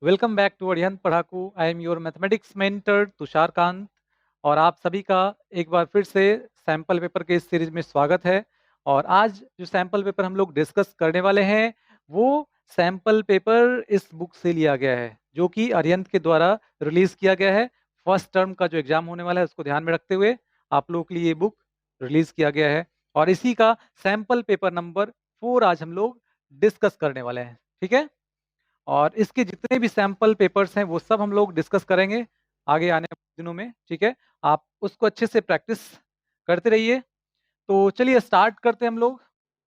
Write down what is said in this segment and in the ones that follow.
Welcome back to Arihant Padhaku. I am your mathematics mentor Tushar Kant और आप सभी का एक बार फिर से सैंपल पेपर के इस सीरीज में स्वागत है। और आज जो सैंपल पेपर हम लोग डिस्कस करने वाले हैं वो सैंपल पेपर इस बुक से लिया गया है जो कि अरिहंत के द्वारा रिलीज किया गया है। फर्स्ट टर्म का जो एग्जाम होने वाला है उसको ध्यान में रखते हुए आप लोगों के लिए ये बुक रिलीज किया गया है और इसी का सैंपल पेपर नंबर 4 आज हम लोग डिस्कस करने वाले हैं। ठीक है, और इसके जितने भी सैंपल पेपर्स हैं वो सब हम लोग डिस्कस करेंगे आगे आने वाले दिनों में। ठीक है, आप उसको अच्छे से प्रैक्टिस करते रहिए। तो चलिए स्टार्ट करते हैं हम लोग।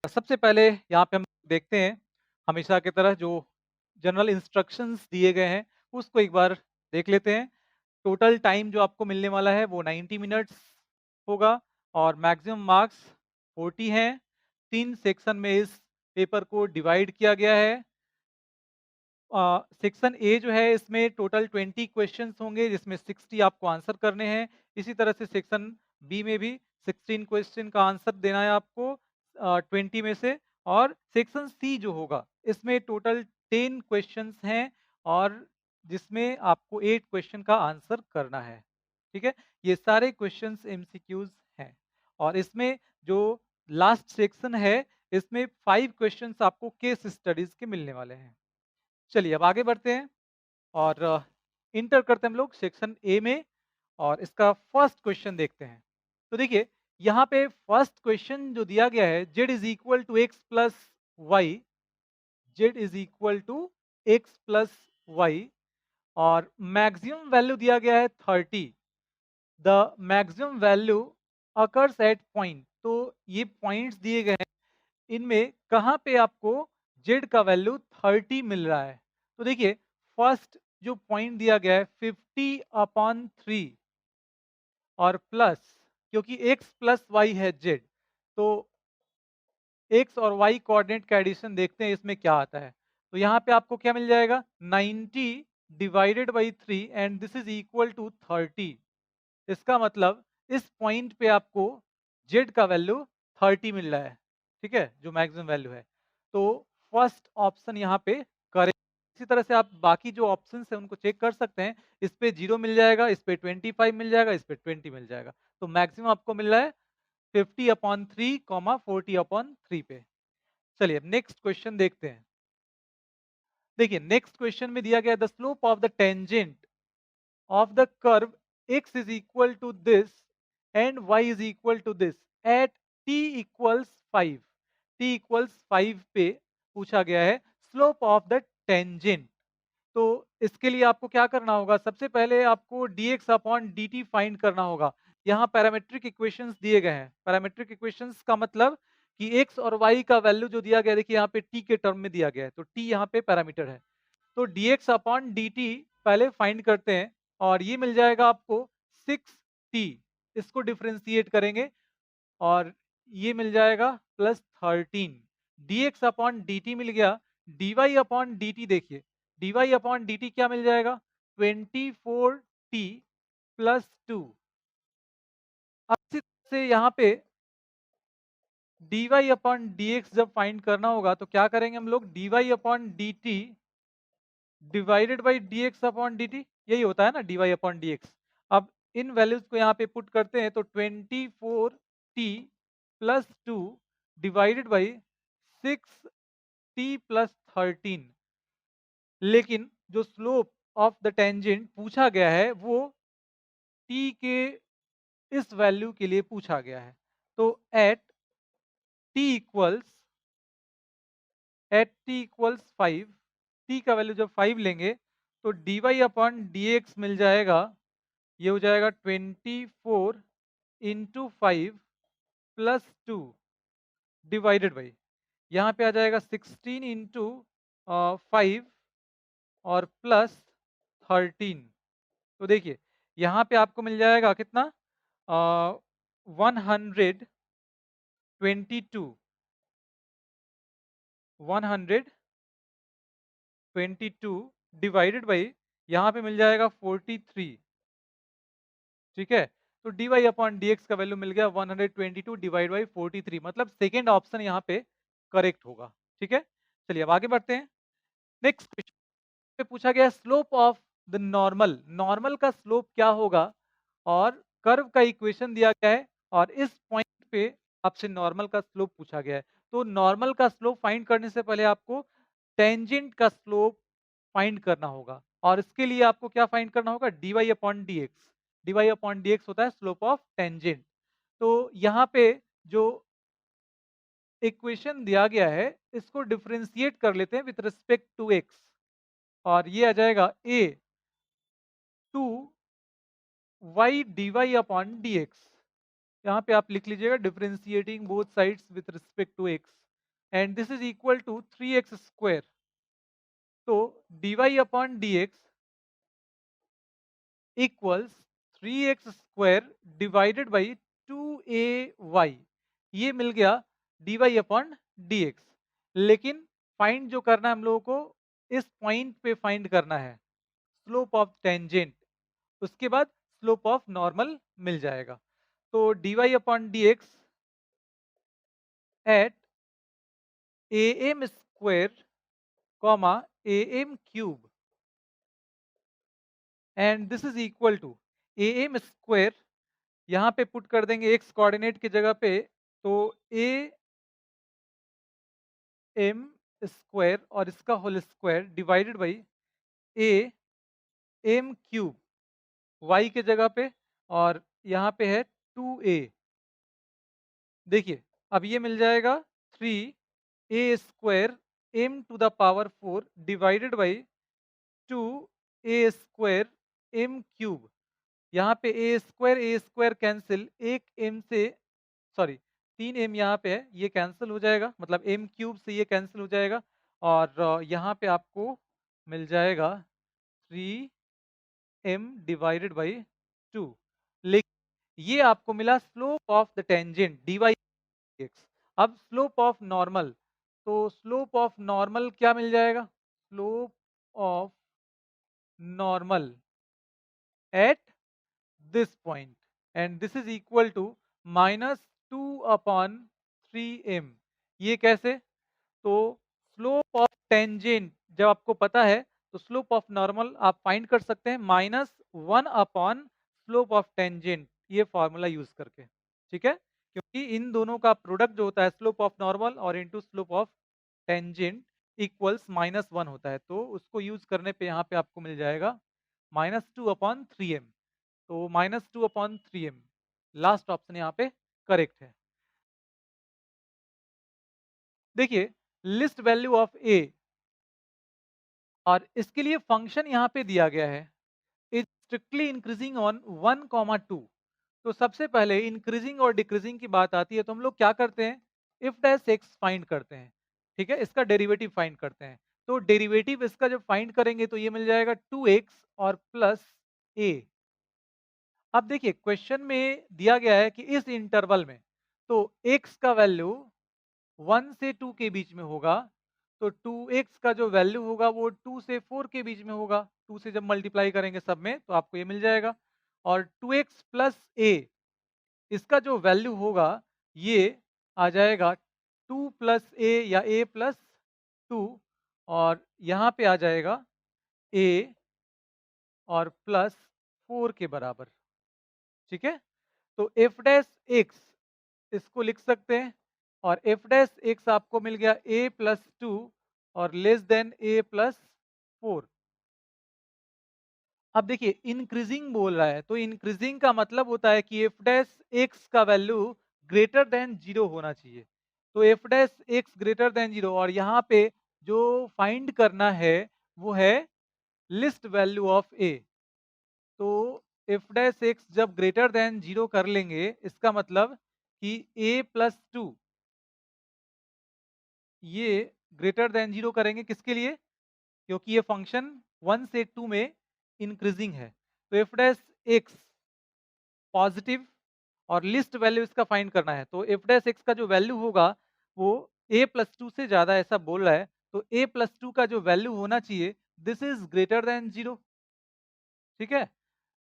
सबसे पहले यहाँ पे हम देखते हैं हमेशा की तरह जो जनरल इंस्ट्रक्शंस दिए गए हैं उसको एक बार देख लेते हैं। टोटल टाइम जो आपको मिलने वाला है वो 90 मिनट्स होगा और मैक्सिमम मार्क्स 40 हैं। 3 सेक्शन में इस पेपर को डिवाइड किया गया है। सेक्शन ए जो है इसमें टोटल 20 क्वेश्चंस होंगे जिसमें 60 आपको आंसर करने हैं। इसी तरह से सेक्शन बी में भी 16 क्वेश्चन का आंसर देना है आपको 20 में से। और सेक्शन सी जो होगा इसमें टोटल 10 क्वेश्चंस हैं और जिसमें आपको 8 क्वेश्चन का आंसर करना है। ठीक है, ये सारे क्वेश्चंस एमसीक्यूज हैं। और इसमें जो लास्ट सेक्शन है इसमें 5 क्वेश्चंस आपको केस स्टडीज के मिलने वाले हैं। चलिए अब आगे बढ़ते हैं और इंटर करते हैं हम लोग सेक्शन ए में और इसका फर्स्ट क्वेश्चन देखते हैं। तो देखिए यहाँ पे फर्स्ट क्वेश्चन जो दिया गया है z is equal to x plus y, z is equal to x plus y और मैक्सिमम वैल्यू दिया गया है 30। The maximum value occurs at point, तो ये पॉइंट्स दिए गए हैं, इनमें कहाँ पे आपको z का वैल्यू 30 मिल रहा है। तो देखिए फर्स्ट जो पॉइंट दिया गया है 50/3 और प्लस, क्योंकि x प्लस वाई है z, तो x और y कोऑर्डिनेट का एडिशन देखते हैं इसमें क्या आता है। तो यहाँ पे आपको क्या मिल जाएगा 90 divided by 3 and this is equal to 30। इसका मतलब इस पॉइंट पे आपको z का वैल्यू 30 मिल रहा है। ठीक है, जो मैक्सिमम वैल्यू है। तो फर्स्ट ऑप्शन यहाँ पे करेक्ट। इसी तरह से आप बाकी जो ऑप्शन है उनको चेक कर सकते हैं। इस पे 0 मिल जाएगा, इस पे 25 मिल जाएगा, इस पे 20 मिल जाएगा। तो मैक्सिमम आपको मिल रहा है 50/3, 40/3 पे। चलिए अब नेक्स्ट क्वेश्चन देखते हैं। देखिए नेक्स्ट क्वेश्चन में दिया गया the slope of the tangent of the curve x is equal to this and y is equal to this at t equals 5। t equals 5 पे पूछा गया है स्लोप ऑफ द टेंजेंट। तो इसके लिए आपको क्या करना होगा, सबसे पहले आपको dx अपॉन dt फाइंड करना होगा। यहाँ पैरामेट्रिक इक्वेशंस दिए गए हैं। पैरामेट्रिक इक्वेशंस का मतलब कि x और y का वैल्यू जो दिया गया है, देखिए यहाँ पे t के टर्म में दिया गया है, तो t यहाँ पे पैरामीटर है। तो dx अपॉन dt पहले फाइंड करते हैं और ये मिल जाएगा आपको 6t। इसको डिफ्रेंशिएट करेंगे और ये मिल जाएगा प्लस 13। dx अपॉन dt मिल गया। dy अपॉन dt देखिए, dy अपॉन dt क्या मिल जाएगा 24t प्लस 2। अब इसी तरह से यहाँ पे dy अपॉन dx जब फाइंड करना होगा तो क्या करेंगे हम लोग, dy upon dt divided by dx upon dt, यही होता है ना dy अपॉन dx। अब इन वैल्यूज को यहाँ पे पुट करते हैं तो 24t plus 2 divided by 6t plus 13। लेकिन जो स्लोप ऑफ द टेंजेंट पूछा गया है वो t के इस वैल्यू के लिए पूछा गया है। तो t equals t equals 5, t का वैल्यू जब 5 लेंगे तो dy अपॉन dx मिल जाएगा, ये हो जाएगा 24 इंटू 5 प्लस 2 डिवाइडेड बाई, यहाँ पे आ जाएगा 16 इंटू 5 और प्लस 13। तो देखिए यहाँ पे आपको मिल जाएगा कितना 122 डिवाइडेड बाई, यहाँ पे मिल जाएगा 43। ठीक है, तो dy अपॉन dx का वैल्यू मिल गया 122 डिवाइड बाई 43, मतलब सेकेंड ऑप्शन यहाँ पे करेक्ट होगा। ठीक है, चलिए अब आगे बढ़ते हैं। नेक्स्ट क्वेश्चन पे पूछा गया slope of the normal, normal का स्लोप क्या होगा, और कर्व का इक्वेशन दिया गया है और इस पॉइंट पे आपसे नॉर्मल का स्लोप पूछा गया है। तो नॉर्मल का स्लोप फाइंड करने से पहले आपको टेंजेंट का स्लोप फाइंड करना होगा, और इसके लिए आपको क्या फाइंड करना होगा, dy upon D x. dy upon D x होता है स्लोप ऑफ टेंजेंट। तो यहाँ पे जो इक्वेशन दिया गया है इसको डिफरेंशिएट कर लेते हैं विथ रिस्पेक्ट टू एक्स, और ये आ जाएगा a two y d Y upon D x. यहाँ पे आप लिख लीजिएगा differentiating both sides with respect to x, and this is equal to 3x square. तो dy upon D x equals 3x square divided by 2ay, ये मिल गया dy upon D x. लेकिन फाइंड जो करना है हम लोगों को, इस पॉइंट पे फाइंड करना है स्लोप ऑफ टेंजेंट, उसके बाद स्लोप ऑफ नॉर्मल मिल जाएगा। तो dy upon D x at am square comma am cube, and this is equal to am square, यहाँ पे पुट कर देंगे x कोऑर्डिनेट की जगह पे, तो am स्क्वायर और इसका whole square divided by a m cube y के जगह पे, और यहाँ पे है 2a। देखिए अब ये मिल जाएगा 3a square m to the power 4 divided by 2a square m cube. यहाँ पे ए स्क्वायर कैंसिल, एक m से, सॉरी 3m यहाँ पे है, ये कैंसिल हो जाएगा, मतलब m क्यूब से ये कैंसिल हो जाएगा, और यहाँ पे आपको मिल जाएगा 3m डिवाइडेड बाई 2। लेकिन ये आपको मिला slope of the tangent dy dx। अब स्लोप ऑफ नॉर्मल, तो स्लोप ऑफ नॉर्मल क्या मिल जाएगा, slope of normal at this point, and this is equal to minus 2 upon 3m। ये कैसे, तो स्लोप ऑफ टेंजेंट जब आपको पता है तो स्लोप ऑफ नॉर्मल आप फाइंड कर सकते हैं -1 अपॉन स्लोप ऑफ टेंजेंट, ये फॉर्मूला यूज करके। ठीक है, क्योंकि इन दोनों का प्रोडक्ट जो होता है स्लोप ऑफ नॉर्मल और into slope of tangent equals -1 होता है, तो उसको यूज करने पे यहाँ पे आपको मिल जाएगा -2 अपॉन 3m। तो -2 अपॉन 3m, लास्ट ऑप्शन यहाँ पे करेक्ट है। देखिए लिस्ट वैल्यू ऑफ a, और इसके लिए फंक्शन यहाँ पे दिया गया है इज स्ट्रिक्टली इंक्रीजिंग ऑन 1,2। तो सबसे पहले इंक्रीजिंग और डिक्रीजिंग की बात आती है तो हम लोग क्या करते हैं, इफ डैश एक्स फाइंड करते हैं। ठीक है, इसका डेरिवेटिव फाइंड करते हैं। तो डेरिवेटिव इसका जब फाइंड करेंगे तो ये मिल जाएगा 2x और प्लस a। अब देखिए क्वेश्चन में दिया गया है कि इस इंटरवल में, तो x का वैल्यू 1 से 2 के बीच में होगा, तो 2x का जो वैल्यू होगा वो 2 से 4 के बीच में होगा। 2 से जब मल्टीप्लाई करेंगे सब में तो आपको ये मिल जाएगा, और 2x प्लस a, इसका जो वैल्यू होगा ये आ जाएगा 2 प्लस a या a प्लस 2, और यहाँ पे आ जाएगा a और प्लस 4 के बराबर। ठीक है, तो एफ डैश एक्स इसको लिख सकते हैं, और एफ डैश एक्स आपको मिल गया a प्लस 2 और लेस देन a प्लस 4। अब देखिए इंक्रीजिंग बोल रहा है, तो इंक्रीजिंग का मतलब होता है कि एफ डैश एक्स का वैल्यू ग्रेटर देन 0 होना चाहिए। तो F dash x greater than 0, और यहाँ पे जो फाइंड करना है वो है लिस्ट वैल्यू ऑफ a। तो एफ डैश एक्स जब ग्रेटर देन 0 कर लेंगे इसका मतलब कि a प्लस 2, ये ग्रेटर देन 0 करेंगे किसके लिए, क्योंकि ये फंक्शन 1 से 2 में इंक्रीजिंग है। तो एफ डैश एक्स पॉजिटिव, और लिस्ट वैल्यू इसका फाइंड करना है, तो एफ डैश एक्स का जो वैल्यू होगा वो a प्लस 2 से ज्यादा ऐसा बोल रहा है, तो a प्लस 2 का जो वैल्यू होना चाहिए दिस इज ग्रेटर देन 0। ठीक है,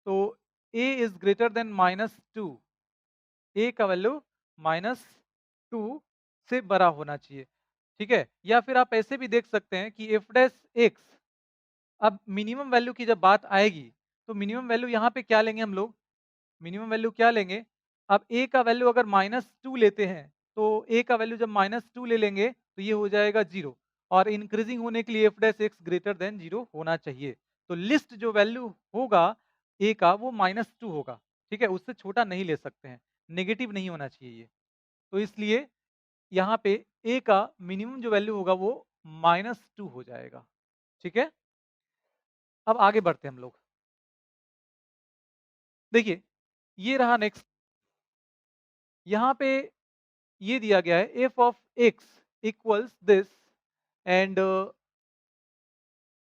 तो a is greater then -2, a का वैल्यू -2 से बड़ा होना चाहिए। ठीक है, या फिर आप ऐसे भी देख सकते हैं कि एफ डैश एक्स अब मिनिमम वैल्यू की जब बात आएगी, तो मिनिमम वैल्यू यहाँ पे क्या लेंगे हम लोग? मिनिमम वैल्यू क्या लेंगे? अब a का वैल्यू अगर -2 लेते हैं, तो a का वैल्यू जब -2 ले लेंगे, तो ये हो जाएगा 0 और इंक्रीजिंग होने के लिए f dash x greater than 0 होना चाहिए। तो लिस्ट जो वैल्यू होगा a का वो -2 होगा, ठीक है? उससे छोटा नहीं ले सकते हैं, नेगेटिव नहीं होना चाहिए ये। तो इसलिए यहाँ पे a का मिनिमम जो वैल्यू होगा वो -2 हो जाएगा, ठीक है? अब आगे बढ़ते हैं हम लोग। देखिए, ये रहा नेक्स्ट, यहाँ पे ये दिया गया है f of x equals this and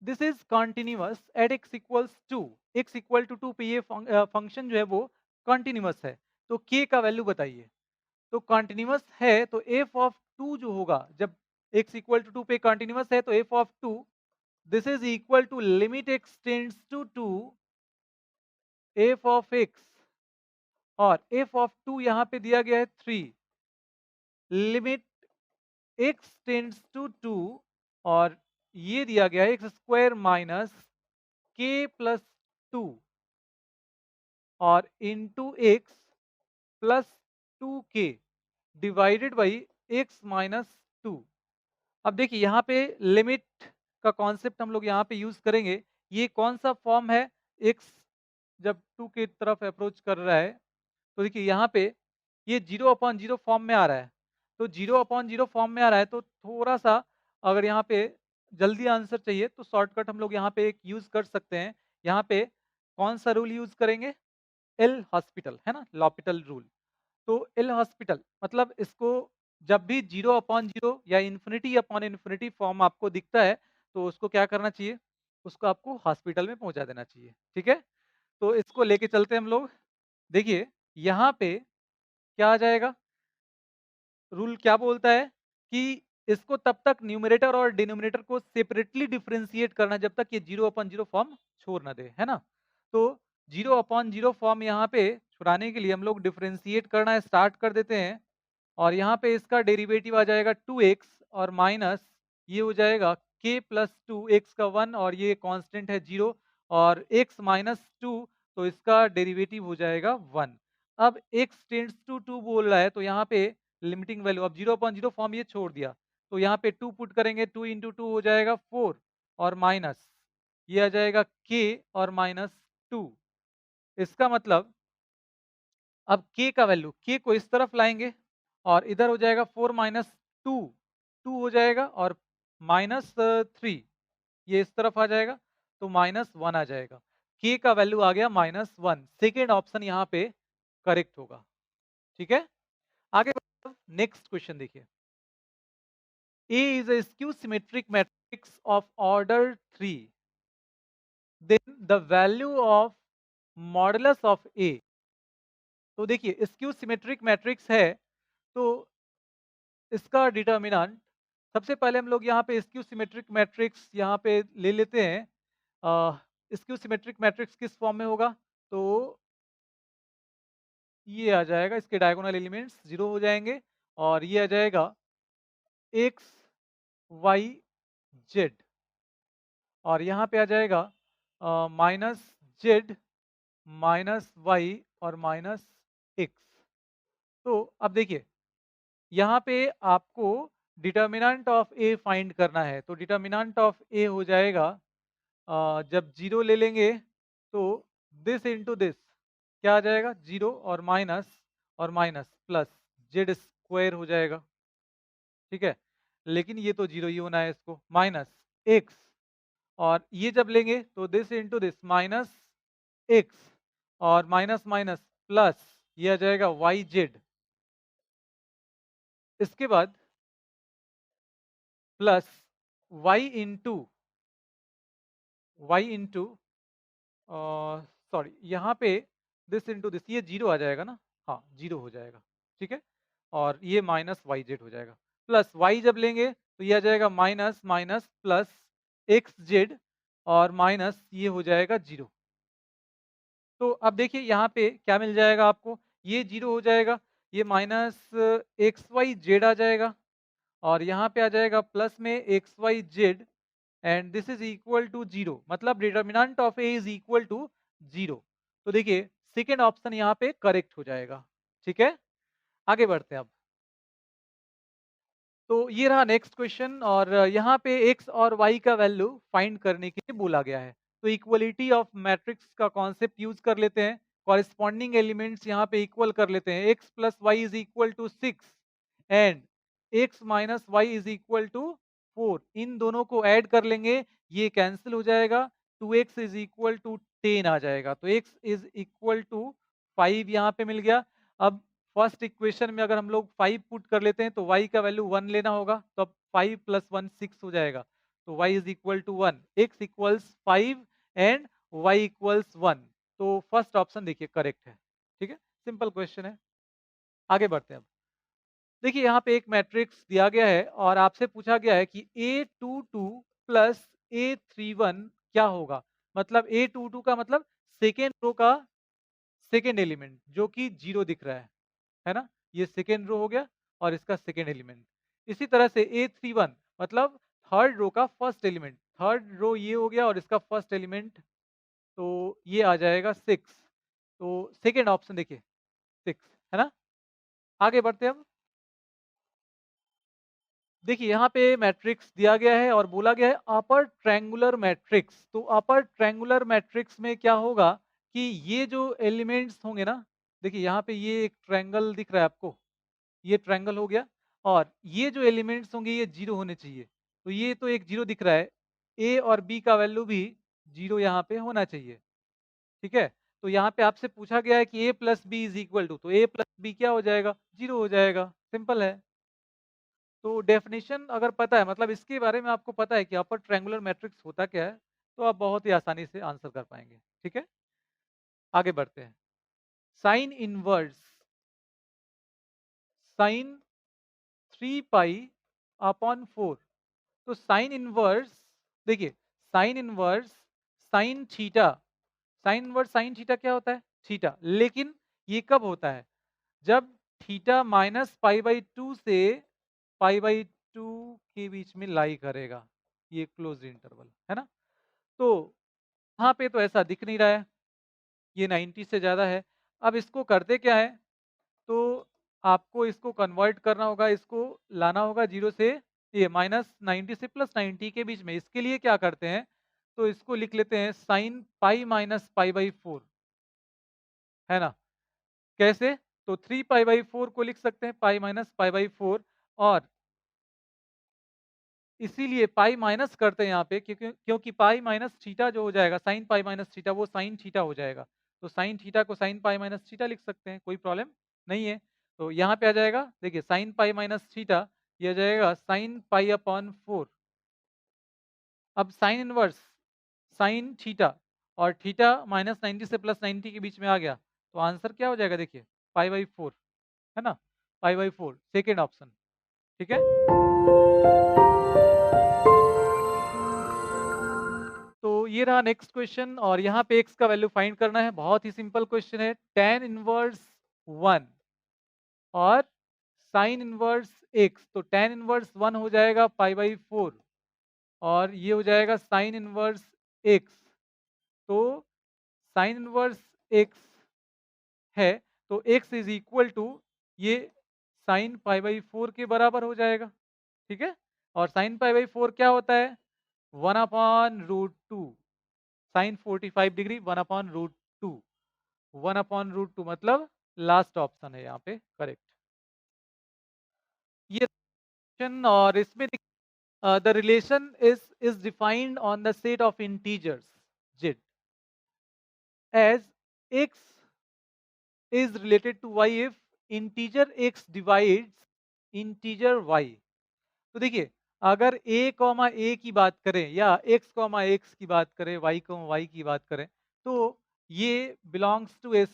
this is continuous at x equals 2, x equal to 2 पे ये फंक्शन जो है वो कंटिन्यूअस है। तो k का वैल्यू बताइए। तो कंटिन्यूअस है तो f ऑफ 2 जो होगा, जब x इक्वल टू 2 पे कंटिन्यूअस है तो f of 2 this is equal to limit x tends to 2 f of x, और f ऑफ 2 यहाँ पे दिया गया है 3, लिमिट x टेंड्स टू 2, और ये दिया गया है एक्स स्क्वायर माइनस के प्लस 2 और into x plus 2k divided by x minus 2। अब देखिए यहाँ पे लिमिट का कॉन्सेप्ट हम लोग यहाँ पे यूज करेंगे। ये कौन सा फॉर्म है? एक्स जब 2 की तरफ अप्रोच कर रहा है, तो देखिए यहाँ पे ये 0/0 फॉर्म में आ रहा है। तो 0/0 फॉर्म में आ रहा है, तो थोड़ा सा अगर यहाँ पे जल्दी आंसर चाहिए तो शॉर्टकट हम लोग यहाँ पे एक यूज कर सकते हैं। यहाँ पे कौन सा रूल यूज करेंगे? एल हॉस्पिटल, है ना, लॉपिटल रूल। तो एल हॉस्पिटल मतलब इसको जब भी 0/0 या इन्फिनिटी अपॉन इन्फिनिटी फॉर्म आपको दिखता है, तो उसको क्या करना चाहिए? उसको आपको हॉस्पिटल में पहुंचा देना चाहिए, ठीक है? तो इसको लेके चलते हैं हम लोग। देखिए यहाँ पे क्या आ जाएगा? रूल क्या बोलता है कि इसको तब तक न्यूमरेटर और डिनोमिनेटर को सेपरेटली डिफरेंशिएट करना जब तक ये 0/0 फॉर्म छोड़ ना दे, है ना? तो 0/0 फॉर्म यहाँ पे छुड़ाने के लिए हम लोग डिफरेंशिएट करना स्टार्ट कर देते हैं, और यहाँ पे इसका डेरिवेटिव आ जाएगा 2x और माइनस ये हो जाएगा k प्लस 2, x का 1 और ये कांस्टेंट है 0 और x माइनस 2, तो इसका डेरिवेटिव हो जाएगा 1। अब x टेंड्स टू 2 बोल रहा है, तो यहाँ पे लिमिटिंग वैल्यू, अब 0/0 फॉर्म ये छोड़ दिया, तो यहाँ पे 2 पुट करेंगे, 2 इंटू 2 हो जाएगा 4 और माइनस ये आ जाएगा k और माइनस 2। इसका मतलब अब k का वैल्यू, k को इस तरफ लाएंगे और इधर हो जाएगा 4 माइनस 2, 2 हो जाएगा और माइनस 3 ये इस तरफ आ जाएगा, तो -1 आ जाएगा। k का वैल्यू आ गया -1, सेकेंड ऑप्शन यहाँ पे करेक्ट होगा, ठीक है? आगे नेक्स्ट क्वेश्चन देखिए। A is a skew symmetric matrix of order 3, then the value of modulus of A। तो देखिए स्क्यू सिमेट्रिक मैट्रिक्स है, तो इसका डिटर्मिनेंट, सबसे पहले हम लोग यहाँ पे स्क्यू सिमेट्रिक मैट्रिक्स यहाँ पे ले लेते हैं। स्क्यू सिमेट्रिक मैट्रिक्स किस फॉर्म में होगा? तो ये आ जाएगा, इसके डायगोनल एलिमेंट्स 0 हो जाएंगे और ये आ जाएगा एक्स वाई जेड, और यहाँ पे आ जाएगा -z -y और -x। तो अब देखिए यहाँ पे आपको डिटर्मिनेंट ऑफ ए फाइंड करना है, तो डिटर्मिनेंट ऑफ ए हो जाएगा जब 0 ले लेंगे तो दिस इंटू दिस क्या आ जाएगा? 0 और माइनस प्लस जेड स्क्वायर हो जाएगा, ठीक है? लेकिन ये तो 0 ही होना है, इसको माइनस एक्स, और ये जब लेंगे तो this into this minus x और माइनस माइनस प्लस ये आ जाएगा वाई जेड। इसके बाद प्लस y इंटू सॉरी यहाँ पे दिस इंटू दिस ये 0 आ जाएगा ना, हाँ 0 हो जाएगा, ठीक है? और ये माइनस वाई जेड हो जाएगा, प्लस y जब लेंगे तो ये आ जाएगा minus minus plus x Z और माइनस ये हो जाएगा 0। तो अब देखिए यहाँ पे क्या मिल जाएगा आपको? ये 0 हो जाएगा, ये माइनस एक्स वाई जेड आ जाएगा और यहाँ पे आ जाएगा प्लस में x y z and this is equal to 0, मतलब determinant of a is equal to 0। तो देखिए सेकेंड ऑप्शन यहाँ पे करेक्ट हो जाएगा। ठीक है, आगे बढ़ते हैं अब। तो ये रहा नेक्स्ट क्वेश्चन, और यहाँ पे x और y का वैल्यू फाइंड करने के लिए बोला गया है। तो इक्वलिटी ऑफ मैट्रिक्स का कॉन्सेप्ट यूज कर लेते हैं, कॉरेस्पॉन्डिंग एलिमेंट्स यहाँ पे इक्वल कर लेते हैं। x plus y is equal to 6 and x minus y is equal to 4। इन दोनों को ऐड कर लेंगे, ये कैंसिल हो जाएगा, 2x इज इक्वल टू 10 आ जाएगा। तो x इज इक्वल टू 5 यहाँ पे मिल गया। अब फर्स्ट इक्वेशन में अगर हम लोग 5 पुट कर लेते हैं तो y का वैल्यू 1 लेना होगा, तो अब 5 प्लस 1 6 हो जाएगा। तो y is equal to 1, x equals 5 and y equals 1। तो फर्स्ट ऑप्शन देखिए करेक्ट है। ठीक है, सिंपल क्वेश्चन है। आगे बढ़ते हैं अब। देखिए यहाँ पे एक मैट्रिक्स दिया गया है और आपसे पूछा गया है कि A22 प्लस A31 क्या होगा। मतलब A22 का मतलब सेकेंड रो का सेकेंड एलिमेंट जो कि 0 दिख रहा है ना, ये सेकेंड रो हो गया और इसका सेकेंड एलिमेंट। इसी तरह से A31 मतलब थर्ड रो का फर्स्ट एलिमेंट, थर्ड रो ये हो गया और इसका फर्स्ट एलिमेंट, तो ये आ जाएगा 6। तो सेकेंड ऑप्शन देखिए 6 है ना। आगे बढ़ते हैं अब। देखिए यहाँ पे मैट्रिक्स दिया गया है और बोला गया है अपर ट्रायंगुलर मैट्रिक्स। तो अपर ट्रायंगुलर मैट्रिक्स में क्या होगा कि ये जो एलिमेंट्स होंगे ना, देखिए यहाँ पे ये एक ट्रायंगल दिख रहा है आपको, ये ट्रायंगल हो गया और ये जो एलिमेंट्स होंगे ये 0 होने चाहिए। तो ये तो एक 0 दिख रहा है, ए और बी का वैल्यू भी 0 यहाँ पे होना चाहिए। ठीक है, तो यहाँ पे आपसे पूछा गया है कि A plus B is equal to, तो ए प्लस बी क्या हो जाएगा, 0 हो जाएगा, सिंपल है। तो डेफिनेशन अगर पता है, मतलब इसके बारे में आपको पता है कि अपर ट्रायंगुलर मैट्रिक्स होता क्या है, तो आप बहुत ही आसानी से आंसर कर पाएंगे। ठीक है, आगे बढ़ते हैं। Sine inverse sine 3 pi upon 4। तो साइन इनवर्स, देखिए sine inverse sine theta, sine inverse sine theta क्या होता है, थीटा। लेकिन ये कब होता है, जब थीटा माइनस पाई बाई 2 से पाई बाई 2 के बीच में लाई करेगा, ये क्लोज इंटरवल है ना। तो यहाँ पे तो ऐसा दिख नहीं रहा है, ये 90 से ज़्यादा है। अब इसको करते क्या है, तो आपको इसको कन्वर्ट करना होगा, इसको लाना होगा 0 से ये माइनस 90 से प्लस 90 के बीच में। इसके लिए क्या करते हैं, तो इसको लिख लेते हैं sine pi minus pi by 4, है ना। कैसे, तो 3 पाई बाई 4 को लिख सकते हैं पाई माइनस पाई बाई 4, और इसीलिए पाई माइनस करते हैं यहाँ पे क्योंकि क्योंकि पाई माइनस थीटा जो हो जाएगा, साइन पाई माइनस थीटा वो साइन थीटा हो जाएगा। तो साइन थीटा को साइन पाई माइनस थीटा लिख सकते हैं, कोई प्रॉब्लम नहीं है। तो यहाँ पे आ जाएगा, देखिए साइन पाई माइनस थीटा, ये आ जाएगा साइन पाई अपॉन 4। अब साइन इनवर्स साइन थीटा और थीटा माइनस 90 से प्लस 90 के बीच में आ गया, तो आंसर क्या हो जाएगा, देखिए पाई बाई 4, है ना, पाई बाई 4 सेकेंड ऑप्शन। ठीक है, तो ये रहा नेक्स्ट क्वेश्चन और यहाँ पे x का वैल्यू फाइंड करना है। बहुत ही सिंपल क्वेश्चन है, tan इनवर्स 1 और साइन इनवर्स x। तो tan इनवर्स 1 हो जाएगा पाई बाई 4 और ये हो जाएगा साइन इनवर्स x। तो साइन इनवर्स x है, तो x इज इक्वल टू ये साइन पाई बाई 4 के बराबर हो जाएगा। ठीक है, और साइन पाई बाई 4 क्या होता है, 1/√2, साइन 45 डिग्री 1/√2, 1/√2 मतलब लास्ट ऑप्शन है यहाँ पे करेक्ट। ये रिलेशन, और इसमें the relation is defined on the set of integers z as x is related to y if integer x divides integer y। तो देखिए अगर a कॉमा a की बात करें या x कॉमा x की बात करें, y कॉमा y की बात करें, तो ये बिलोंग्स टू s,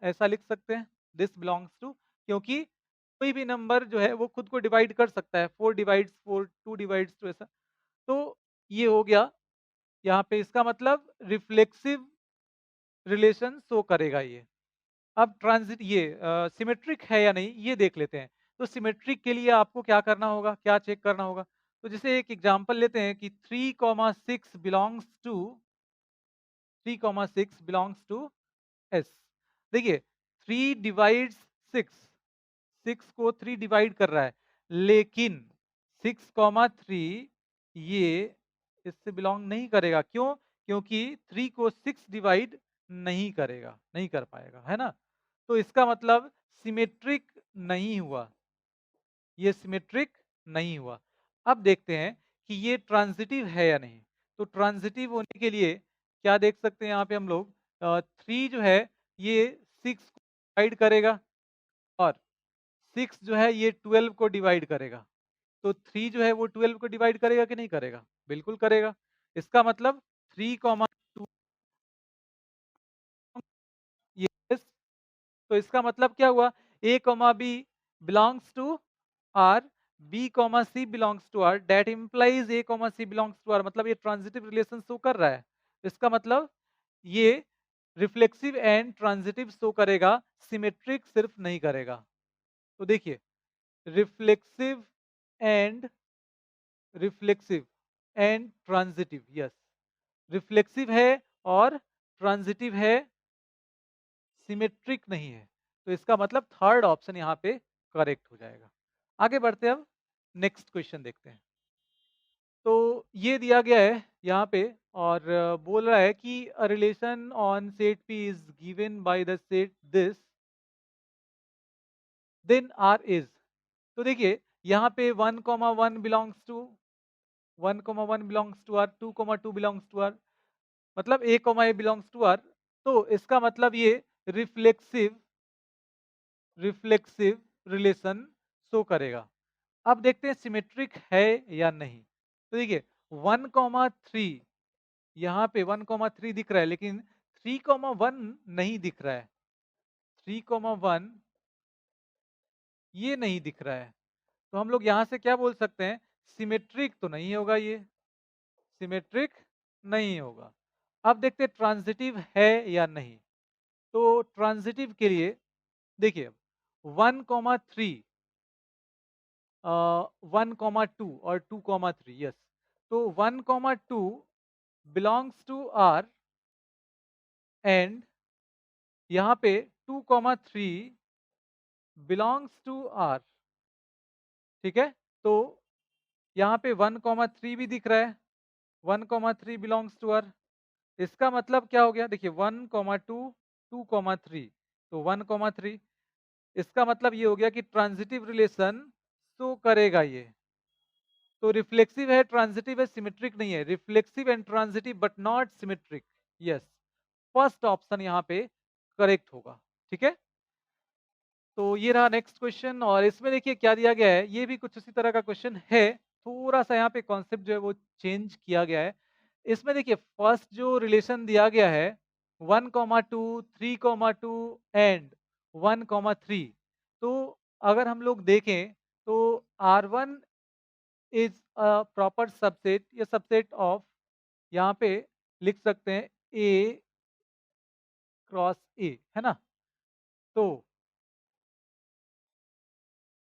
ऐसा लिख सकते हैं, दिस बिलोंग्स टू, क्योंकि कोई भी नंबर जो है वो खुद को डिवाइड कर सकता है, 4 डिवाइड्स 4, 2 डिवाइड्स 2, ऐसा। तो ये हो गया यहाँ पे, इसका मतलब रिफ्लेक्सिव रिलेशन शो करेगा ये। अब ट्रांजिट ये सिमेट्रिक है या नहीं ये देख लेते हैं। तो सिमेट्रिक के लिए आपको क्या करना होगा, क्या चेक करना होगा, तो जैसे एक एग्जांपल लेते हैं कि 3,6 belongs to 3,6 belongs to S. देखिए 3 डिवाइड्स 6, 6 को 3 डिवाइड कर रहा है, लेकिन 6,3 ये इससे बिलोंग नहीं करेगा। क्यों? क्योंकि 3 को 6 डिवाइड नहीं करेगा, नहीं कर पाएगा, है ना? तो इसका मतलब सिमेट्रिक नहीं हुआ, ये सिमेट्रिक नहीं हुआ। अब देखते हैं कि ये ट्रांजिटिव है या नहीं। तो ट्रांजिटिव होने के लिए क्या देख सकते हैं यहाँ पे हम लोग, 3 जो है ये 6 को डिवाइड करेगा और 6 जो है ये 12 को डिवाइड करेगा। तो 3 जो है वो 12 को डिवाइड करेगा कि नहीं करेगा? बिल्कुल करेगा। इसका मतलब 3,2 ये, तो इसका मतलब क्या हुआ? A, B belongs to R, B, C belongs to R, that implies A, C belongs to R, मतलब ये ट्रांजिटिव रिलेशन शो कर रहा है। इसका मतलब ये रिफ्लेक्सिव एंड ट्रांजिटिव शो करेगा, सिमेट्रिक सिर्फ नहीं करेगा। तो देखिए reflexive and reflexive and transitive, yes, reflexive है और ट्रांजिटिव है, सिमेट्रिक नहीं है। तो इसका मतलब थर्ड ऑप्शन यहाँ पे करेक्ट हो जाएगा। आगे बढ़ते हैं, अब नेक्स्ट क्वेश्चन देखते हैं। तो ये दिया गया है यहाँ पे और बोल रहा है कि a relation on set P is given by the set this, then R is. तो देखिए यहाँ पे 1,1 belongs to 1,1 belongs to R, 2,2 belongs to R, मतलब A, A belongs to R. तो इसका मतलब ये रिफ्लेक्सिव रिफ्लेक्सिव रिलेशन शो करेगा। अब देखते हैं सिमेट्रिक है या नहीं। तो देखिए 1,3, यहाँ पे 1,3 दिख रहा है, लेकिन 3,1 नहीं दिख रहा है। 3,1 ये नहीं दिख रहा है। तो हम लोग यहाँ से क्या बोल सकते हैं? सिमेट्रिक तो नहीं होगा, ये सिमेट्रिक नहीं होगा। अब देखते हैं ट्रांजिटिव है या नहीं। तो ट्रांजिटिव के लिए देखिए 1,3, 1,2 और 2,3, यस। तो 1,2 बिलोंग्स टू आर एंड यहाँ पे 2,3 बिलोंग्स टू आर, ठीक है। तो यहाँ पे 1,3 भी दिख रहा है, 1,3 बिलोंग्स टू आर। इसका मतलब क्या हो गया? देखिए 1,2 2,3, तो 1,3, इसका मतलब ये हो गया कि ट्रांजिटिव रिलेशन शो करेगा ये। तो रिफ्लेक्सिव है, ट्रांजिटिव है, सिमेट्रिक नहीं है। Reflexive and transitive but not symmetric, yes, first option यहाँ पे करेक्ट होगा, ठीक है। तो ये रहा नेक्स्ट क्वेश्चन और इसमें देखिए क्या दिया गया है, ये भी कुछ उसी तरह का क्वेश्चन है, थोड़ा सा यहाँ पे कॉन्सेप्ट जो है वो चेंज किया गया है। इसमें देखिए फर्स्ट जो रिलेशन दिया गया है 1,2 3,2 एंड 1,3, तो अगर हम लोग देखें तो R1 is a proper subset या सबसेट ऑफ, यहाँ पे लिख सकते हैं A क्रॉस A, है ना। तो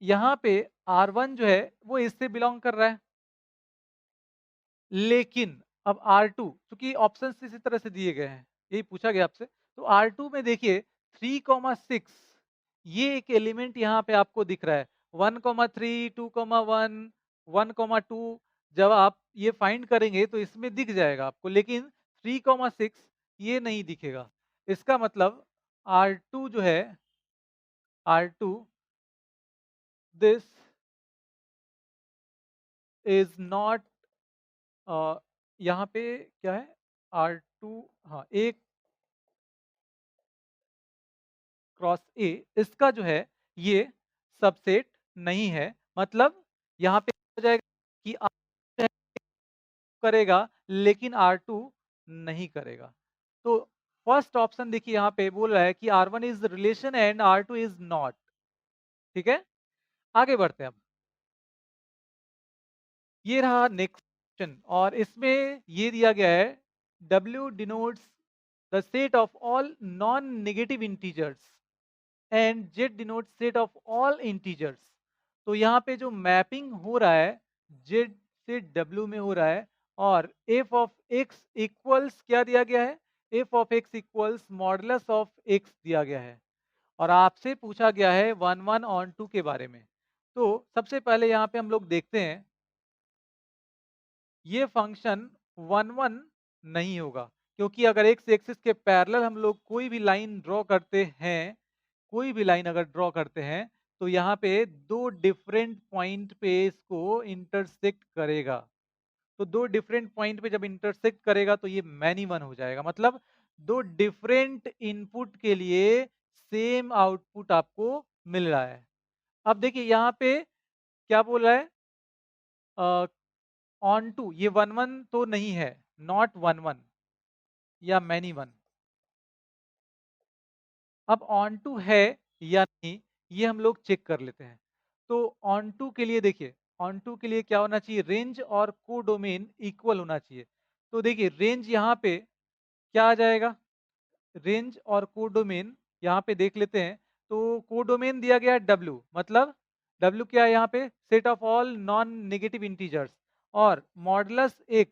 यहाँ पे R1 जो है वो इससे बिलोंग कर रहा है, लेकिन अब R2 क्योंकि ऑप्शंस इसी तरह से दिए गए हैं, यही पूछा गया आपसे। तो R2 में देखिए 3,6 ये एक एलिमेंट यहाँ पे आपको दिख रहा है। 1,3 2,1 1,2 जब आप ये फाइंड करेंगे तो इसमें दिख जाएगा आपको, लेकिन 3,6 ये नहीं दिखेगा। इसका मतलब R2 जो है, R2 दिस इज नॉट, यहाँ पे क्या है R2, हाँ एक क्रॉस ए, इसका जो है ये सबसेट नहीं है। मतलब यहाँ पे हो जाएगा कि R जो है करेगा लेकिन R2 नहीं करेगा। तो फर्स्ट ऑप्शन देखिए यहाँ पे बोल रहा है कि R1 is relation and R2 is not, ठीक है। आगे बढ़ते हैं अब, ये रहा नेक्स्ट क्वेश्चन और इसमें ये दिया गया है W denotes the set of all non-negative integers and Z denote set of all integers. तो यहाँ पे जो मैपिंग हो रहा है जेड से W में हो रहा है और f ऑफ x इक्वल्स क्या दिया गया है? f of x equals modulus of x दिया गया है और आपसे पूछा गया है 1 1 ऑन 2 के बारे में। तो सबसे पहले यहाँ पे हम लोग देखते हैं, ये फंक्शन 1 1 नहीं होगा क्योंकि अगर x एक्सिस के पैरेलल हम लोग कोई भी लाइन ड्रॉ करते हैं, कोई भी लाइन अगर ड्रॉ करते हैं तो यहाँ पे दो डिफरेंट पॉइंट पे इसको इंटरसेक्ट करेगा। तो दो डिफरेंट पॉइंट पे जब इंटरसेक्ट करेगा तो ये मैनी वन हो जाएगा, मतलब दो डिफरेंट इनपुट के लिए सेम आउटपुट आपको मिल रहा है। अब देखिए यहाँ पे क्या बोल रहा है, ऑन टू, ये 1 1 तो नहीं है, नॉट 1 1 या मैनी वन। अब ऑन टू है या नहीं ये हम लोग चेक कर लेते हैं। तो ऑन टू के लिए देखिए, ऑन टू के लिए क्या होना चाहिए, रेंज और कोडोमेन इक्वल होना चाहिए। तो देखिए रेंज यहाँ पे क्या आ जाएगा, रेंज और कोडोमेन यहाँ पे देख लेते हैं। तो कोडोमेन दिया गया है W, मतलब W क्या है यहाँ पे, set of all non negative integers, और मॉडुलस x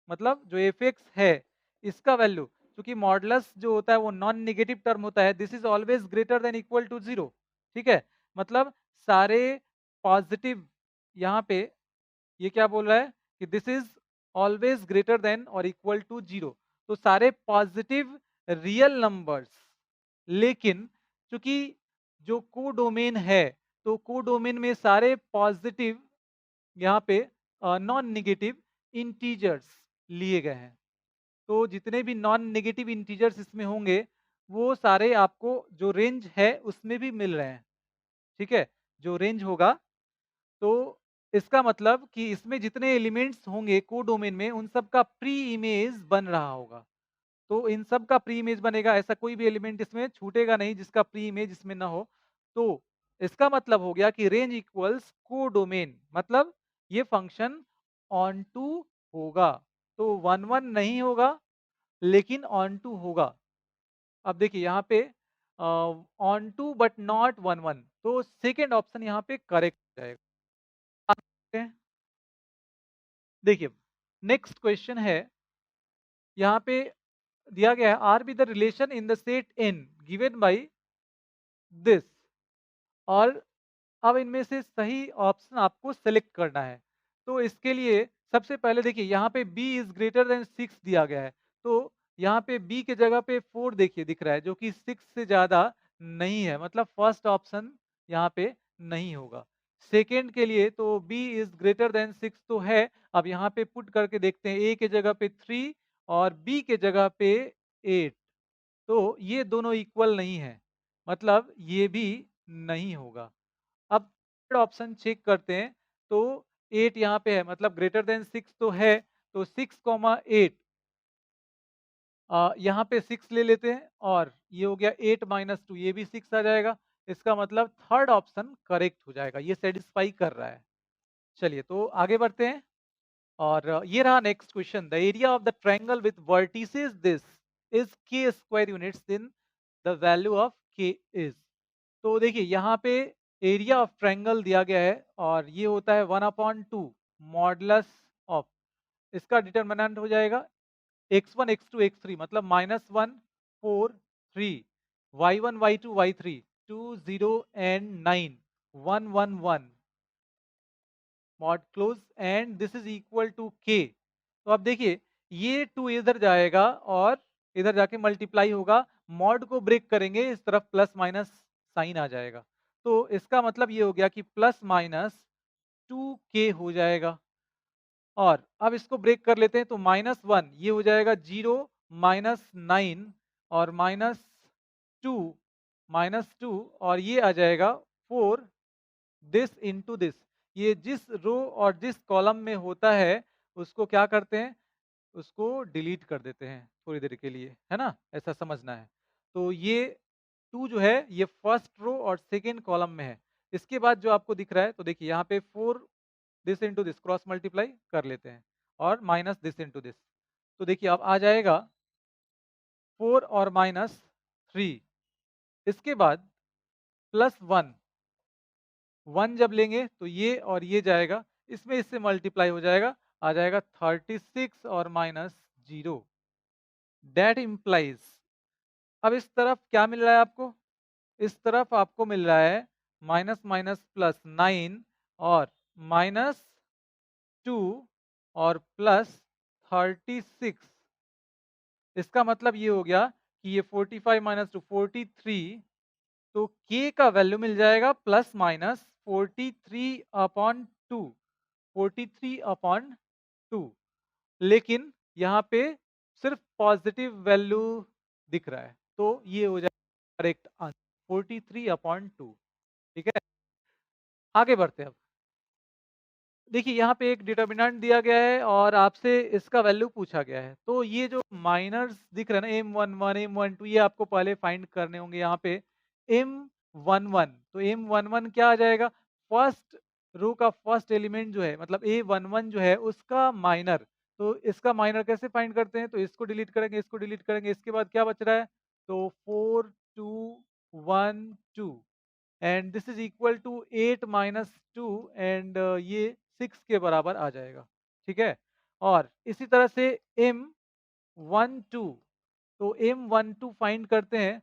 मतलब जो fx है इसका वैल्यू, क्योंकि मॉडुलस जो होता है वो नॉन नेगेटिव टर्म होता है, this is always greater than equal to 0। ठीक है, मतलब सारे पॉजिटिव, यहाँ पे ये क्या बोल रहा है कि this is always greater then और इक्वल टू 0। तो सारे पॉजिटिव रियल नंबर्स, लेकिन चूंकि जो कोडोमेन है तो कोडोमेन में सारे पॉजिटिव यहाँ पे नॉन नेगेटिव इंटीजर्स लिए गए हैं। तो जितने भी नॉन नेगेटिव इंटीजर्स इसमें होंगे वो सारे आपको जो रेंज है उसमें भी मिल रहे हैं। ठीक है, जो रेंज होगा, तो इसका मतलब कि इसमें जितने एलिमेंट्स होंगे कोडोमेन में उन सब का प्री इमेज बन रहा होगा। तो इन सब का प्री इमेज बनेगा, ऐसा कोई भी एलिमेंट इसमें छूटेगा नहीं जिसका प्री इमेज इसमें ना हो। तो इसका मतलब हो गया कि रेंज इक्वल्स कोडोमेन, मतलब ये फंक्शन ऑन टू होगा। तो 1 1 नहीं होगा लेकिन ऑन टू होगा। अब देखिए यहाँ पे ऑन टू बट नॉट 1 1, तो सेकेंड ऑप्शन यहाँ पे करेक्ट हो जाएगा। देखिए नेक्स्ट क्वेश्चन है, यहाँ पे दिया गया है R be the relation in the set N given by this, और अब इनमें से सही ऑप्शन आपको सेलेक्ट करना है। तो इसके लिए सबसे पहले देखिए यहाँ पे b इज ग्रेटर देन 6 दिया गया है, तो यहाँ पे b के जगह पे 4 देखिए दिख रहा है जो कि 6 से ज्यादा नहीं है, मतलब फर्स्ट ऑप्शन यहाँ पे नहीं होगा। सेकेंड के लिए तो b इज ग्रेटर देन 6 तो है, अब यहाँ पे पुट करके देखते हैं, a के जगह पे 3 और b के जगह पे 8, तो ये दोनों इक्वल नहीं है, मतलब ये भी नहीं होगा। अब थर्ड ऑप्शन चेक करते हैं, तो 8 यहाँ पे है, मतलब ग्रेटर देन 6 तो है, तो 6,8 यहाँ पे 6 ले लेते हैं और ये हो गया 8 माइनस 2, ये भी 6 आ जाएगा। इसका मतलब थर्ड ऑप्शन करेक्ट हो जाएगा, ये सेटिस्फाई कर रहा है। चलिए तो आगे बढ़ते हैं और ये रहा next question, the area of the triangle with vertices this is k square units, then the value of k is. तो देखिए यहाँ पे एरिया ऑफ ट्रायंगल दिया गया है और ये होता है 1/2 मॉडुलस ऑफ, इसका डिटरमिनेंट हो जाएगा x1 x2 x3, मतलब -1 4 3, y1 y2 y3 2 0 and 9 1 1 1 mod close and this is equal to k। तो अब देखिए ये 2 इधर जाएगा और इधर जाके मल्टीप्लाई होगा, मॉड को ब्रेक करेंगे इस तरफ प्लस माइनस साइन आ जाएगा, तो इसका मतलब ये हो गया कि प्लस माइनस 2k हो जाएगा। और अब इसको ब्रेक कर लेते हैं, तो -1 ये हो जाएगा 0 -9 और -2 -2 और ये आ जाएगा 4 दिस इनटू दिस। ये जिस रो और जिस कॉलम में होता है उसको क्या करते हैं, उसको डिलीट कर देते हैं थोड़ी देर के लिए, है ना, ऐसा समझना है। तो ये 2 जो है ये फर्स्ट रो और सेकेंड कॉलम में है। इसके बाद जो आपको दिख रहा है, तो देखिए यहाँ पे 4 this into this cross multiply कर लेते हैं और माइनस दिस इंटू दिस, तो देखिए अब आ जाएगा 4 और -3, इसके बाद +1, 1 जब लेंगे तो ये और ये जाएगा, इसमें इससे मल्टीप्लाई हो जाएगा, आ जाएगा 36 और माइनस 0। दैट इम्प्लाइज, अब इस तरफ क्या मिल रहा है आपको? इस तरफ आपको मिल रहा है माइनस माइनस प्लस 9 और माइनस 2 और प्लस 36। इसका मतलब ये हो गया कि ये 45 माइनस 2 43, तो k का वैल्यू मिल जाएगा प्लस माइनस 43/2, 43/2। लेकिन यहाँ पे सिर्फ पॉजिटिव वैल्यू दिख रहा है, तो ये हो जाएगा करेक्ट आंसर 43/2। ठीक है, आगे बढ़ते हैं अब। देखिए यहाँ पे एक डिटर्मिनेंट दिया गया है और आपसे इसका वैल्यू पूछा गया है। तो ये जो माइनर्स दिख रहे हैं ना M11, M12, ये आपको पहले फाइंड करने होंगे यहाँ पे। M11, तो M11 क्या आ जाएगा? फर्स्ट रो का फर्स्ट एलिमेंट जो है, मतलब A11 जो है उसका माइनर। तो इसका माइनर कैसे फाइंड करते हैं? तो इसको डिलीट करेंगे, इसको डिलीट करेंगे, इसके बाद क्या बच रहा है? तो 4 2 1 2 and this is equal to 8 minus 2 and ये 6 के बराबर आ जाएगा। ठीक है, और इसी तरह से M12, तो M12 फाइंड करते हैं,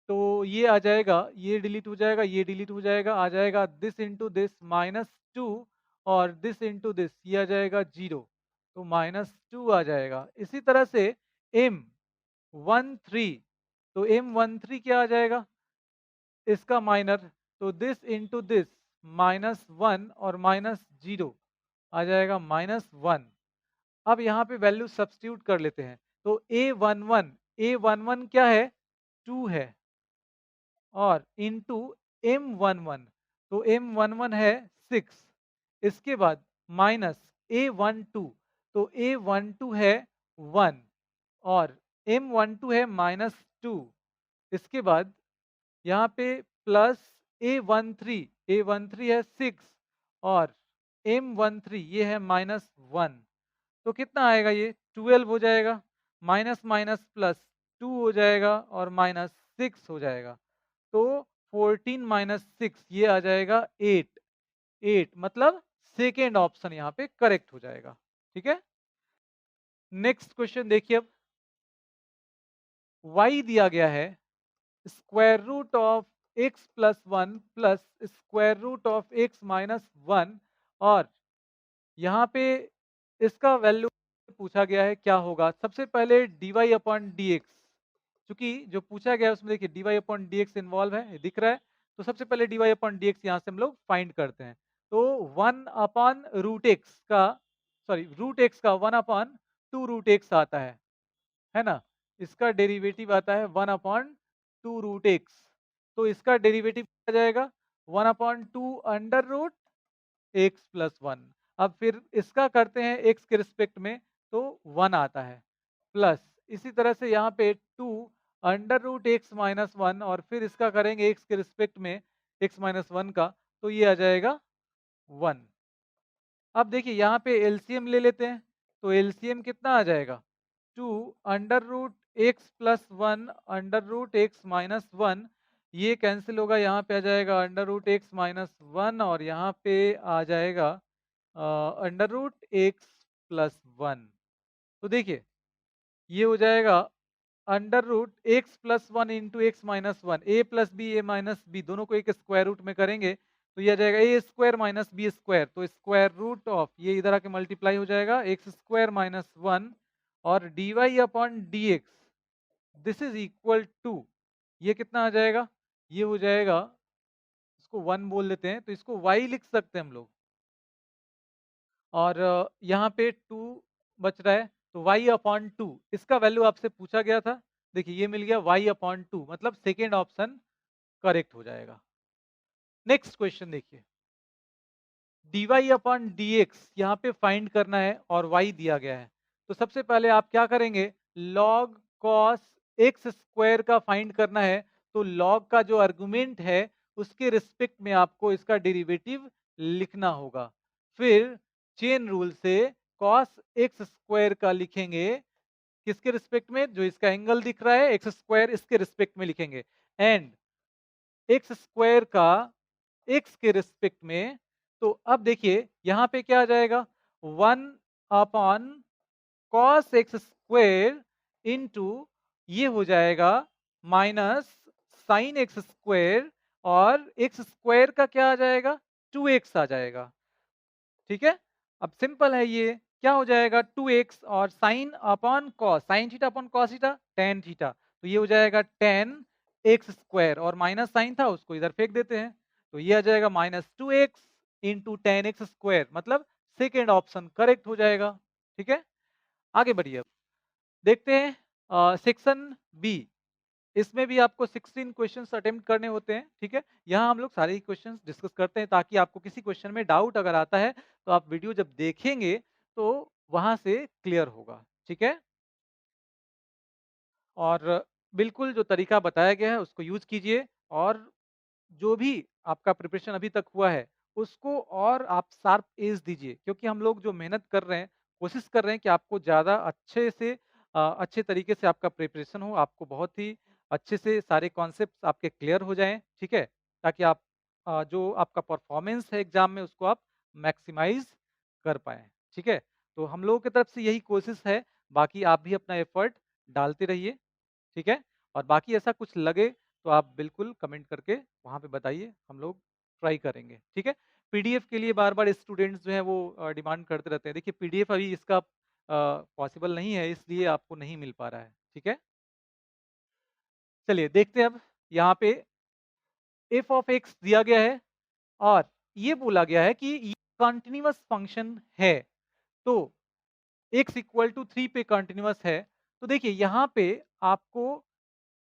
तो ये आ जाएगा, ये डिलीट हो जाएगा, ये डिलीट हो जाएगा, आ जाएगा दिस इंटू दिस माइनस 2 और दिस इंटू दिस, ये आ जाएगा 0, तो -2 आ जाएगा। इसी तरह से M13, तो M13 क्या आ जाएगा? इसका माइनर, तो दिस इंटू दिस -1 और -0 आ जाएगा -1। अब यहाँ पे वैल्यू सब्स्टिट्यूट कर लेते हैं, तो A11 क्या है? 2 है, और इंटू M11, तो M11 है 6। इसके बाद माइनस A12, तो A12 है 1 और M12 है -2। इसके बाद यहाँ पे प्लस A13 है 6 और M13 ये है -1, तो कितना आएगा? ये 12 हो जाएगा, माइनस माइनस प्लस 2 हो जाएगा और -6 हो जाएगा, तो 14 माइनस 6 ये आ जाएगा 8। 8 मतलब सेकेंड ऑप्शन यहाँ पे करेक्ट हो जाएगा। ठीक है, नेक्स्ट क्वेश्चन देखिए अब। y दिया गया है square root of x plus 1 plus square root of x minus 1, और यहाँ पे इसका वैल्यू पूछा गया है क्या होगा। सबसे पहले dy अपॉन डी एक्स, चूंकि जो पूछा गया है उसमें देखिए dy upon D x involve है, ये दिख रहा है, तो सबसे पहले dy अपॉन डी एक्स यहाँ से हम लोग फाइंड करते हैं। तो 1 अपॉन रूट एक्स का, सॉरी रूट एक्स का 1 अपॉन 2 रूट एक्स आता है ना, इसका डेरिवेटिव आता है 1 अपॉन 2 रूट एक्स, तो इसका डेरिवेटिव आ जाएगा 1 upon 2 under root x plus 1। अब फिर इसका करते हैं एक्स के रिस्पेक्ट में, तो 1 आता है, प्लस इसी तरह से यहाँ पे 2 अंडर रूट एक्स माइनस 1 और फिर इसका करेंगे एक्स के रिस्पेक्ट में एक्स माइनस 1 का, तो ये आ जाएगा 1। अब देखिए यहाँ पे एलसीएम ले लेते हैं, तो एलसीएम कितना आ जाएगा? 2 under root x plus 1 under root x minus 1, ये कैंसिल होगा, यहाँ पे आ जाएगा अंडर रूट एक्स माइनस 1 और यहाँ पे आ जाएगा अंडर रूट एक्स प्लस 1। तो देखिए ये हो जाएगा under root x plus 1 into x minus 1, a plus b a minus b दोनों को एक स्क्वायर रूट में करेंगे, तो ये आ जाएगा ए स्क्वायर माइनस बी स्क्वायर, तो स्क्वायर रूट ऑफ ये इधर आके मल्टीप्लाई हो जाएगा एक्स स्क्वायर माइनस 1 और D Y upon D x, this is equal to, ये कितना आ जाएगा? ये हो जाएगा, इसको 1 बोल देते हैं, तो इसको y लिख सकते हैं हम लोग, और यहाँ पे 2 बच रहा है, तो y अपॉन 2, इसका वैल्यू आपसे पूछा गया था, देखिए ये मिल गया y अपॉन 2, मतलब सेकेंड ऑप्शन करेक्ट हो जाएगा। नेक्स्ट क्वेश्चन देखिए, dy अपॉन डी एक्स यहाँ पे फाइंड करना है और y दिया गया है, तो सबसे पहले आप क्या करेंगे? log cos x स्क्वायर का फाइंड करना है, तो log का जो आर्गुमेंट है उसके रिस्पेक्ट में आपको इसका डेरिवेटिव लिखना होगा, फिर चेन रूल से cos x स्क्वायर का लिखेंगे किसके रिस्पेक्ट में? जो इसका एंगल दिख रहा है एक्स स्क्वायर, इसके रिस्पेक्ट में लिखेंगे, एंड एक्स स्क्वायर का एक्स के रिस्पेक्ट में तो अब देखिए यहाँ पे क्या आ जाएगा, 1/cos x² इंटू ये हो जाएगा -sin x², और एक्स स्क्वायर का क्या आ जाएगा, 2x आ जाएगा। ठीक है, अब सिंपल है ये, क्या हो जाएगा 2x, और sine upon cos, sign theta upon cos theta, tan theta, तो ये हो जाएगा tan x², और माइनस साइन था उसको इधर फेंक देते हैं, तो ये आ जाएगा -2x इंटू tan x², मतलब सेकेंड ऑप्शन करेक्ट हो जाएगा। ठीक है, आगे बढ़िए, अब देखते हैं सेक्शन बी। इसमें भी आपको 16 क्वेश्चंस अटेम्प्ट करने होते हैं। ठीक है, यहाँ हम लोग सारे ही क्वेश्चंस डिस्कस करते हैं, ताकि आपको किसी क्वेश्चन में डाउट अगर आता है तो आप वीडियो जब देखेंगे तो वहां से क्लियर होगा। ठीक है, और बिल्कुल जो तरीका बताया गया है उसको यूज कीजिए, और जो भी आपका प्रिपरेशन अभी तक हुआ है उसको और आप शार्प एज दीजिए, क्योंकि हम लोग जो मेहनत कर रहे हैं, कोशिश कर रहे हैं कि आपको ज़्यादा अच्छे से अच्छे तरीके से आपका प्रिपरेशन हो, आपको बहुत ही अच्छे से सारे कॉन्सेप्ट्स आपके क्लियर हो जाएं। ठीक है, ताकि आप जो आपका परफॉर्मेंस है एग्जाम में उसको आप मैक्सिमाइज कर पाएँ। ठीक है, तो हम लोगों की तरफ से यही कोशिश है, बाकी आप भी अपना एफर्ट डालते रहिए। ठीक है, और बाकी ऐसा कुछ लगे तो आप बिल्कुल कमेंट करके वहाँ पे बताइए, हम लोग ट्राई करेंगे। ठीक है, पीडीएफ के लिए बार-बार स्टूडेंट्स जो हैं वो डिमांड करते रहते हैं। देखिए पीडीएफ अभी इसका पॉसिबल नहीं है, इसलिए आपको नहीं मिल पा रहा है। ठीक है, चलिए देखते हैं अब, यहाँ पे एफ ऑफ एक्स दिया गया है, और ये बोला गया है कि ये कंटिन्यूअस फंक्शन है, तो एक्स इक्वल टू 3 पे कंटिन्यूअस है। तो देखिए यहाँ पे आपको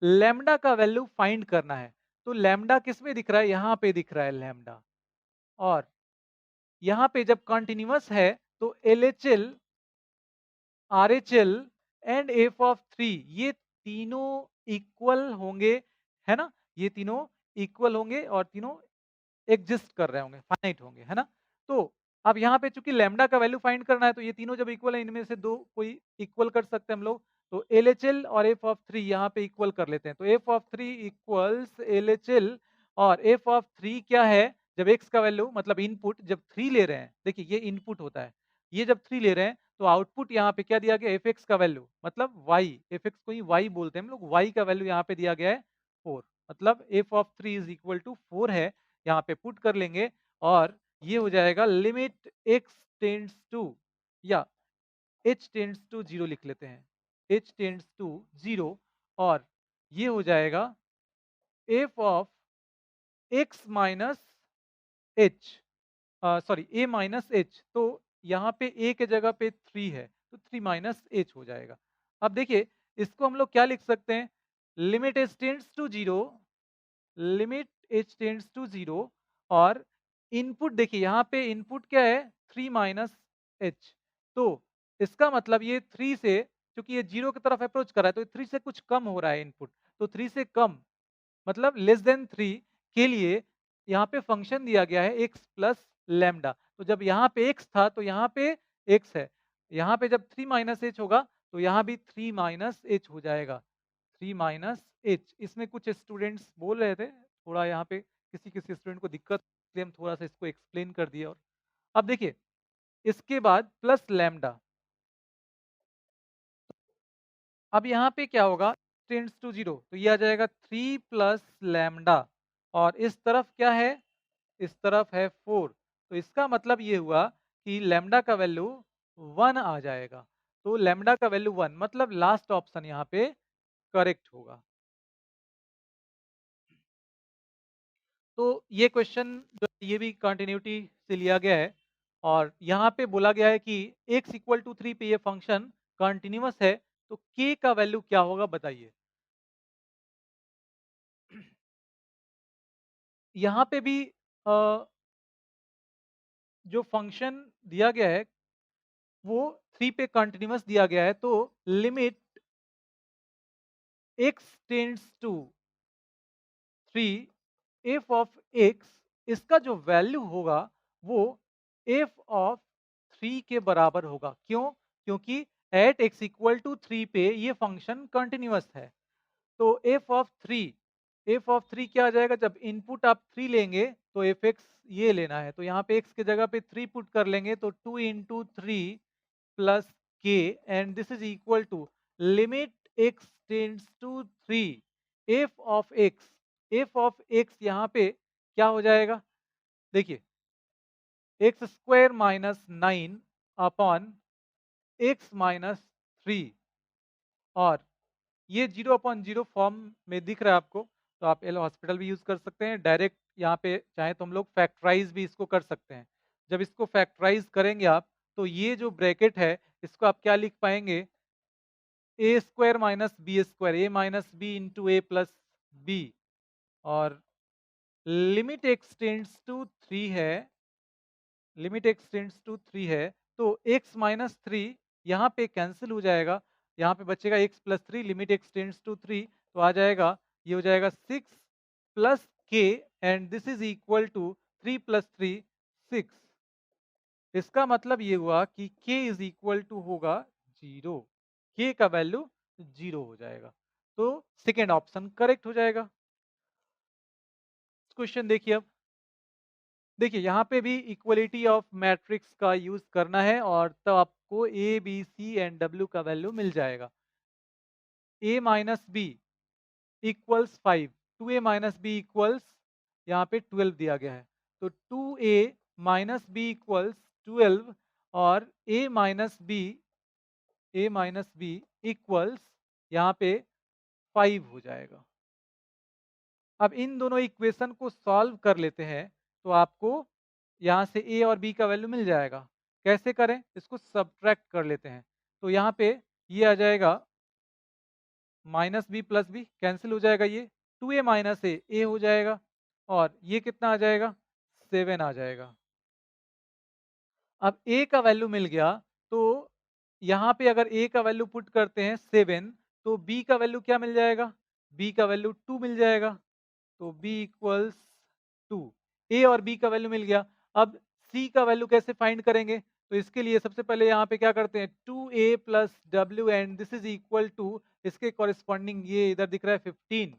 लैम्डा का वैल्यू फाइंड करना है, तो लैम्डा किस में दिख रहा है, यहाँ पे दिख रहा है लैम्डा, और यहाँ पे जब कंटिन्यूअस है तो LHL, RHL and F of 3 ये तीनों इक्वल होंगे, है ना, ये तीनों इक्वल होंगे और तीनों एग्जिस्ट कर रहे होंगे, फाइनाइट होंगे, है ना। तो अब यहाँ पे चूंकि लैम्डा का वैल्यू फाइंड करना है, तो ये तीनों जब इक्वल है, इनमें से दो कोई इक्वल कर सकते हैं हम लोग, तो LHL और एफ ऑफ 3 यहाँ पे इक्वल कर लेते हैं, तो एफ ऑफ 3 इक्वल्स LHL, और एफ ऑफ 3 क्या है, जब x का वैल्यू मतलब इनपुट जब 3 ले रहे हैं, देखिए ये इनपुट होता है, ये जब 3 ले रहे हैं तो आउटपुट यहाँ पे क्या दिया गया, एफ एक्स का वैल्यू मतलब y, एफ एक्स को ही y बोलते हैं हम लोग, y का वैल्यू यहाँ पे दिया गया है 4, मतलब f of 3 is equal to 4 है, यहाँ पे पुट कर लेंगे, और ये हो जाएगा लिमिट x टेंड्स टू, या h टेंड्स टू 0 लिख लेते हैं, h टेंड्स टू 0, और ये हो जाएगा f of x minus h, sorry a minus h, तो यहाँ पे a के जगह पे 3 है, तो 3 माइनस h हो जाएगा। अब देखिए इसको हम लोग क्या लिख सकते हैं, limit h tends to 0, limit h tends to 0, और इनपुट देखिए यहाँ पे इनपुट क्या है, 3 माइनस h, तो इसका मतलब ये 3 से, क्योंकि ये 0 की तरफ अप्रोच कर रहा है, तो 3 से कुछ कम हो रहा है इनपुट, तो 3 से कम मतलब लेस देन 3 के लिए यहाँ पे फंक्शन दिया गया है x प्लस लैम्डा, तो जब यहाँ पे x था तो यहाँ पे x है, यहाँ पे जब 3 माइनस एच होगा तो यहाँ भी 3 माइनस एच हो जाएगा, 3 माइनस एच। इसमें कुछ स्टूडेंट्स बोल रहे थे थोड़ा यहाँ पे किसी किसी स्टूडेंट को दिक्कत, इसलिए हम थोड़ा सा इसको एक्सप्लेन कर दिया। और अब देखिए इसके बाद प्लस लैम्डा, अब यहाँ पे क्या होगा, टेंड्स टू 0, तो ये आ जाएगा 3 प्लस लैम्डा, और इस तरफ क्या है, इस तरफ है 4, तो इसका मतलब ये हुआ कि लैम्डा का वैल्यू 1 आ जाएगा, तो लैम्डा का वैल्यू 1 मतलब लास्ट ऑप्शन यहाँ पे करेक्ट होगा। तो ये क्वेश्चन जो है, ये भी कंटिन्यूटी से लिया गया है, और यहाँ पे बोला गया है कि x इक्वल टू 3 पे ये फंक्शन कंटिन्यूअस है, तो k का वैल्यू क्या होगा बताइए। यहाँ पे भी जो फंक्शन दिया गया है वो 3 पे कंटिन्यूअस दिया गया है, तो limit x tends to 3 f of x, इसका जो वैल्यू होगा वो एफ ऑफ 3 के बराबर होगा। क्यों? क्योंकि एट x इक्वल टू 3 पे ये फंक्शन कंटिन्यूअस है, तो एफ ऑफ 3 एफ ऑफ 3 क्या आ जाएगा, जब इनपुट आप 3 लेंगे तो एफ एक्स ये लेना है, तो यहाँ पे एक्स की जगह पे 3 पुट कर लेंगे, तो 2 into 3 plus k, and this is equal to limit x tends to 3 f of x. F of x यहाँ पे क्या हो जाएगा, देखिए x square minus 9 upon x minus 3, और ये 0/0 फॉर्म में दिख रहा है आपको, तो आप एल हॉस्पिटल भी यूज कर सकते हैं, डायरेक्ट यहाँ पे चाहे तो हम लोग फैक्टराइज भी इसको कर सकते हैं। जब इसको फैक्टराइज करेंगे आप, तो ये जो ब्रैकेट है इसको आप क्या लिख पाएंगे, ए स्क्वायर माइनस बी स्क्वायर, ए माइनस बी इंटू ए प्लस बी, और लिमिट एक्सटेंड्स टू 3 है, लिमिट एक्सटेंड्स टू 3 है, तो x माइनस 3 यहाँ पे कैंसिल हो जाएगा, यहाँ पे बचेगा x plus 3, limit x tends to 3, तो आ जाएगा, ये हो जाएगा 6 plus k, and this is equal to 3 plus 3 6। इसका मतलब ये हुआ कि k इज इक्वल टू होगा 0, k का वैल्यू 0 हो जाएगा, तो सेकेंड ऑप्शन करेक्ट हो जाएगा। क्वेश्चन देखिए अब, देखिए यहाँ पे भी इक्वलिटी ऑफ मैट्रिक्स का यूज करना है, और तब आपको A B C and W का वैल्यू मिल जाएगा। A minus B equals 5, 2a minus B equals यहाँ पे 12 दिया गया है, तो 2a माइनस बी इक्वल्स 12, और ए माइनस बी इक्वल्स यहाँ पे 5 हो जाएगा। अब इन दोनों इक्वेशन को सॉल्व कर लेते हैं, तो आपको यहाँ से a और b का वैल्यू मिल जाएगा। कैसे करें, इसको सब्ट्रैक्ट कर लेते हैं, तो यहाँ पे ये आ जाएगा minus B plus b, cancel हो जाएगा, ये 2a माइनस ए हो जाएगा, और ये कितना आ जाएगा, 7 आ जाएगा। अब a का वैल्यू मिल गया, तो यहाँ पे अगर a का वैल्यू पुट करते हैं 7, तो b का वैल्यू क्या मिल जाएगा, b का वैल्यू 2 मिल जाएगा, तो b इक्वल्स 2, a और b का वैल्यू मिल गया। अब c का वैल्यू कैसे फाइंड करेंगे, तो इसके लिए सबसे पहले यहाँ पे क्या करते हैं, 2a plus W, and this is equal to, इसके कॉरेस्पॉन्डिंग ये इधर दिख रहा है 15,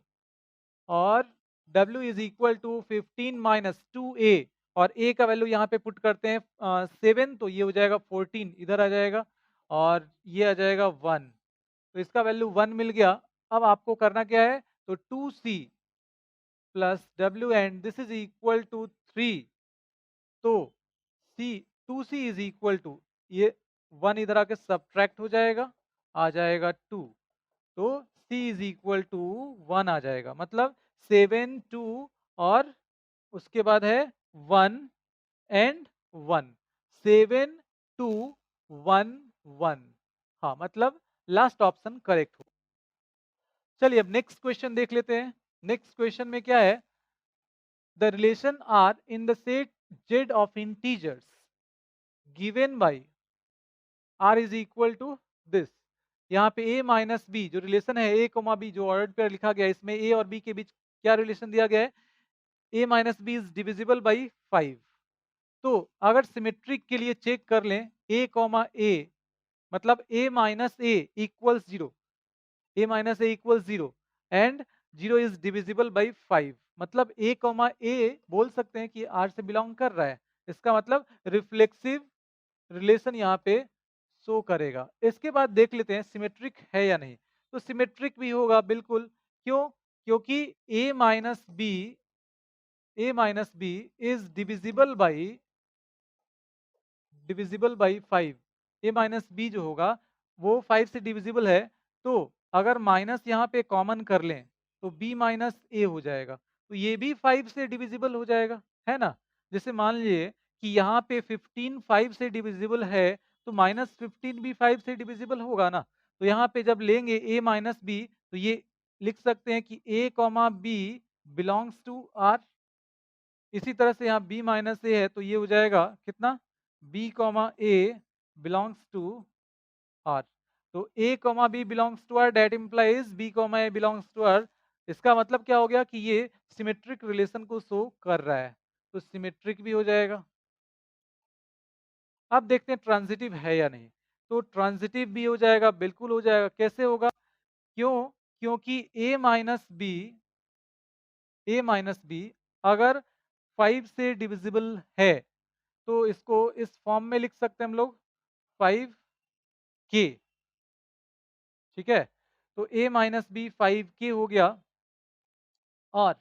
और w is equal to 15 minus 2a, और a का वैल्यू यहाँ पे पुट करते हैं 7, तो ये हो जाएगा 14 इधर आ जाएगा, और ये आ जाएगा 1, तो इसका वैल्यू 1 मिल गया। अब आपको करना क्या है, तो 2c plus W, and this is equal to 3, तो सी 2c इज इक्वल टू, ये 1 इधर आके सब्ट्रैक्ट हो जाएगा, आ जाएगा 2, तो c इज इक्वल टू 1 आ जाएगा, मतलब 7 2, और उसके बाद है 1 एंड 1, 7 2 1 1, हाँ मतलब लास्ट ऑप्शन करेक्ट हो। चलिए अब नेक्स्ट क्वेश्चन देख लेते हैं। नेक्स्ट क्वेश्चन में क्या है, the relation are in the set z of integers given by r is equal to this। यहाँ पे a माइनस बी जो रिलेशन है, a कोमा बी जो ऑर्डर पर लिखा गया है, इसमें a और b के बीच क्या रिलेशन दिया गया है, a minus B is divisible by 5। तो अगर सिमेट्रिक के लिए चेक कर लें, a कॉमा a मतलब a minus A equals 0, a minus A equals 0, and 0 is divisible by 5, मतलब a कॉमा a बोल सकते हैं कि R से बिलोंग कर रहा है, इसका मतलब रिफ्लेक्सिव रिलेशन यहाँ पे शो करेगा। इसके बाद देख लेते हैं सिमेट्रिक है या नहीं, तो सिमेट्रिक भी होगा बिल्कुल, क्यों, क्योंकि a minus B is divisible by 5, A minus B जो होगा वो 5 से डिविजिबल है, तो अगर माइनस यहाँ पे कॉमन कर लें तो b माइनस ए हो जाएगा, तो ये भी 5 से डिविजिबल हो जाएगा, है ना। जैसे मान लीजिए कि यहाँ पे 15 5 से डिविजिबल है, तो माइनस 15 भी 5 से डिविजिबल होगा ना, तो यहाँ पे जब लेंगे a माइनस बी, तो ये लिख सकते हैं कि a comma B belongs to R. इसी तरह से यहाँ b माइनस ए है, तो ये हो जाएगा कितना, b comma A belongs to R, तो a comma B belongs to R, that implies b comma A belongs to R. इसका मतलब क्या हो गया कि ये सिमेट्रिक रिलेशन को शो कर रहा है, तो सिमेट्रिक भी हो जाएगा। अब देखते हैं ट्रांजिटिव है या नहीं, तो ट्रांजिटिव भी हो जाएगा, बिल्कुल हो जाएगा। कैसे होगा, क्यों, क्योंकि a minus B a minus B अगर 5 से डिविजिबल है तो इसको इस फॉर्म में लिख सकते हैं हम लोग 5k। ठीक है, तो a माइनस बी 5k हो गया। और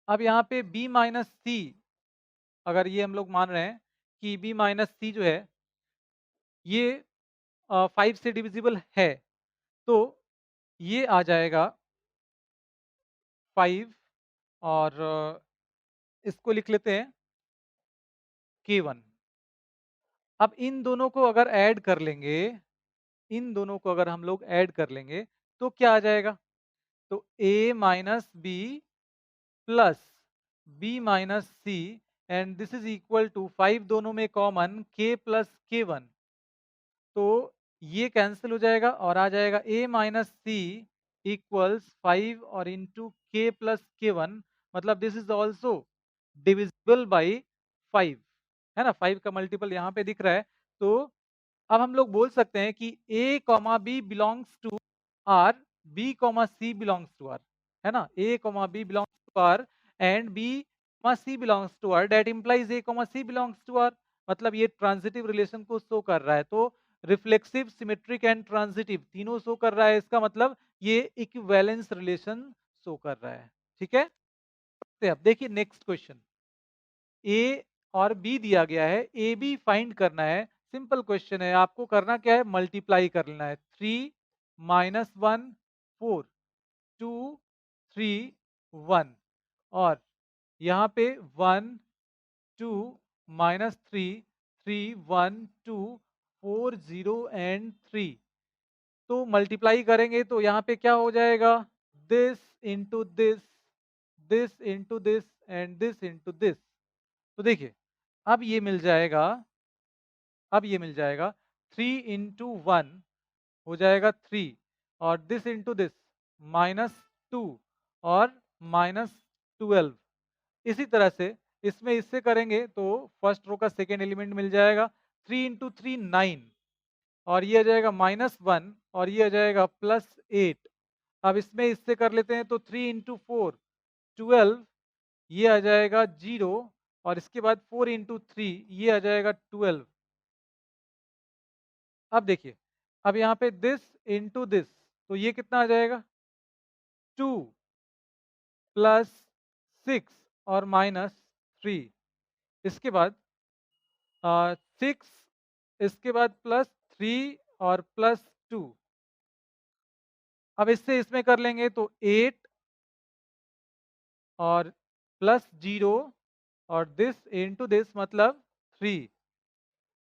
अब यहाँ पे b माइनस सी, अगर ये हम लोग मान रहे हैं कि b माइनस सी जो है ये 5 से डिविजिबल है, तो ये आ जाएगा 5 और इसको लिख लेते हैं k1। अब इन दोनों को अगर ऐड कर लेंगे, इन दोनों को अगर हम लोग ऐड कर लेंगे तो क्या आ जाएगा? तो a minus B plus B minus C and this is equal to 5 दोनों में कॉमन k प्लस k1। तो ये कैंसिल हो जाएगा और आ जाएगा a माइनस सी इक्वल्स 5 और इंटू k प्लस k1, मतलब this is also divisible by 5, है ना। 5 का मल्टीपल यहाँ पे दिख रहा है। तो अब हम लोग बोल सकते हैं कि a comma B belongs to R, B comma C belongs to R, है ना। a comma B belongs to R and b comma C belongs to R, that implies a comma C belongs to R. मतलब ये transitive relation को show कर रहा है। तो reflexive, symmetric and transitive तीनों शो कर रहा है। इसका मतलब ये इक्विवेलेंस रिलेशन शो कर रहा है। ठीक है, तो अब देखिए नेक्स्ट क्वेश्चन। ए और बी दिया गया है, ए बी फाइंड करना है। सिंपल क्वेश्चन है, आपको करना क्या है, मल्टीप्लाई कर लेना है। 3 माइनस 1 4, 2 3 1, और यहाँ पे 1 2 माइनस 3 3 1 2 4 0 एंड 3। तो मल्टीप्लाई करेंगे तो यहाँ पे क्या हो जाएगा, this into this, this into this and this into this. तो देखिए अब ये मिल जाएगा, अब ये मिल जाएगा 3 इंटू 1 हो जाएगा 3, और दिस इंटू दिस -2 और -12। इसी तरह से इसमें इससे करेंगे तो फर्स्ट रो का सेकेंड एलिमेंट मिल जाएगा। 3 इंटू 3 9, और ये आ जाएगा -1 और ये आ जाएगा +8। अब इसमें इससे कर लेते हैं तो 3 इंटू 4 12, ये आ जाएगा 0, और इसके बाद 4 इंटू 3 ये आ जाएगा 12। अब देखिए, अब यहाँ पे दिस इंटू दिस, तो ये कितना आ जाएगा 2 प्लस 6 और -3। इसके बाद 6, इसके बाद +3 और +2। अब इससे इसमें कर लेंगे तो 8 और +0 और दिस इंटू दिस मतलब 3।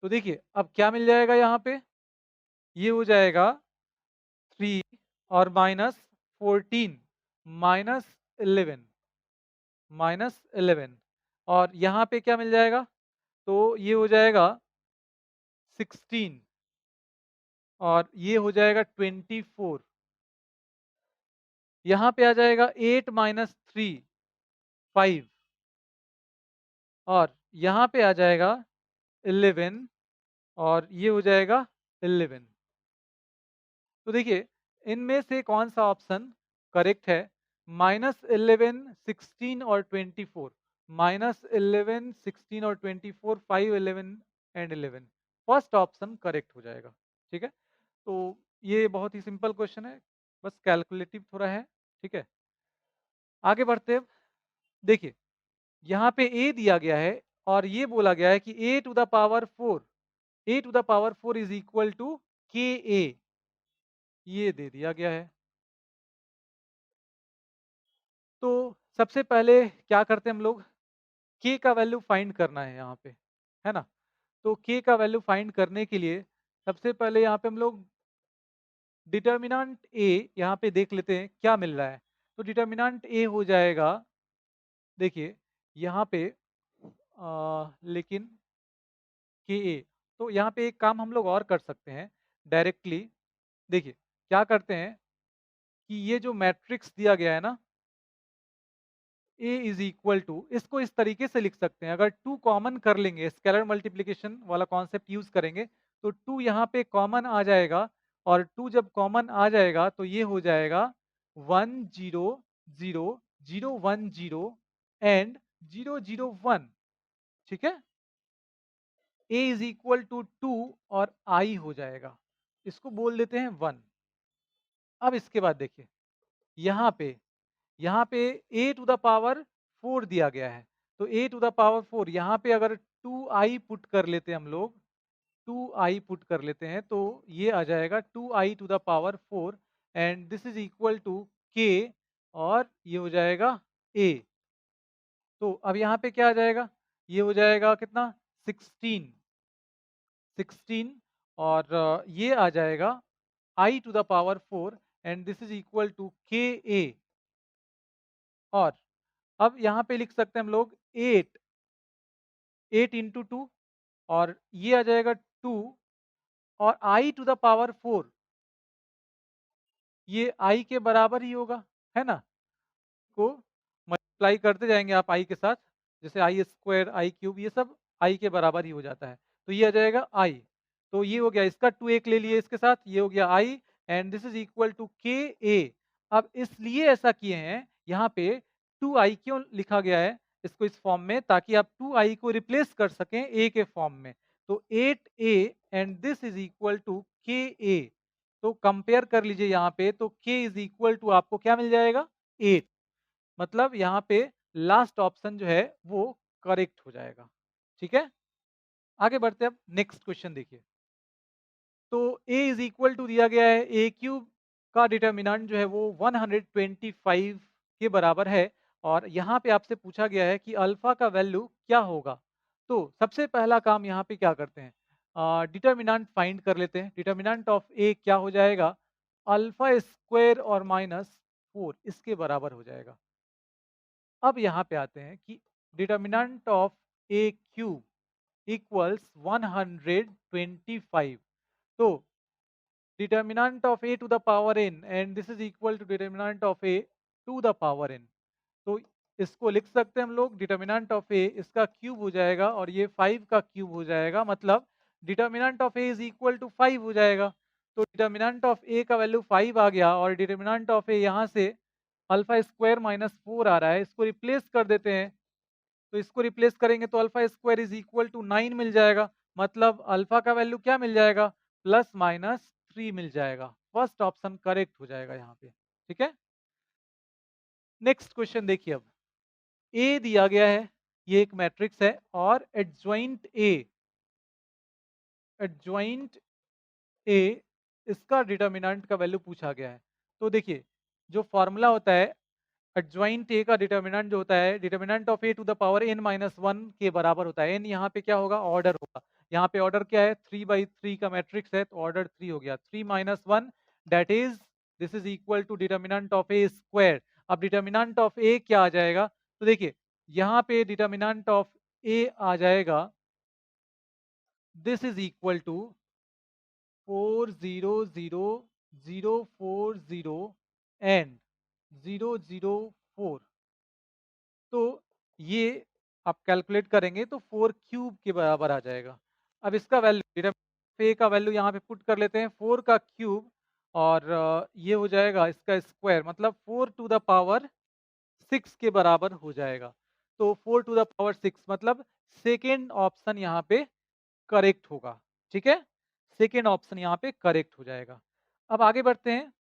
तो देखिए अब क्या मिल जाएगा यहाँ पे, ये हो जाएगा 3 और -14 -11, -11, और यहाँ पे क्या मिल जाएगा, तो ये हो जाएगा 16 और ये हो जाएगा 24। यहाँ पे आ जाएगा 8 माइनस 3 5, और यहाँ पे आ जाएगा 11 और ये हो जाएगा 11। तो देखिए इनमें से कौन सा ऑप्शन करेक्ट है, -11 16 और 24, -11 16 और 24 5 11 एंड 11, फर्स्ट ऑप्शन करेक्ट हो जाएगा। ठीक है, तो ये बहुत ही सिंपल क्वेश्चन है, बस कैलकुलेटिव थोड़ा है। ठीक है, आगे बढ़ते हैं। देखिए यहाँ पे a दिया गया है और ये बोला गया है कि a to the power 4, a to the power 4 is equal to के ए, ये दे दिया गया है। तो सबसे पहले क्या करते हैं हम लोग, k का वैल्यू फाइंड करना है यहाँ पे, है ना। तो k का वैल्यू फाइंड करने के लिए सबसे पहले यहाँ पे हम लोग डिटर्मिनेंट a यहाँ पे देख लेते हैं क्या मिल रहा है। तो डिटर्मिनेंट a हो जाएगा, देखिए यहाँ पे लेकिन के ए, तो यहाँ पे एक काम हम लोग और कर सकते हैं डायरेक्टली। देखिए क्या करते हैं कि ये जो मैट्रिक्स दिया गया है ना, ए इज इक्वल टू, इसको इस तरीके से लिख सकते हैं, अगर 2 कॉमन कर लेंगे, स्केलर मल्टीप्लिकेशन वाला कॉन्सेप्ट यूज करेंगे, तो 2 यहाँ पे कॉमन आ जाएगा, और 2 जब कॉमन आ जाएगा तो ये हो जाएगा 1 0 0 010 एंड 001, ठीक है। a इज इक्वल टू 2 और i हो जाएगा, इसको बोल देते हैं 1। अब इसके बाद देखिए, यहाँ पे a टू द पावर 4 दिया गया है, तो a टू द पावर 4 यहाँ पे अगर 2i पुट कर लेते हैं हम लोग, 2i पुट कर लेते हैं तो ये आ जाएगा 2i to the power 4 and this is equal to k, और ये हो जाएगा a। तो अब यहाँ पे क्या आ जाएगा, ये हो जाएगा कितना, 16, 16, और ये आ जाएगा i to the power 4 and this is equal to k a। और अब यहाँ पे लिख सकते हैं हम लोग 8, 8 इंटू 2, और ये आ जाएगा 2, और i टू द पावर 4 ये i के बराबर ही होगा, है ना। को मल्टीप्लाई करते जाएंगे आप i के साथ, जैसे आई स्क्वायर, आई क्यूब, ये सब i के बराबर ही हो जाता है, तो ये आ जाएगा i। तो ये हो गया, इसका 2 एक ले लिए इसके साथ, ये हो गया i and this is equal to के ए। अब इसलिए ऐसा किए हैं यहाँ पे 2i क्यों लिखा गया है इसको इस फॉर्म में, ताकि आप 2i को रिप्लेस कर सकें a के फॉर्म में। तो 8a and this is equal to के ए। तो कंपेयर कर लीजिए यहाँ पे, तो k इज इक्वल टू आपको क्या मिल जाएगा, 8। मतलब यहाँ पे लास्ट ऑप्शन जो है वो करेक्ट हो जाएगा, ठीक है। आगे बढ़ते हैं, अब नेक्स्ट क्वेश्चन देखिए। तो a इज इक्वल टू दिया गया है, a क्यूब का डिटर्मिनेंट जो है वो 125 के बराबर है, और यहाँ पे आपसे पूछा गया है कि अल्फा का वैल्यू क्या होगा। तो सबसे पहला काम यहाँ पे क्या करते हैं, डिटर्मिनेंट फाइंड कर लेते हैं। डिटर्मिनेंट ऑफ a क्या हो जाएगा, अल्फा स्क्वायर और -4 इसके बराबर हो जाएगा। अब यहाँ पे आते हैं कि determinant of A cube equals 125। तो determinant of a to the power n and this is equal to determinant of a to the power n। तो इसको लिख सकते हैं हम लोग, डिटर्मिनेंट ऑफ a इसका क्यूब हो जाएगा और ये 5 का क्यूब हो जाएगा, मतलब determinant of a is equal to 5 हो जाएगा। तो डिटर्मिनेंट ऑफ a का वैल्यू 5 आ गया, और डिटर्मिनेंट ऑफ a यहाँ से अल्फा स्क्वायर -4 आ रहा है, इसको रिप्लेस कर देते हैं। तो इसको रिप्लेस करेंगे तो alpha square is equal to 9 मिल जाएगा, मतलब अल्फा का वैल्यू क्या मिल जाएगा, +-3 मिल जाएगा। फर्स्ट ऑप्शन करेक्ट हो जाएगा यहाँ पे, ठीक है। नेक्स्ट क्वेश्चन देखिए, अब ए दिया गया है, ये एक मैट्रिक्स है, और एडजॉइंट ए इसका डिटर्मिनेंट का वैल्यू पूछा गया है। तो देखिए, जो फॉर्मूला होता है एडजॉइंट ए का डिटर्मिनेंट जो होता है, determinant of A to the power n-1 के बराबर होता है। n यहाँ पे क्या होगा, ऑर्डर होगा। यहाँ पे ऑर्डर क्या है, 3/3 का मैट्रिक्स है, तो ऑर्डर 3 हो गया। 3-1 that is this is equal to determinant of A square. अब डिटर्मिनेंट ऑफ ए क्या आ जाएगा, तो देखिए यहाँ पे डिटर्मिनेंट ऑफ ए आ जाएगा, this is equal to 400,040 and 004। तो ये आप कैलकुलेट करेंगे तो 4 क्यूब के बराबर आ जाएगा। अब इसका वैल्यू पे का वैल्यू यहाँ पे पुट कर लेते हैं, 4 का क्यूब, और ये हो जाएगा इसका स्क्वायर, मतलब 4 टू द पावर 6 के बराबर हो जाएगा। तो 4 टू द पावर 6 मतलब सेकेंड ऑप्शन यहाँ पे करेक्ट होगा, ठीक है। सेकेंड ऑप्शन यहाँ पे करेक्ट हो जाएगा। अब आगे बढ़ते हैं,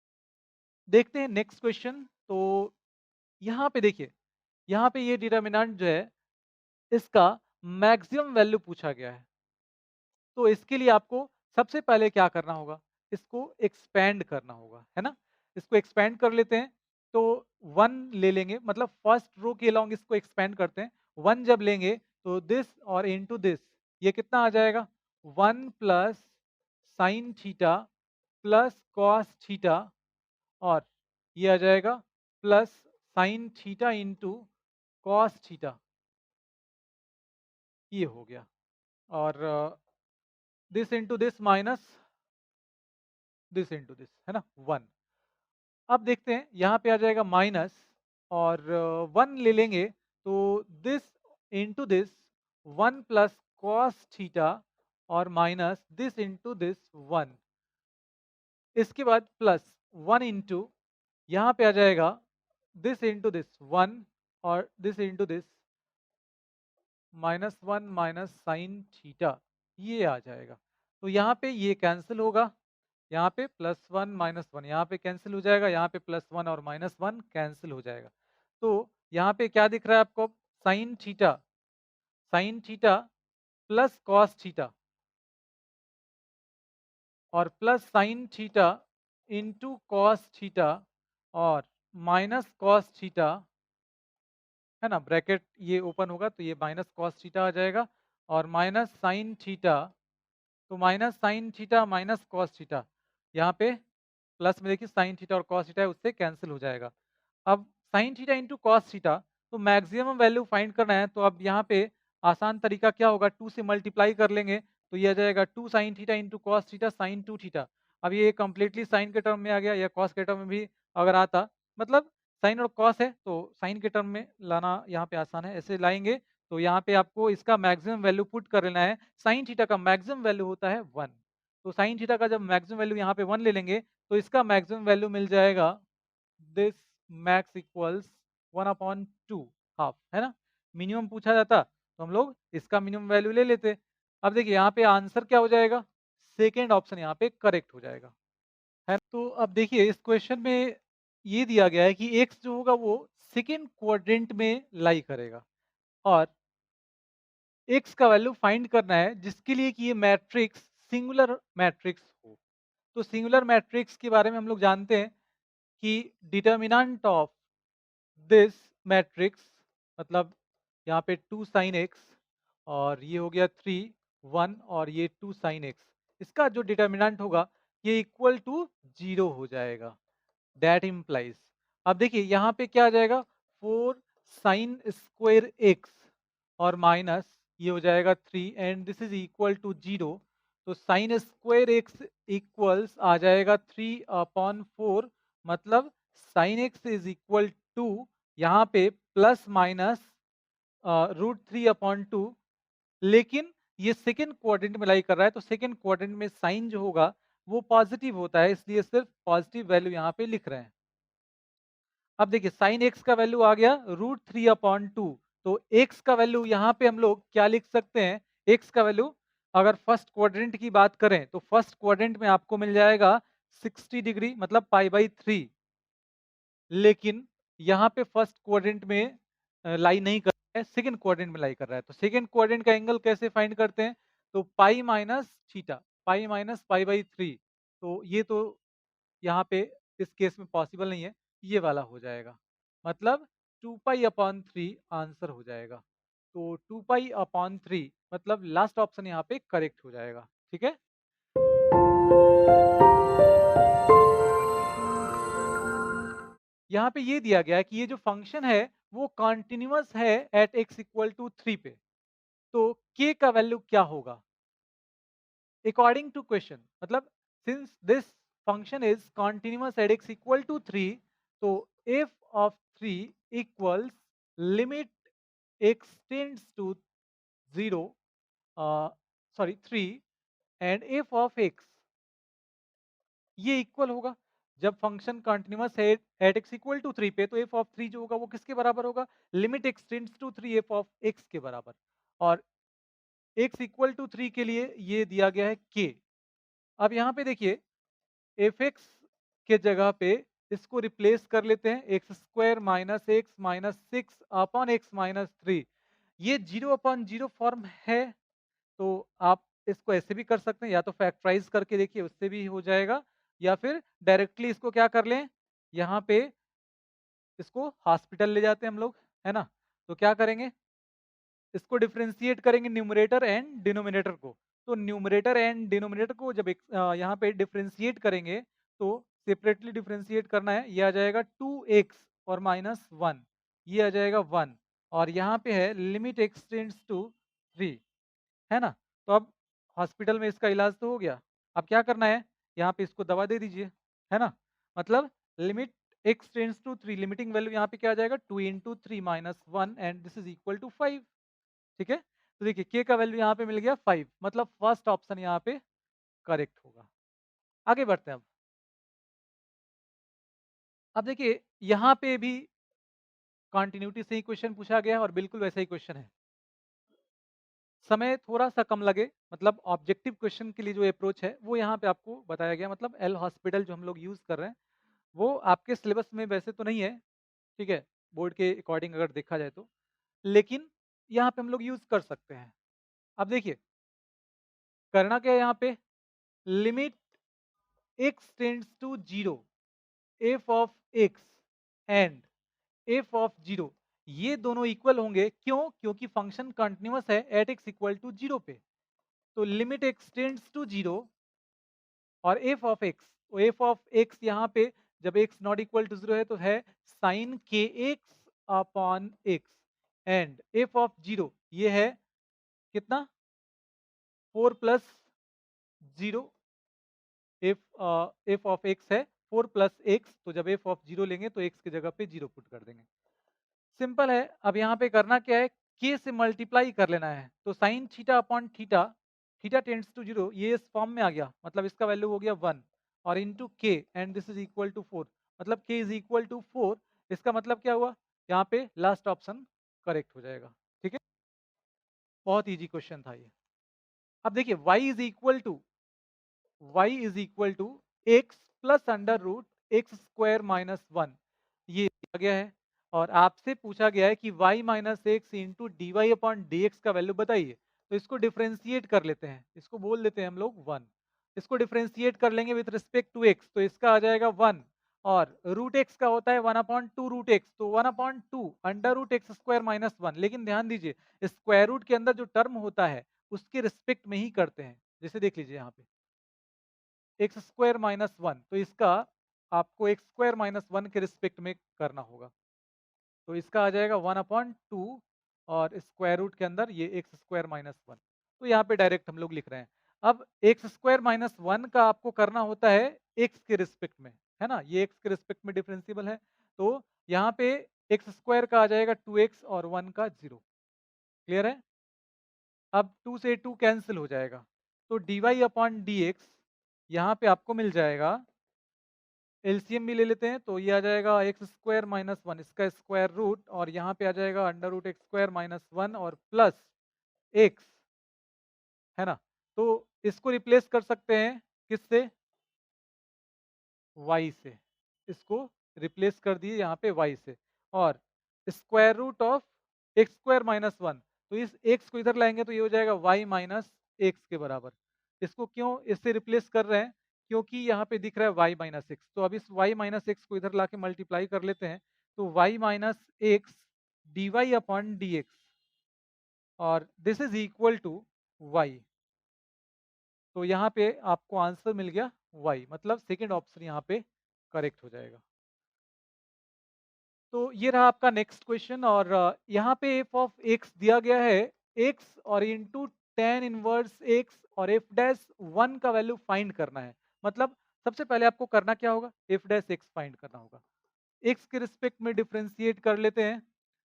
देखते हैं नेक्स्ट क्वेश्चन। तो यहाँ पे देखिए, यहाँ पे ये डिटर्मिनेंट जो है इसका मैक्सिमम वैल्यू पूछा गया है। तो इसके लिए आपको सबसे पहले क्या करना होगा, इसको एक्सपेंड करना होगा, है ना। इसको एक्सपेंड कर लेते हैं, तो 1 ले लेंगे, मतलब फर्स्ट रो के अलॉन्ग इसको एक्सपेंड करते हैं। 1 जब लेंगे तो दिस और इनटू दिस, ये कितना आ जाएगा, 1 plus sine theta plus cos theta, और ये आ जाएगा plus sine theta into cos theta, ये हो गया। और this into this minus this into this, है ना, 1। अब देखते हैं यहाँ पे आ जाएगा माइनस, और 1 ले लेंगे तो this into this 1 plus cos theta, और माइनस दिस इंटू दिस 1। इसके बाद प्लस 1 इंटू यहाँ पे आ जाएगा दिस इंटू दिस 1 और this into this -1 minus sine theta, ये आ जाएगा। तो यहाँ पे ये कैंसिल होगा, यहाँ पे +1 -1 यहाँ पे कैंसिल हो जाएगा, यहाँ पे +1 और -1 कैंसिल हो जाएगा। तो यहाँ पे क्या दिख रहा है आपको? Sine theta plus cos theta और plus sine theta into cos theta और माइनस कॉस थीटा, है ना, ब्रैकेट ये ओपन होगा तो ये माइनस कॉस थीटा आ जाएगा और माइनस साइन थीटा, तो minus sine theta minus cos theta, यहाँ पे प्लस में देखिए साइन थीटा और कॉस थीटा है उससे कैंसिल हो जाएगा। अब sign theta into cos theta, तो मैक्सिमम वैल्यू फाइंड करना है तो अब यहाँ पे आसान तरीका क्या होगा, 2 से मल्टीप्लाई कर लेंगे तो ये आ जाएगा 2 sign theta into cos theta sine 2 theta. अब ये कम्प्लीटली साइन के टर्म में आ गया या कॉस के टर्म में भी अगर आता, मतलब साइन और कॉस है तो साइन के टर्म में लाना यहाँ पे आसान है, ऐसे लाएंगे तो यहाँ पे आपको इसका मैक्सिमम वैल्यू पुट कर लेना है। साइन थीटा का मैक्सिमम वैल्यू होता है 1, तो साइन थीटा का जब मैक्सिमम वैल्यू यहाँ पे 1 ले लेंगे तो इसका मैक्सिमम वैल्यू मिल जाएगा, दिस मैक्स इक्वल्स 1/2 हाफ, है ना। मिनिमम पूछा जाता तो हम लोग इसका मिनिमम वैल्यू ले लेते। अब देखिए यहाँ पे आंसर क्या हो जाएगा, सेकेंड ऑप्शन यहाँ पे करेक्ट हो जाएगा, है। तो अब देखिए इस क्वेश्चन में ये दिया गया है कि x जो होगा वो सेकेंड क्वाड्रेंट में लाई करेगा और x का वैल्यू फाइंड करना है जिसके लिए कि ये मैट्रिक्स सिंगुलर मैट्रिक्स हो। तो सिंगुलर मैट्रिक्स के बारे में हम लोग जानते हैं कि डिटर्मिनेंट ऑफ दिस मैट्रिक्स, मतलब यहाँ पे 2 साइन एक्स और ये हो गया 3 1 और ये 2 साइन एक्स, इसका जो डिटर्मिनेंट होगा ये इक्वल टू 0 हो जाएगा। दैट इम्प्लाइज, अब देखिए यहाँ पे क्या आ जाएगा, 4 साइन स्क्वायर एक्स और माइनस ये हो जाएगा 3 and this is equal to 0। तो साइन स्क्वायर एक्स इक्वल्स आ जाएगा 3/4, मतलब sine X is equal to यहाँ पे प्लस माइनस √3/2, लेकिन ये सेकेंड क्वाड्रेंट में लाई कर रहा है तो सेकेंड क्वाड्रेंट में साइन जो होगा वो पॉजिटिव होता है, इसलिए सिर्फ पॉजिटिव वैल्यू यहाँ पे लिख रहे हैं। अब देखिए साइन एक्स का वैल्यू आ गया √3/2, तो एक्स का वैल्यू यहाँ पे हम लोग क्या लिख सकते हैं, एक्स का वैल्यू अगर फर्स्ट क्वाड्रेंट की बात करें तो फर्स्ट क्वाड्रेंट में आपको मिल जाएगा 60 डिग्री, मतलब π/3, लेकिन यहाँ पे फर्स्ट क्वाड्रेंट में लाई नहीं कर रहा है, सेकंड क्वाड्रेंट में लाई कर रहा है। तो सेकंड क्वाड्रेंट का एंगल कैसे फाइंड करते हैं, तो pi minus theta, pi minus π/3, तो ये तो यहाँ पे इस केस में पॉसिबल नहीं है, ये वाला हो जाएगा, मतलब 2π/3 आंसर हो जाएगा। तो 2π/3 मतलब लास्ट ऑप्शन यहाँ पे करेक्ट हो जाएगा, ठीक है। यहाँ पे ये दिया गया है कि ये जो फंक्शन है वो कॉन्टिन्यूअस है एट x इक्वल टू 3 पे, तो k का वैल्यू क्या होगा अकॉर्डिंग टू क्वेश्चन, मतलब since this function is continuous at x equal to 3, तो f of 3 equals limit x tends to 0, sorry 3 and f of x, ये equal होगा जब फंक्शन कंटिन्यूअस है एट x इक्वल टू 3 पे, तो f of 3 जो होगा वो किसके बराबर होगा, limit x tends to 3 f of x के बराबर, और x इक्वल टू 3 के लिए ये दिया गया है k। अब यहाँ पे देखिए fx के जगह पे इसको रिप्लेस कर लेते हैं, x² minus x minus 6/x-3, ये 0/0 फॉर्म है, तो आप इसको ऐसे भी कर सकते हैं, या तो फैक्टराइज करके देखिए उससे भी हो जाएगा, या फिर डायरेक्टली इसको क्या कर लें, यहाँ पे इसको हॉस्पिटल ले जाते हैं हम लोग, है ना। तो क्या करेंगे, इसको डिफरेंशिएट करेंगे न्यूमरेटर एंड डिनोमिनेटर को, तो न्यूमरेटर एंड डिनोमिनेटर को जब यहाँ पे डिफरेंशिएट करेंगे तो सेपरेटली डिफरेंशिएट करना है, ये आ जाएगा 2x और -1, ये आ जाएगा 1, और यहाँ पे है लिमिट x टेंड्स टू 3, है ना। तो अब हॉस्पिटल में इसका इलाज तो हो गया, अब क्या करना है, यहाँ पे इसको दवा दे दीजिए, है ना, मतलब limit x tends to 3, limiting value यहाँ पे क्या आ जाएगा 2 × 3 - 1 and this is equal to 5, ठीक है। तो देखिए k का वैल्यू यहाँ पे मिल गया 5, मतलब फर्स्ट ऑप्शन यहाँ पे करेक्ट होगा। आगे बढ़ते हैं अब देखिए यहाँ पे भी कंटिन्यूटी से ही क्वेश्चन पूछा गया है और बिल्कुल वैसा ही क्वेश्चन है। समय थोड़ा सा कम लगे, मतलब ऑब्जेक्टिव क्वेश्चन के लिए जो अप्रोच है वो यहाँ पे आपको बताया गया, मतलब एल हॉस्पिटल जो हम लोग यूज कर रहे हैं वो आपके सिलेबस में वैसे तो नहीं है, ठीक है, बोर्ड के अकॉर्डिंग अगर देखा जाए तो, लेकिन यहाँ पे हम लोग यूज कर सकते हैं। अब देखिए करना क्या है यहाँ पे, limit x tends to 0 f of x and f of 0, ये दोनों इक्वल होंगे, क्यों? क्योंकि फंक्शन कंटिन्यूअस है एट x इक्वल टू 0 पे। तो लिमिट x टेंड्स टू 0 और f ऑफ x, तो f ऑफ x यहाँ पे जब x नॉट इक्वल टू 0 है तो है sine kx upon x and f of 0 ये है कितना, 4 प्लस 0, f ऑफ x है 4 प्लस x, तो जब f ऑफ 0 लेंगे तो x की जगह पे 0 पुट कर देंगे। सिंपल है। अब यहाँ पे करना क्या है, k से मल्टीप्लाई कर लेना है, तो sine theta upon theta, theta tends to 0, ये इस फॉर्म में आ गया, मतलब इसका वैल्यू हो गया 1 और into k and this is equal to 4, मतलब k इज इक्वल टू 4। इसका मतलब क्या हुआ, यहाँ पे लास्ट ऑप्शन करेक्ट हो जाएगा। ठीक है, बहुत इजी क्वेश्चन था ये। अब देखिए y is equal to x plus under root X square minus 1, ये दिया गया है और आपसे पूछा गया है कि y minus X into D Y upon D X का वैल्यू बताइए। तो इसको डिफ्रेंशिएट कर लेते हैं, इसको बोल देते हैं हम लोग 1। इसको डिफ्रेंशिएट कर लेंगे विथ रिस्पेक्ट टू एक्स, तो इसका आ जाएगा 1 और रूट एक्स का होता है 1/2 रूट एक्स, तो 1/2 under root X square minus 1। लेकिन ध्यान दीजिए स्क्वायर रूट के अंदर जो टर्म होता है उसके रिस्पेक्ट में ही करते हैं, जैसे देख लीजिए यहाँ पे एक्स स्क्वायर माइनस 1, तो इसका आपको एक्स स्क्वायर माइनस 1 के रिस्पेक्ट में करना होगा, तो इसका आ जाएगा 1/2 और स्क्वायर रूट के अंदर ये एक्स स्क्वायर माइनस 1, तो यहाँ पे डायरेक्ट हम लोग लिख रहे हैं। अब एक्स स्क्वायर माइनस 1 का आपको करना होता है एक्स के रिस्पेक्ट में, है ना, ये एक्स के रिस्पेक्ट में डिफरेंशिएबल है, तो यहाँ पे एक्स स्क्वायर का आ जाएगा 2x और 1 का 0। क्लियर है? अब 2 से 2 कैंसिल हो जाएगा, तो D Y upon D x यहाँ पे आपको मिल जाएगा, एलसीएम भी ले लेते हैं, तो ये आ जाएगा एक्स स्क्वायर माइनस 1 इसका स्क्वायर रूट और यहाँ पे आ जाएगा under root X square minus 1 और प्लस एक्स, है ना। तो इसको रिप्लेस कर सकते हैं किससे, y से, इसको रिप्लेस कर दिए यहाँ पे y से, और square root of X square minus 1, तो इस x को इधर लाएंगे तो ये हो जाएगा y माइनस एक्स के बराबर। इसको क्यों इससे रिप्लेस कर रहे हैं, क्योंकि यहाँ पे दिख रहा है y माइनस एक्स, तो अब इस y माइनस एक्स को इधर ला के मल्टीप्लाई कर लेते हैं, तो y minus X D Y upon D X और this is equal to y, तो यहाँ पे आपको आंसर मिल गया y, मतलब सेकेंड ऑप्शन यहाँ पे करेक्ट हो जाएगा। तो ये रहा आपका नेक्स्ट क्वेश्चन और यहाँ पे एफ ऑफ एक्स दिया गया है एक्स और इंटू टेन इनवर्स एक्स और एफ डैश 1 का वैल्यू फाइंड करना है। मतलब सबसे पहले आपको करना क्या होगा, एफ डैश एक्स फाइंड करना होगा। एक्स के रिस्पेक्ट में डिफ्रेंशिएट कर लेते हैं,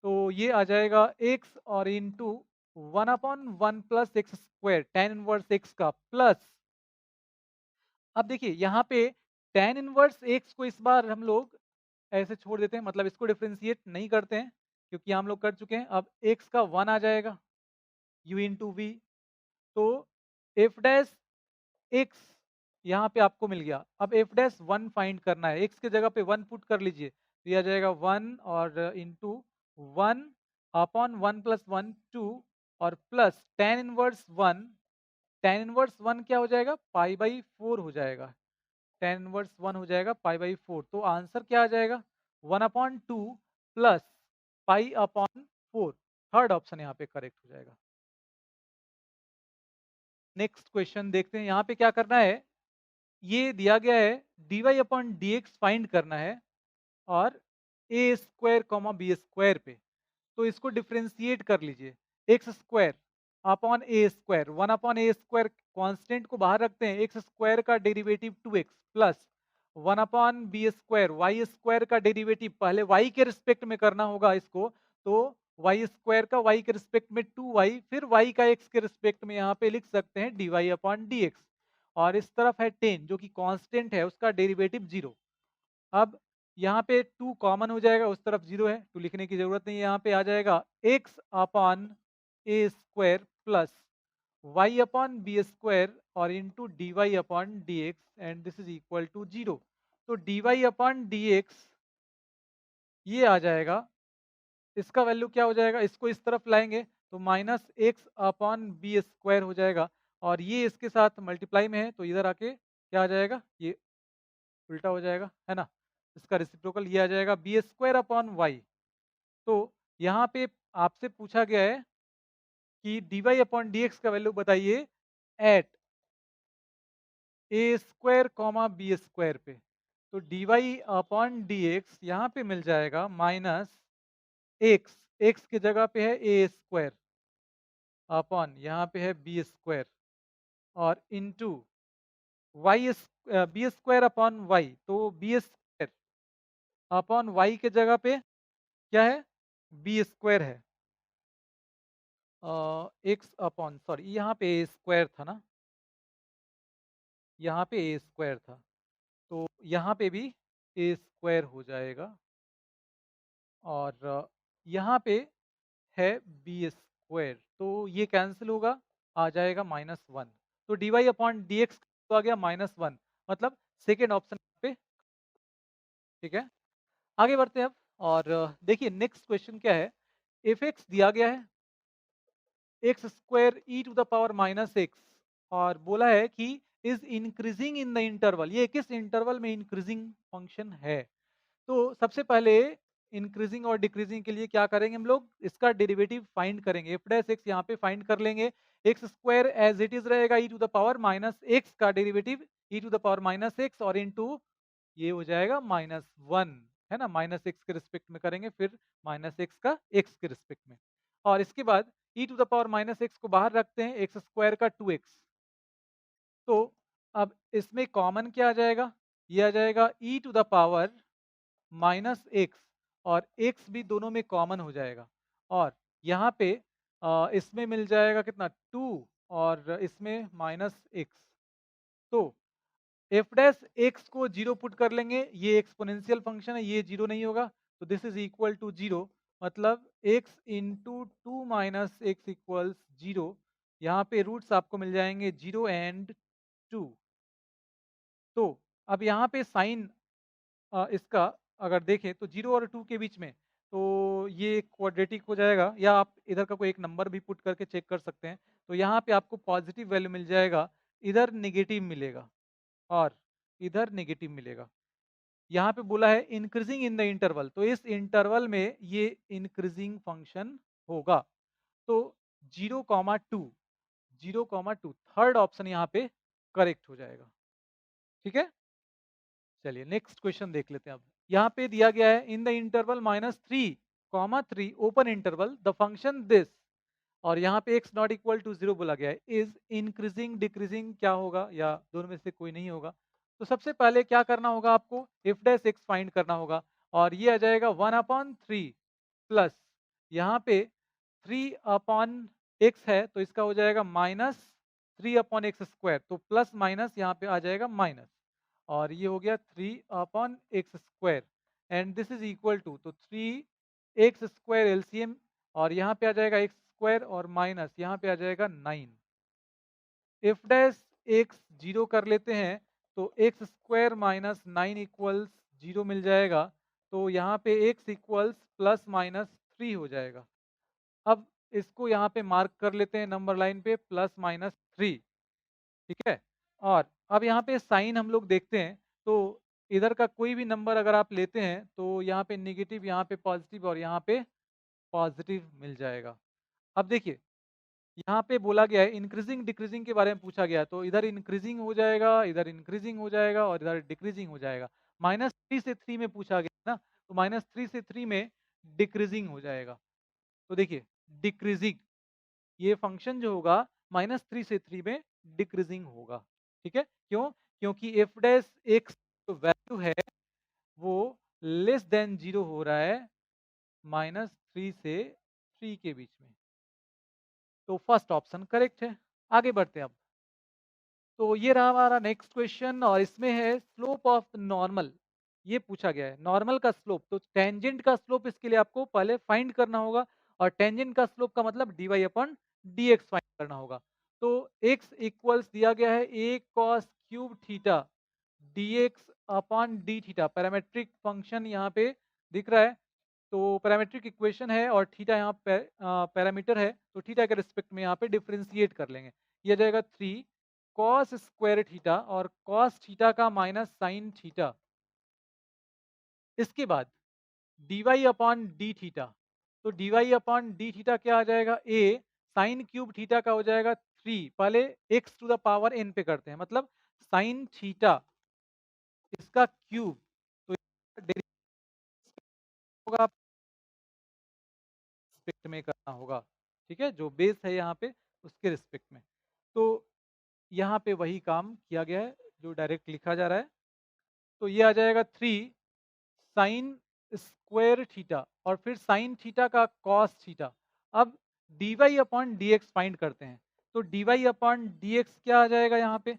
तो ये आ जाएगा एक्स और into 1/1 plus x square tan inverse x का प्लस, अब देखिए यहाँ पे टेन इनवर्स एक्स को इस बार हम लोग ऐसे छोड़ देते हैं, मतलब इसको डिफ्रेंशिएट नहीं करते हैं क्योंकि हम लोग कर चुके हैं। अब एक्स का 1 आ जाएगा u इंटू वी, तो एफ डैश एक्स यहाँ पे आपको मिल गया। अब एफ डैश 1 फाइंड करना है, एक्स की जगह पे 1 पुट कर लीजिए, तो ये आ जाएगा 1 और इंटू 1 अपॉन 1 प्लस 1 2 और plus tan inverse 1, tan inverse 1 क्या हो जाएगा, पाई बाई 4 हो जाएगा, टेन इनवर्स 1 हो जाएगा पाई बाई 4, तो आंसर क्या आ जाएगा 1/2 plus pi upon 4, third option यहाँ पे करेक्ट हो जाएगा। नेक्स्ट क्वेश्चन देखते हैं, यहाँ पे क्या करना है, ये दिया गया है D Y upon D X find करना है और A square comma B square पे, तो इसको डिफ्रेंशिएट कर लीजिए, X square upon A square, 1/a² constant को बाहर रखते हैं, एक्स स्क्वायर का derivative 2x plus 1/b² Y square का डेरिवेटिव पहले y के रिस्पेक्ट में करना होगा इसको, तो वाई स्क्वायर का y के रिस्पेक्ट में 2y, फिर y का x के रिस्पेक्ट में यहाँ पे लिख सकते हैं dy अपॉन dx, और इस तरफ है 10 जो कि कांस्टेंट है उसका डेरिवेटिव 0। अब यहाँ पे 2 कॉमन हो जाएगा, उस तरफ 0 है, 2 लिखने की ज़रूरत नहीं है, यहाँ पे आ जाएगा x upon a square plus y upon b square और into D Y upon D X and this is equal to 0। तो D Y upon D X ये आ जाएगा, इसका वैल्यू क्या हो जाएगा, इसको इस तरफ लाएंगे तो minus X upon B square हो जाएगा और ये इसके साथ मल्टीप्लाई में है तो इधर आके क्या आ जाएगा, ये उल्टा हो जाएगा, है ना। इसका रेसिप्रोकल ये आ जाएगा बी स्क्वायर अपॉन वाई। तो यहाँ पे आपसे पूछा गया है कि D Y upon D X का वैल्यू बताइए at A square comma B square पे। तो D Y upon D x यहाँ पे मिल जाएगा माइनस एक्स, एक्स की जगह पे है ए स्क्वायर अपॉन यहाँ पे है बी स्क्वायर और into Y B square upon Y. तो बी स्क्वायर अपॉन वाई के जगह पे क्या है, बी स्क्वायर है, एक्स अपॉन सॉरी यहाँ पे ए स्क्वायर था ना, यहाँ पे ए स्क्वायर था तो यहाँ पे भी ए स्क्वायर हो जाएगा और यहाँ पे है बी स्क्वायर तो ये कैंसिल होगा, आ जाएगा -1। तो D Y upon D X आ गया -1, मतलब सेकेंड ऑप्शन पे। ठीक है, आगे बढ़ते हैं अब और देखिए नेक्स्ट क्वेश्चन क्या है। एफ एक्स दिया गया है X square E to the power -x और बोला है कि is increasing in the interval, ये किस इंटरवल में इंक्रीजिंग फंक्शन है। तो सबसे पहले इंक्रीजिंग और डिक्रीजिंग के लिए क्या करेंगे हम लोग, इसका डेरिवेटिव फाइंड करेंगे, एफ डैश एक्स यहाँ पे फाइंड कर लेंगे। X square as it is रहेगा E to the power -x का derivative E to the power -x और इनटू ये हो जाएगा -1, है ना, -x के रिस्पेक्ट में करेंगे फिर -x का x के रिस्पेक्ट में। और इसके बाद ई टू द पावर -x को बाहर रखते हैं, एक्स स्क्वायर का 2x। तो अब इसमें कॉमन क्या आ जाएगा, ये आ जाएगा ई टू द पावर -x और x भी दोनों में कॉमन हो जाएगा और यहाँ पे इसमें मिल जाएगा कितना 2 और इसमें -x। तो एफ डैश एक्स को 0 पुट कर लेंगे, ये एक्सपोनेंशियल फंक्शन है, ये 0 नहीं होगा तो दिस इज इक्वल टू 0, मतलब x into 2 minus x equals 0। यहाँ पे रूट्स आपको मिल जाएंगे 0 एंड 2। तो अब यहाँ पे साइन इसका अगर देखें तो 0 और 2 के बीच में तो ये क्वाड्रेटिक हो जाएगा या आप इधर का कोई एक नंबर भी पुट करके चेक कर सकते हैं। तो यहाँ पे आपको पॉजिटिव वैल्यू मिल जाएगा, इधर नेगेटिव मिलेगा और इधर नेगेटिव मिलेगा। यहाँ पे बोला है इंक्रीजिंग इन द इंटरवल, तो इस इंटरवल में ये इंक्रीजिंग फंक्शन होगा। तो 0,2 0,2 थर्ड ऑप्शन यहाँ पे करेक्ट हो जाएगा। ठीक है, चलिए नेक्स्ट क्वेश्चन देख लेते हैं अब। यहाँ पे दिया गया है इन the interval -3,3 open interval the function this और यहाँ पे x नॉट इक्वल टू 0 बोला गया है, इज इंक्रीजिंग डिक्रीजिंग क्या होगा या दोनों में से कोई नहीं होगा। तो सबसे पहले क्या करना होगा आपको, एफ डैश एक्स फाइंड करना होगा और ये आ जाएगा 1/3 प्लस यहाँ पे 3/x है तो इसका हो जाएगा -3/x², तो प्लस माइनस यहाँ पे आ जाएगा माइनस और ये हो गया 3/x² and this is equal to, तो 3x² एलसीएम और यहाँ पे आ जाएगा x² और माइनस यहाँ पे आ जाएगा 9। एफ डैश एक्स 0 कर लेते हैं तो x² माइनस 9 इक्वल्स 0 मिल जाएगा। तो यहाँ पे x इक्वल्स +-3 हो जाएगा। अब इसको यहाँ पे मार्क कर लेते हैं नंबर लाइन पे +-3। ठीक है, और अब यहाँ पे साइन हम लोग देखते हैं तो इधर का कोई भी नंबर अगर आप लेते हैं तो यहाँ पे नेगेटिव, यहाँ पे पॉजिटिव और यहाँ पे पॉजिटिव मिल जाएगा। अब देखिए यहाँ पे बोला गया है इंक्रीजिंग डिक्रीजिंग के बारे में पूछा गया है, तो इधर इंक्रीजिंग हो जाएगा, इधर इंक्रीजिंग हो जाएगा और इधर डिक्रीजिंग हो जाएगा। -3 से 3 में पूछा गया ना, तो -3 से 3 में डिक्रीजिंग हो जाएगा। तो देखिए डिक्रीजिंग ये फंक्शन जो होगा -3 से 3 में डिक्रीजिंग होगा। ठीक है, क्यों, क्योंकि एफ डैश एक्स जो वैल्यू है वो लेस देन 0 हो रहा है -3 से 3 के बीच में। तो फर्स्ट ऑप्शन करेक्ट है। आगे बढ़ते हैं अब। तो ये रहा हमारा नेक्स्ट क्वेश्चन और इसमें है स्लोप ऑफ नॉर्मल ये पूछा गया है नॉर्मल का स्लोप। तो टेंजेंट का स्लोप इसके लिए आपको पहले फाइंड करना होगा, और टेंजेंट का स्लोप का मतलब D Y upon D X find करना होगा। तो x इक्वल्स दिया गया है a cos cube theta dx upon D theta, parametric function यहाँ पे दिख रहा है। तो पैरामेट्रिक इक्वेशन है और थीटा यहाँ पे पैरामीटर है, तो थीटा के रिस्पेक्ट में यहाँ पे डिफरेंशिएट कर लेंगे। ये आ जाएगा 3 cos स्क्वायर थीटा और cos थीटा का माइनस साइन थीटा। इसके बाद dy अपॉन डी थीटा, तो dy अपॉन डी थीटा क्या आ जाएगा, a साइन क्यूब थीटा का हो जाएगा 3, पहले x to the power n पे करते हैं, मतलब साइन थीटा इसका क्यूब। तो डेरिवेटिव होगा रिस्पेक्ट में करना होगा, ठीक है, जो बेस है यहाँ पे उसके रिस्पेक्ट में। तो यहाँ पे वही काम किया गया है जो डायरेक्ट लिखा जा रहा है। तो ये आ जाएगा 3 साइन स्क्वायर थीटा और फिर साइन थीटा का कॉस थीटा। अब D Y upon D X find करते हैं। तो D Y upon D X क्या आ जाएगा यहाँ पे,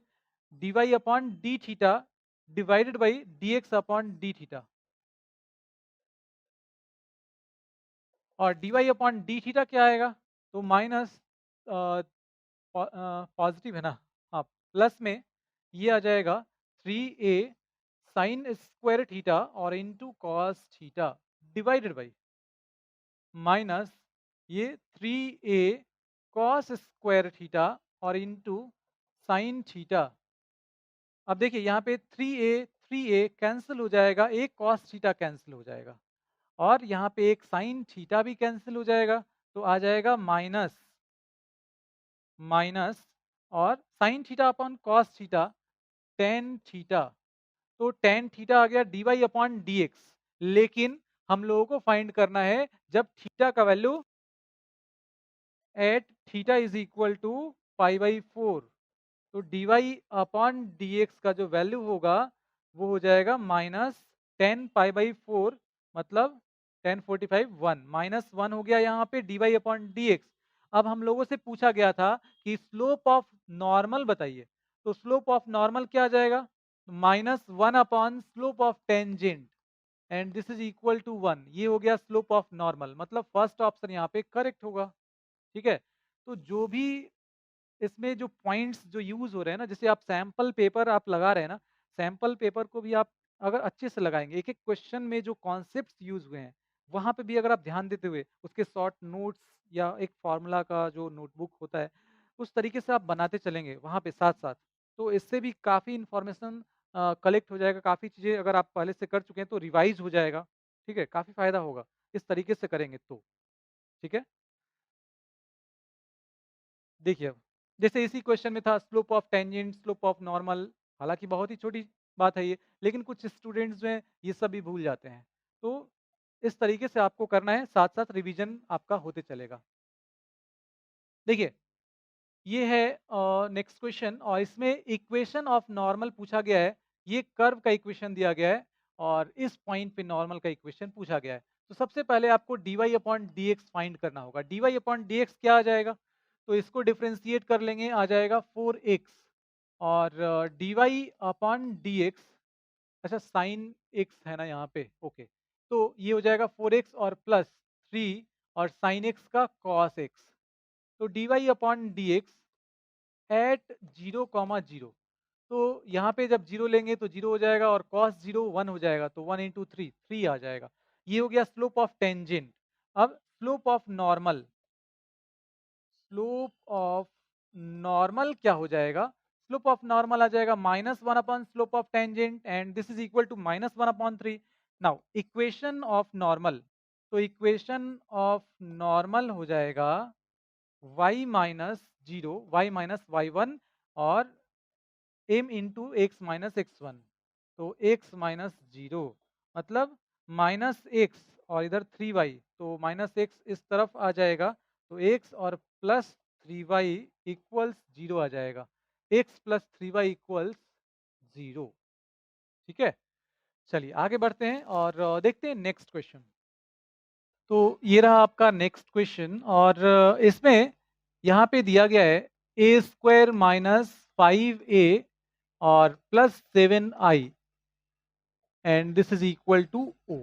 D Y upon D theta divided by D X upon D theta, और D Y upon D theta क्या आएगा, तो माइनस पॉजिटिव है ना, हाँ प्लस में ये आ जाएगा 3a साइन स्क्वायर थीटा और into cos theta divided by minus ये 3a cos स्क्वायर थीटा और इनटू साइन थीटा। अब देखिए यहाँ पे 3a कैंसिल हो जाएगा, एक cos थीटा कैंसिल हो जाएगा और यहाँ पे एक साइन थीटा भी कैंसिल हो जाएगा, तो आ जाएगा माइनस माइनस और sine theta upon cos theta tan theta. तो टेन थीटा आ गया D Y upon D x, लेकिन हम लोगों को फाइंड करना है जब थीटा का value at theta is equal to pi by 4। तो D Y upon D X का जो वैल्यू होगा वो हो जाएगा माइनस 10 पाई बाई 4, मतलब 1045 1 माइनस 1 हो गया यहाँ पे D Y upon D X. अब हम लोगों से पूछा गया था कि स्लोप ऑफ नॉर्मल बताइए, तो स्लोप ऑफ नॉर्मल क्या आ जाएगा, -1 upon slope of tangent and this is equal to 1। ये हो गया स्लोप ऑफ नॉर्मल, मतलब फर्स्ट ऑप्शन यहाँ पे करेक्ट होगा, ठीक है। तो जो भी इसमें जो पॉइंट्स जो यूज हो रहे हैं ना, जैसे आप सैंपल पेपर आप लगा रहे हैं ना, सैंपल पेपर को भी आप अगर अच्छे से लगाएंगे, एक एक क्वेश्चन में जो कॉन्सेप्ट्स यूज हुए हैं वहां पे भी अगर आप ध्यान देते हुए उसके शॉर्ट नोट्स या एक फार्मूला का जो नोटबुक होता है उस तरीके से आप बनाते चलेंगे वहां पे साथ साथ, तो इससे भी काफ़ी इंफॉर्मेशन कलेक्ट हो जाएगा, काफ़ी चीज़ें अगर आप पहले से कर चुके हैं तो रिवाइज हो जाएगा, ठीक है, काफ़ी फायदा होगा इस तरीके से करेंगे तो, ठीक है। देखिए अब जैसे इसी क्वेश्चन में था slope of tangent slope of normal, हालांकि बहुत ही छोटी बात है ये, लेकिन कुछ स्टूडेंट्स जो हैं ये सब भी भूल जाते हैं। तो इस तरीके से आपको करना है, साथ साथ रिवीजन आपका होते चलेगा। देखिए ये है नेक्स्ट क्वेश्चन और इसमें इक्वेशन ऑफ नॉर्मल पूछा गया है। ये कर्व का इक्वेशन दिया गया है और इस पॉइंट पे नॉर्मल का इक्वेशन पूछा गया है। तो सबसे पहले आपको D Y upon D X find करना होगा। D Y upon D X क्या आ जाएगा, तो इसको डिफ्रेंशिएट कर लेंगे, आ जाएगा 4x और D Y upon D X, अच्छा साइन एक्स है ना यहाँ पे, ओके, तो ये हो जाएगा 4x और प्लस 3 और साइन एक्स का कॉस एक्स। तो D Y upon D x at 0, 0, तो यहाँ पे जब 0 लेंगे तो 0 हो जाएगा और cos 0 1 हो जाएगा, तो 1 इंटू 3 आ जाएगा। ये हो गया स्लोप ऑफ टेंजेंट। अब slope of normal, slope of normal क्या हो जाएगा, स्लोप ऑफ नॉर्मल आ जाएगा -1 upon slope of tangent and this is equal to -1/3। Now equation of normal, तो इक्वेशन ऑफ नॉर्मल हो जाएगा y-0 y-y1 और m इंटू x-x1, तो x-0 मतलब -x और इधर 3y, तो -x इस तरफ आ जाएगा, तो x और प्लस 3y इक्वल्स 0 आ जाएगा, x प्लस 3y इक्वल्स 0, ठीक है। चलिए आगे बढ़ते हैं और देखते हैं नेक्स्ट क्वेश्चन। तो ये रहा आपका नेक्स्ट क्वेश्चन और इसमें यहाँ पे दिया गया है ए स्क्वायर माइनस 5a और plus 7i and this is equal to O.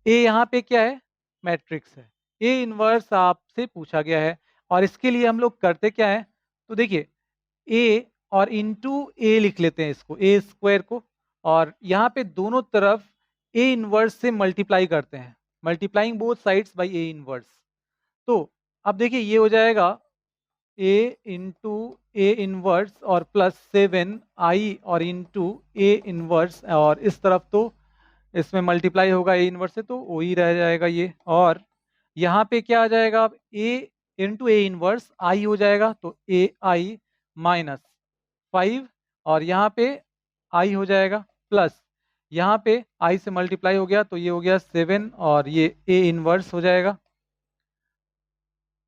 A यहाँ पे क्या है? मैट्रिक्स है। ए इनवर्स आपसे पूछा गया है और इसके लिए हम लोग करते क्या है? तो देखिए ए और इंटू ए लिख लेते हैं इसको, ए स्क्वायर को, और यहाँ पे दोनों तरफ ए इनवर्स से मल्टीप्लाई करते हैं, multiplying both sides by A inverse. तो अब देखिए ये हो जाएगा ए इंटू ए इनवर्स और प्लस 7i और इंटू ए इनवर्स, और इस तरफ तो इसमें मल्टीप्लाई होगा ए इनवर्स से तो ओ ही रह जाएगा ये, और यहाँ पे क्या आ जाएगा? अब ए इंटू ए इनवर्स आई हो जाएगा तो ए आई माइनस 5, और यहाँ पे आई हो जाएगा प्लस, यहाँ पे आई से मल्टीप्लाई हो गया तो ये हो गया 7 और ये ए इनवर्स हो जाएगा।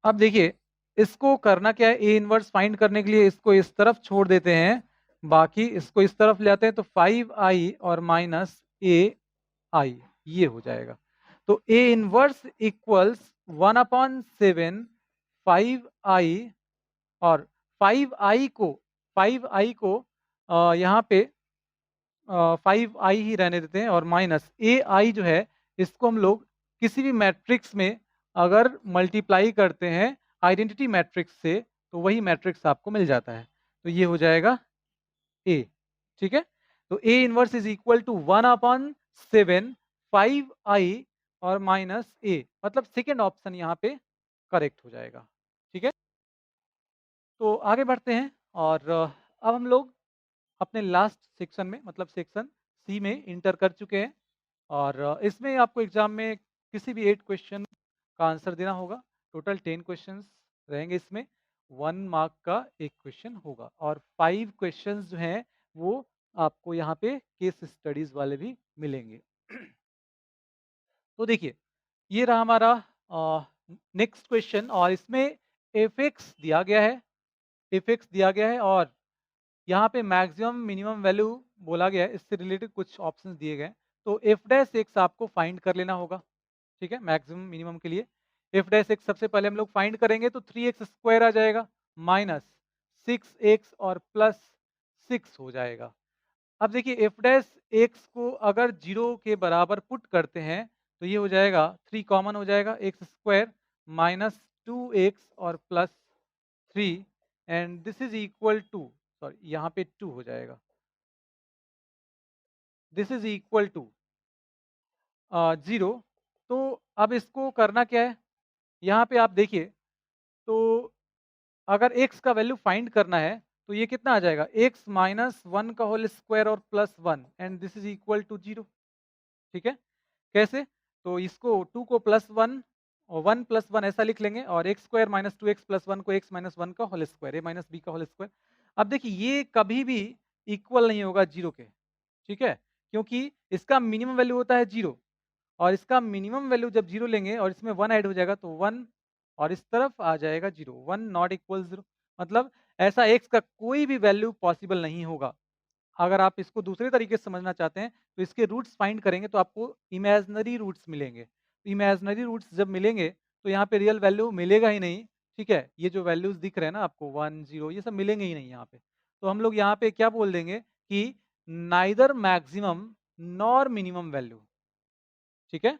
अब देखिए इसको करना क्या है? ए इनवर्स फाइंड करने के लिए इसको इस तरफ छोड़ देते हैं, बाकी इसको इस तरफ ले आते हैं तो 5i और माइनस ए आई ये हो जाएगा। तो ए इनवर्स इक्वल्स 1/7 5i, और 5i को यहाँ पे 5i ही रहने देते हैं, और माइनस ए आई जो है इसको हम लोग किसी भी मैट्रिक्स में अगर मल्टीप्लाई करते हैं आइडेंटिटी मैट्रिक्स से तो वही मैट्रिक्स आपको मिल जाता है, तो ये हो जाएगा ए। ठीक है, तो A inverse is equal to 1/7 5i और माइनस ए, मतलब सेकेंड ऑप्शन यहाँ पे करेक्ट हो जाएगा। ठीक है, तो आगे बढ़ते हैं और अब हम लोग अपने लास्ट सेक्शन में, मतलब सेक्शन सी में इंटर कर चुके हैं, और इसमें आपको एग्जाम में किसी भी 8 क्वेश्चन का आंसर देना होगा। टोटल 10 क्वेश्चंस रहेंगे इसमें, 1 मार्क का एक क्वेश्चन होगा, और 5 क्वेश्चंस जो हैं वो आपको यहाँ पे केस स्टडीज वाले भी मिलेंगे। तो देखिए ये रहा हमारा नेक्स्ट क्वेश्चन, और इसमें एफ एक्स दिया गया है, एफ एक्स दिया गया है, और यहाँ पे मैक्सिमम मिनिमम वैल्यू बोला गया है, इससे रिलेटेड कुछ ऑप्शंस दिए गए हैं। तो एफ डैश एक्स आपको फाइंड कर लेना होगा। ठीक है, मैक्सिमम मिनिमम के लिए एफ डैश एक्स सबसे पहले हम लोग फाइंड करेंगे तो 3x स्क्वायर आ जाएगा माइनस 6x और प्लस 6 हो जाएगा। अब देखिए एफ डैश एक्स को अगर 0 के बराबर पुट करते हैं तो ये हो जाएगा 3 कॉमन हो जाएगा, एक्स स्क्वायर माइनस 2x और plus 3, and this is equal to, sorry यहाँ पे 2 हो जाएगा, दिस इज इक्वल टू 0। तो अब इसको करना क्या है? यहाँ पे आप देखिए तो अगर x का वैल्यू फाइंड करना है तो ये कितना आ जाएगा? x माइनस 1 का होल स्क्वायर और plus 1, and this is equal to 0। ठीक है, कैसे? तो इसको 2 को प्लस 1 और 1 प्लस 1 ऐसा लिख लेंगे, और x square minus 2x plus 1 को x माइनस 1 का whole square, a minus b का होल स्क्वायर। अब देखिए ये कभी भी इक्वल नहीं होगा 0 के। ठीक है, क्योंकि इसका मिनिमम वैल्यू होता है 0, और इसका मिनिमम वैल्यू जब 0 लेंगे और इसमें 1 ऐड हो जाएगा तो 1, और इस तरफ आ जाएगा 0, 1 नॉट इक्वल 0, मतलब ऐसा x का कोई भी वैल्यू पॉसिबल नहीं होगा। अगर आप इसको दूसरे तरीके से समझना चाहते हैं तो इसके रूट्स फाइंड करेंगे तो आपको इमेजिनरी रूट्स मिलेंगे। इमेजिनरी रूट्स जब मिलेंगे तो यहाँ पे रियल वैल्यू मिलेगा ही नहीं। ठीक है, ये जो वैल्यूज दिख रहे हैं ना आपको 1 0 ये सब मिलेंगे ही नहीं यहाँ पे। तो हम लोग यहाँ पे क्या बोल देंगे कि neither maximum nor minimum value. ठीक है,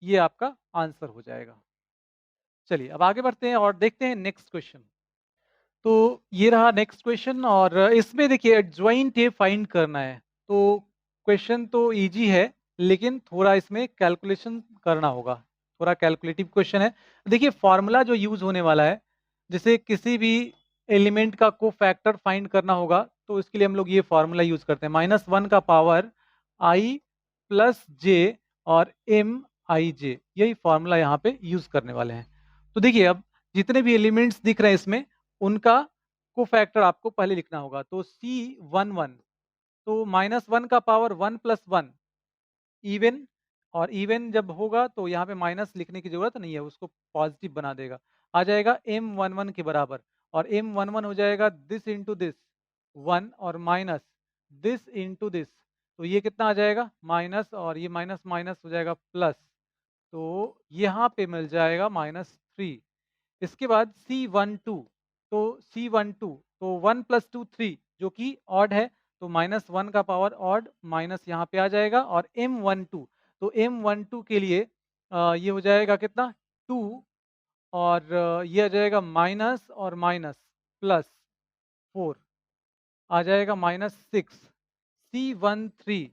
ये आपका आंसर हो जाएगा। चलिए अब आगे बढ़ते हैं और देखते हैं नेक्स्ट क्वेश्चन। तो ये रहा नेक्स्ट क्वेश्चन, और इसमें देखिए एडजॉइंट ए फाइंड करना है। तो क्वेश्चन तो इजी है लेकिन थोड़ा इसमें कैलकुलेशन करना होगा, थोड़ा कैलकुलेटिव क्वेश्चन है। देखिए फॉर्मूला जो यूज होने वाला है, जैसे किसी भी एलिमेंट का को फैक्टर फाइंड करना होगा तो इसके लिए हम लोग ये फॉर्मूला यूज करते हैं, -1 का पावर i प्लस जे और एम आई जे, यही फॉर्मूला यहाँ पे यूज करने वाले हैं। तो देखिए अब जितने भी एलिमेंट्स दिख रहे हैं इसमें उनका को फैक्टर आपको पहले लिखना होगा। तो C11, तो -1 का पावर 1 प्लस 1 इवन, और इवन जब होगा तो यहाँ पे माइनस लिखने की जरूरत नहीं है, उसको पॉजिटिव बना देगा, आ जाएगा M11 के बराबर, और M11 हो जाएगा दिस इंटू दिस 1 और माइनस दिस इंटू दिस, तो ये कितना आ जाएगा? माइनस, और ये माइनस माइनस हो जाएगा प्लस, तो यहाँ पे मिल जाएगा -3। इसके बाद C12, तो C12 तो 1 प्लस 2 3 जो कि ऑड है, तो -1 का पावर ऑड माइनस यहाँ पे आ जाएगा और M12 तो M12 के लिए ये हो जाएगा कितना 2 और ये आ जाएगा माइनस और माइनस प्लस 4 आ जाएगा -6 C13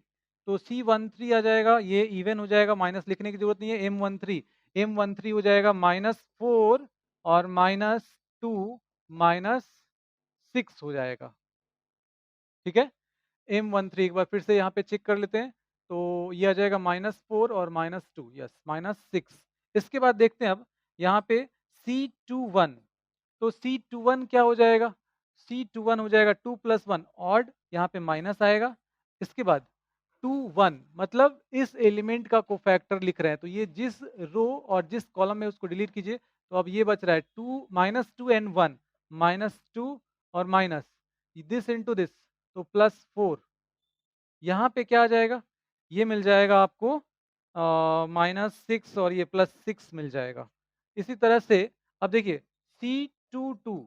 तो C13 आ जाएगा, ये इवन हो जाएगा, माइनस लिखने की जरूरत नहीं है। M13 हो जाएगा -4 और -2 -6 हो जाएगा। ठीक है, M13 एक बार फिर से यहाँ पे चेक कर लेते हैं। तो ये आ जाएगा -4 और -2, यस -6। इसके बाद देखते हैं अब यहाँ पे C21 तो C21 क्या हो जाएगा? C21 हो जाएगा 2 + 1 ऑड, यहाँ पे माइनस आएगा। इसके बाद 2 1 मतलब इस एलिमेंट का कोफैक्टर लिख रहे हैं, तो ये जिस रो और जिस कॉलम में उसको डिलीट कीजिए, तो अब ये बच रहा है 2 -2 एंड 1 -2 और माइनस दिस इनटू दिस तो +4 यहाँ पे क्या आ जाएगा? ये मिल जाएगा आपको -6 और ये +6 मिल जाएगा। इसी तरह से अब देखिए C22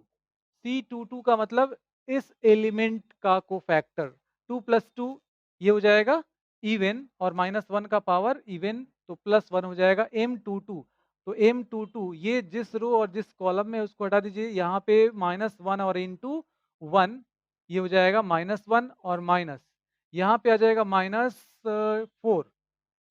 C22 का मतलब इस एलिमेंट का कोफैक्टर 2 + 2 ये हो जाएगा इवन और -1 का पावर इवन तो +1 हो जाएगा M22 तो M22 ये जिस रो और जिस कॉलम में उसको हटा दीजिए, यहाँ पे -1 और इंटू 1 ये हो जाएगा -1 और माइनस यहाँ पे आ जाएगा -4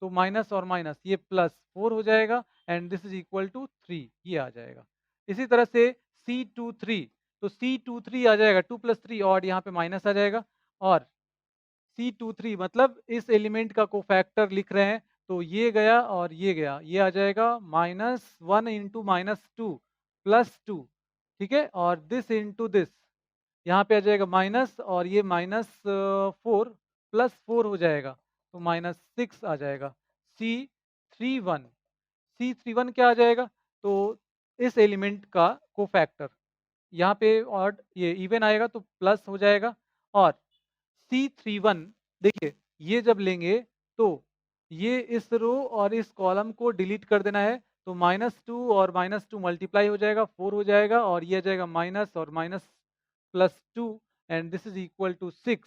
तो माइनस और माइनस ये +4 हो जाएगा and this is equal to 3 ये आ जाएगा। इसी तरह से C23 तो C23 आ जाएगा 2 + 3 और यहाँ पे माइनस आ जाएगा और C23 मतलब इस एलिमेंट का कोफैक्टर लिख रहे हैं, तो ये गया और ये गया, ये आ जाएगा -1 इंटू -2 +2 ठीक है और दिस इंटू दिस यहाँ पे आ जाएगा माइनस और ये -4 +4 हो जाएगा तो -6 आ जाएगा। C31 C31 क्या आ जाएगा? तो इस एलिमेंट का कोफैक्टर यहाँ पे ऑड ये इवन आएगा तो प्लस हो जाएगा और C31 देखिए ये जब लेंगे तो ये इस रो और इस कॉलम को डिलीट कर देना है, तो -2 और -2 मल्टीप्लाई हो जाएगा 4 हो जाएगा और ये आ जाएगा माइनस और minus +2 and this is equal to 6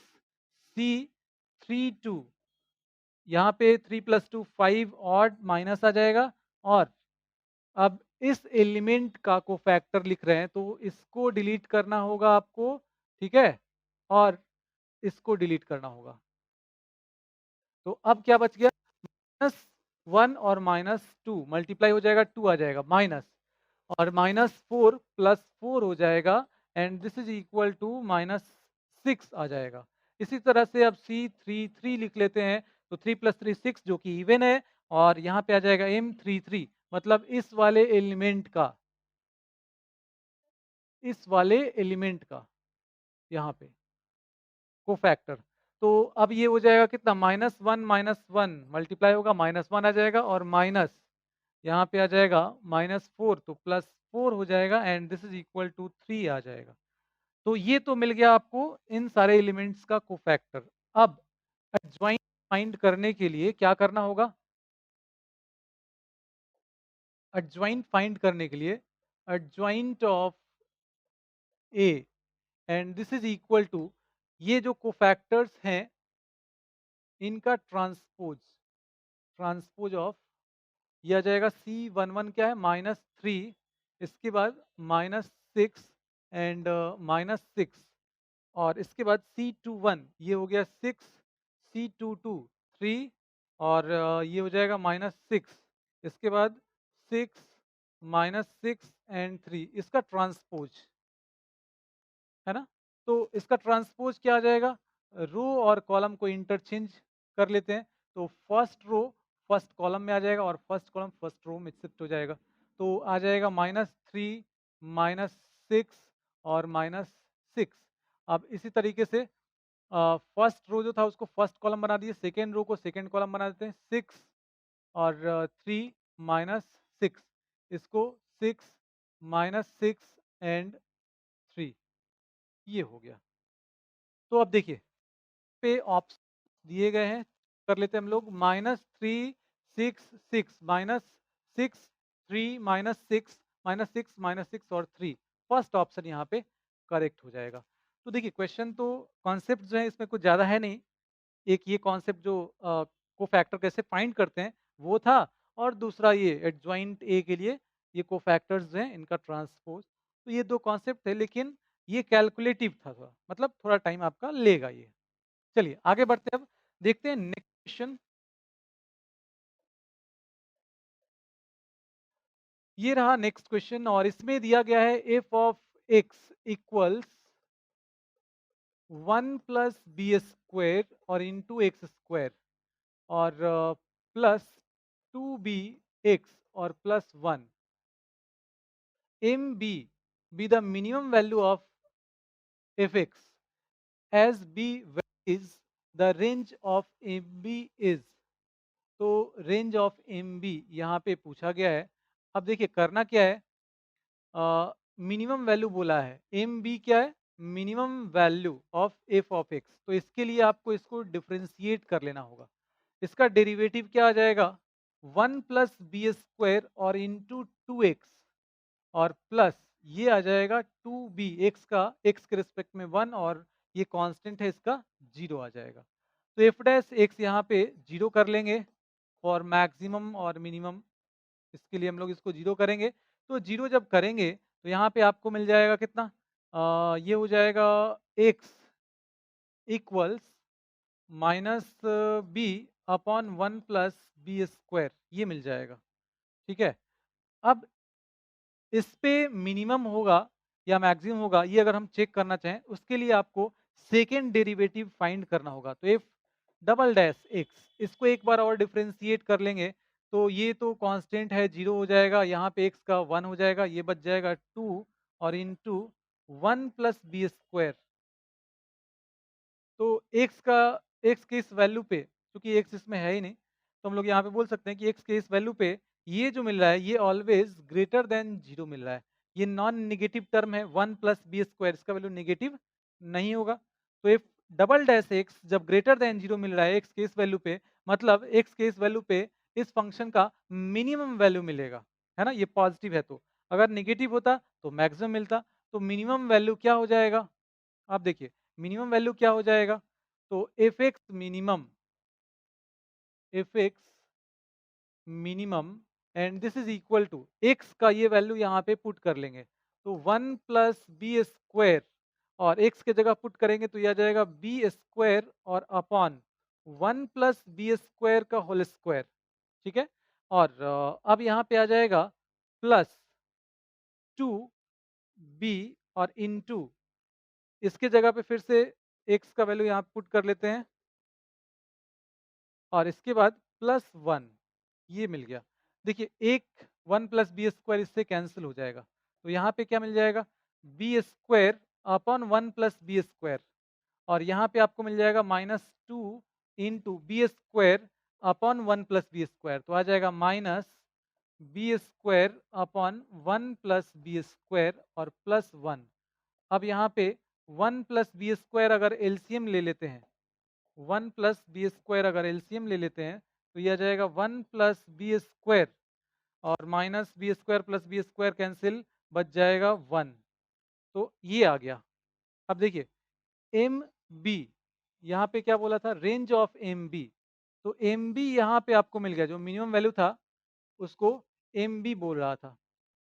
C32 यहाँ पे 3 + 2 5 ऑड माइनस आ जाएगा और अब इस एलिमेंट का कोफैक्टर लिख रहे हैं, तो इसको डिलीट करना होगा आपको, ठीक है? और इसको डिलीट करना होगा। तो अब क्या बच गया? -1 और -2 मल्टीप्लाई हो जाएगा 2 आ जाएगा माइनस और -4 + 4 हो जाएगा and this is equal to -6 आ जाएगा। इसी तरह से अब C33 लिख लेते हैं, तो 3 + 3 6 जो कि इवन है और यहाँ पे आ जाएगा M33 मतलब इस वाले एलिमेंट का यहाँ पे कोफैक्टर। तो अब ये हो जाएगा कितना -1 मल्टीप्लाई होगा -1 आ जाएगा और माइनस यहाँ पे आ जाएगा -4 तो +4 हो जाएगा and this is equal to 3 आ जाएगा। तो ये तो मिल गया आपको इन सारे एलिमेंट्स का कोफैक्टर। अब एडजॉइंट फाइंड करने के लिए क्या करना होगा? एडजॉइंट फाइंड करने के लिए adjoint of A and this is equal to ये जो कोफैक्टर्स हैं इनका ट्रांसपोज ट्रांसपोज ऑफ ये आ जाएगा C11 क्या है -3 इसके बाद -6 एंड -6 और इसके बाद C21 ये हो गया 6 C22 3 और ये हो जाएगा -6 इसके बाद 6 -6 एंड 3 इसका ट्रांसपोज है ना? तो इसका ट्रांसपोज़ क्या आ जाएगा? रो और कॉलम को इंटरचेंज कर लेते हैं। तो फर्स्ट रो फर्स्ट कॉलम में आ जाएगा और फर्स्ट कॉलम फर्स्ट रो में शिफ्ट हो जाएगा। तो आ जाएगा -3 -6 और -6। अब इसी तरीके से फर्स्ट रो जो था उसको फर्स्ट कॉलम बना दिए, सेकंड रो को सेकंड कॉलम बना देते हैं। 6 और 3 -6 इसको 6 -6 एंड 3 ये हो गया। तो अब देखिए पे ऑप्शन दिए गए हैं, कर लेते हैं हम लोग -3 6 6 -6 3 -6 -6 -6 और 3 फर्स्ट ऑप्शन यहाँ पे करेक्ट हो जाएगा। तो देखिए क्वेश्चन तो कॉन्सेप्ट जो है इसमें कुछ ज़्यादा है नहीं। एक ये कॉन्सेप्ट जो कोफैक्टर कैसे फाइंड करते हैं वो था, और दूसरा ये एडजॉइंट ए के लिए ये कोफैक्टर्स जो हैं इनका ट्रांसपोज़। तो ये 2 कॉन्सेप्ट थे, लेकिन ये कैलकुलेटिव था थोड़ा, मतलब थोड़ा टाइम आपका लेगा ये। चलिए आगे बढ़ते हैं, अब देखते हैं नेक्स्ट क्वेश्चन। ये रहा नेक्स्ट क्वेश्चन, और इसमें दिया गया है f of x equals 1 plus b square और इंटू एक्स स्क्वायर, और प्लस 2b एक्स और plus 1 m b the minimum value of f x as b is the range of m b is. तो range of m b यहाँ पे पूछा गया है। अब देखिए करना क्या है, मिनिमम वैल्यू बोला है, एम बी क्या है, minimum value of F of x. तो इसके लिए आपको इसको डिफ्रेंशिएट कर लेना होगा। इसका डेरिवेटिव क्या आ जाएगा, 1 प्लस बी स्क्वायर और इंटू 2x, और प्लस ये आ जाएगा 2b, एक्स का एक्स के रिस्पेक्ट में 1, और ये कांस्टेंट है इसका 0 आ जाएगा। तो एफ डैश एक्स यहाँ पे 0 कर लेंगे फॉर मैक्सिमम और मिनिमम। इसके लिए हम लोग इसको 0 करेंगे। तो 0 जब करेंगे तो यहाँ पे आपको मिल जाएगा कितना, ये हो जाएगा x equals minus b upon 1 plus b square, ये मिल जाएगा। ठीक है, अब इस पे मिनिमम होगा या मैक्सिमम होगा, ये अगर हम चेक करना चाहें उसके लिए आपको सेकेंड डेरिवेटिव फाइंड करना होगा। तो एफ डबल डैश एक्स, इसको एक बार और डिफ्रेंशिएट कर लेंगे, तो ये तो कांस्टेंट है 0 हो जाएगा, यहाँ पे एक्स का 1 हो जाएगा, ये बच जाएगा 2 और इंटू 1 प्लस बी स्क्वायर। तो एक्स के इस वैल्यू पे, क्योंकि एक्स इसमें है ही नहीं, तो हम लोग यहाँ पे बोल सकते हैं कि एक्स के इस वैल्यू पे ये जो मिल रहा है ये ऑलवेज ग्रेटर देन 0 मिल रहा है। ये नॉन निगेटिव टर्म है, 1 प्लस बी स्क्वायर, इसका वैल्यू निगेटिव नहीं होगा। तो इफ डबल डैश एक्स जब ग्रेटर देन 0 मिल रहा है एक्स के इस वैल्यू पे, मतलब एक्स के इस वैल्यू पे इस फंक्शन का मिनिमम वैल्यू मिलेगा, है ना, ये पॉजिटिव है। तो अगर निगेटिव होता तो मैक्सिमम मिलता। तो मिनिमम वैल्यू क्या हो जाएगा, आप देखिए मिनिमम वैल्यू क्या हो जाएगा, तो f x minimum, f x minimum and this is equal to x का ये वैल्यू यहाँ पे पुट कर लेंगे, तो 1 प्लस बी स्क्वायर, और एक्स के जगह पुट करेंगे तो ये आ जाएगा बी स्क्वायर और अपॉन 1 प्लस बी स्क्वायर का होल स्क्वायर। ठीक है, और अब यहाँ पे आ जाएगा प्लस 2b और इनटू, इसके जगह पे फिर से एक्स का वैल्यू यहाँ पुट कर लेते हैं, और इसके बाद प्लस 1, ये मिल गया। देखिए एक 1 प्लस बी स्क्वायर इससे कैंसिल हो जाएगा, तो यहाँ पे क्या मिल जाएगा, b square upon 1 plus b square, और यहाँ पे आपको मिल जाएगा -2 into b square upon 1 plus b square, तो आ जाएगा minus b square upon 1 plus b square और प्लस 1। अब यहाँ पे 1 प्लस बी स्क्वायर अगर एलसीएम ले लेते हैं, 1 प्लस बी स्क्वायर अगर एलसीएम ले लेते हैं, तो ये आ जाएगा 1 प्लस बी स्क्वायर, और minus b square plus b square cancel, बच जाएगा 1। तो ये आ गया। अब देखिए एम बी, यहाँ पे क्या बोला था, रेंज ऑफ एम बी। तो एम बी यहाँ पे आपको मिल गया, जो मिनिमम वैल्यू था उसको एम बी बोल रहा था।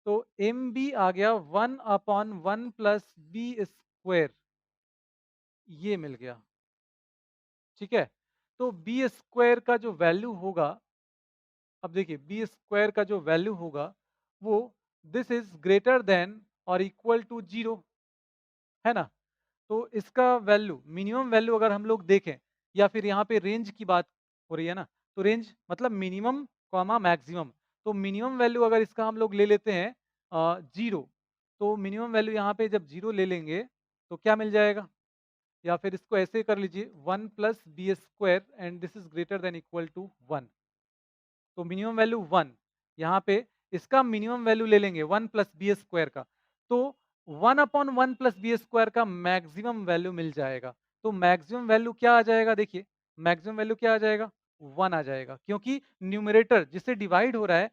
तो एम बी आ गया 1 अपॉन 1 प्लस बी स्क्वायर, ये मिल गया। ठीक है, तो बी स्क्वायर का जो वैल्यू होगा, अब देखिए बी स्क्वायर का जो वैल्यू होगा वो दिस इज ग्रेटर देन और इक्वल टू 0, है ना। तो इसका वैल्यू, मिनिमम वैल्यू अगर हम लोग देखें, या फिर यहाँ पे रेंज की बात हो रही है ना, तो रेंज मतलब मिनिमम कॉमा मैक्सिमम। तो मिनिमम वैल्यू अगर इसका हम लोग ले लेते हैं 0, तो मिनिमम वैल्यू यहाँ पे जब 0 ले लेंगे तो क्या मिल जाएगा, या फिर इसको ऐसे कर लीजिए 1 plus b square and this is greater than equal to 1। तो मिनिमम वैल्यू 1, यहाँ पे इसका मिनिमम वैल्यू ले लेंगे 1 प्लस बी स्क्वायर का, तो 1 अपॉन 1 प्लस बी स्क्वायर का मैक्सिमम वैल्यू मिल जाएगा। तो मैक्सिमम वैल्यू क्या आ जाएगा, देखिए मैक्सिमम वैल्यू क्या आ जाएगा, 1 आ जाएगा, क्योंकि न्यूमरेटर जिससे डिवाइड हो रहा है,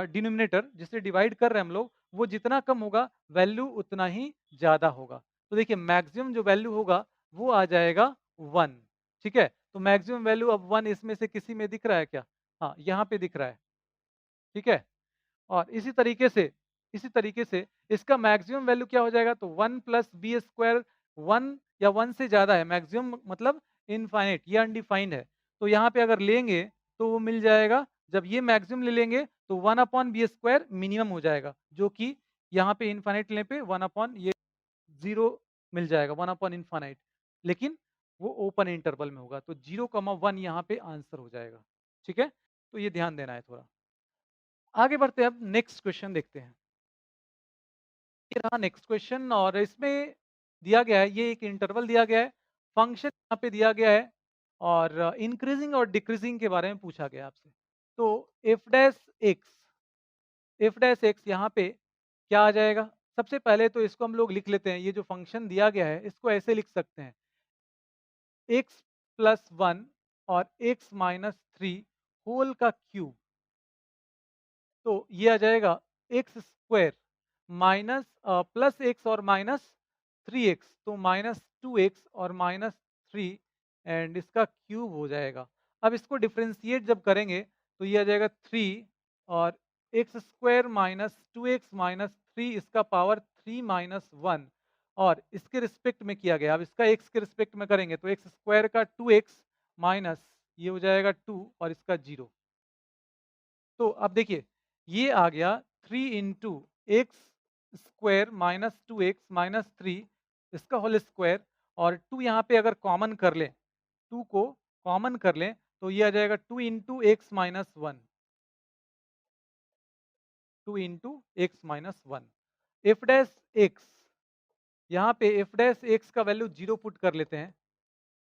डिनोमिनेटर जिससे डिवाइड कर रहे हैं हम लोग, वो जितना कम होगा वैल्यू उतना ही ज़्यादा होगा। तो देखिए मैक्सिमम जो वैल्यू होगा वो आ जाएगा 1, ठीक है? तो मैक्सिमम वैल्यू अब 1 इसमें से किसी में दिख रहा है क्या? हाँ, यहाँ पे दिख रहा है, ठीक है? और इसी तरीके से इसका मैक्सिमम वैल्यू क्या हो जाएगा? तो 1 प्लस बी स्क्वायर 1 या 1 से ज़्यादा है, मैक्सिमम मतलब इनफाइनाइट, ये अनडिफाइंड है। तो यहाँ पे अगर लेंगे तो वो मिल जाएगा, जब ये मैक्सिमम ले लेंगे तो 1 अपॉन बी स्क्वायर मिनिमम हो जाएगा, जो कि यहाँ पे इनफाइनाइट लेने पे 1 अपॉन ये 0 मिल जाएगा, 1 अपॉन इनफाइनाइट। लेकिन वो ओपन इंटरवल में होगा, तो 0, 1 यहाँ पे आंसर हो जाएगा, ठीक है? तो ये ध्यान देना है थोड़ा। आगे बढ़ते हैं, अब नेक्स्ट क्वेश्चन देखते हैं। ये रहा नेक्स्ट क्वेश्चन और इसमें दिया गया है, ये एक इंटरवल दिया गया है, फंक्शन यहाँ पे दिया गया है और इंक्रीजिंग और डिक्रीजिंग के बारे में पूछा गया है आपसे। तो F dash x, F dash X यहाँ पे क्या आ जाएगा? सबसे पहले तो इसको हम लोग लिख लेते हैं, ये जो फंक्शन दिया गया है इसको ऐसे लिख सकते हैं, एक्स प्लस वन और एक्स माइनस थ्री होल का क्यूब। तो ये आ जाएगा x square minus plus x और माइनस 3x, तो -2x और -3 एंड इसका क्यूब हो जाएगा। अब इसको डिफरेंशिएट जब करेंगे तो ये आ जाएगा 3 और x square minus 2x minus 3 इसका पावर 3 माइनस 1 और इसके रिस्पेक्ट में किया गया। अब इसका x के रिस्पेक्ट में करेंगे तो एक्स स्क्वायर का 2x माइनस ये हो जाएगा 2 और इसका 0। तो अब देखिए ये आ गया 3 into x square minus 2x minus 3 इसका होल स्क्वायर और 2 यहाँ पे अगर कॉमन कर लें, 2 को कॉमन कर लें तो ये आ जाएगा 2 into x minus 1, 2 into x minus 1। F dash X, यहाँ पे एफ डैश एक्स का वैल्यू 0 पुट कर लेते हैं,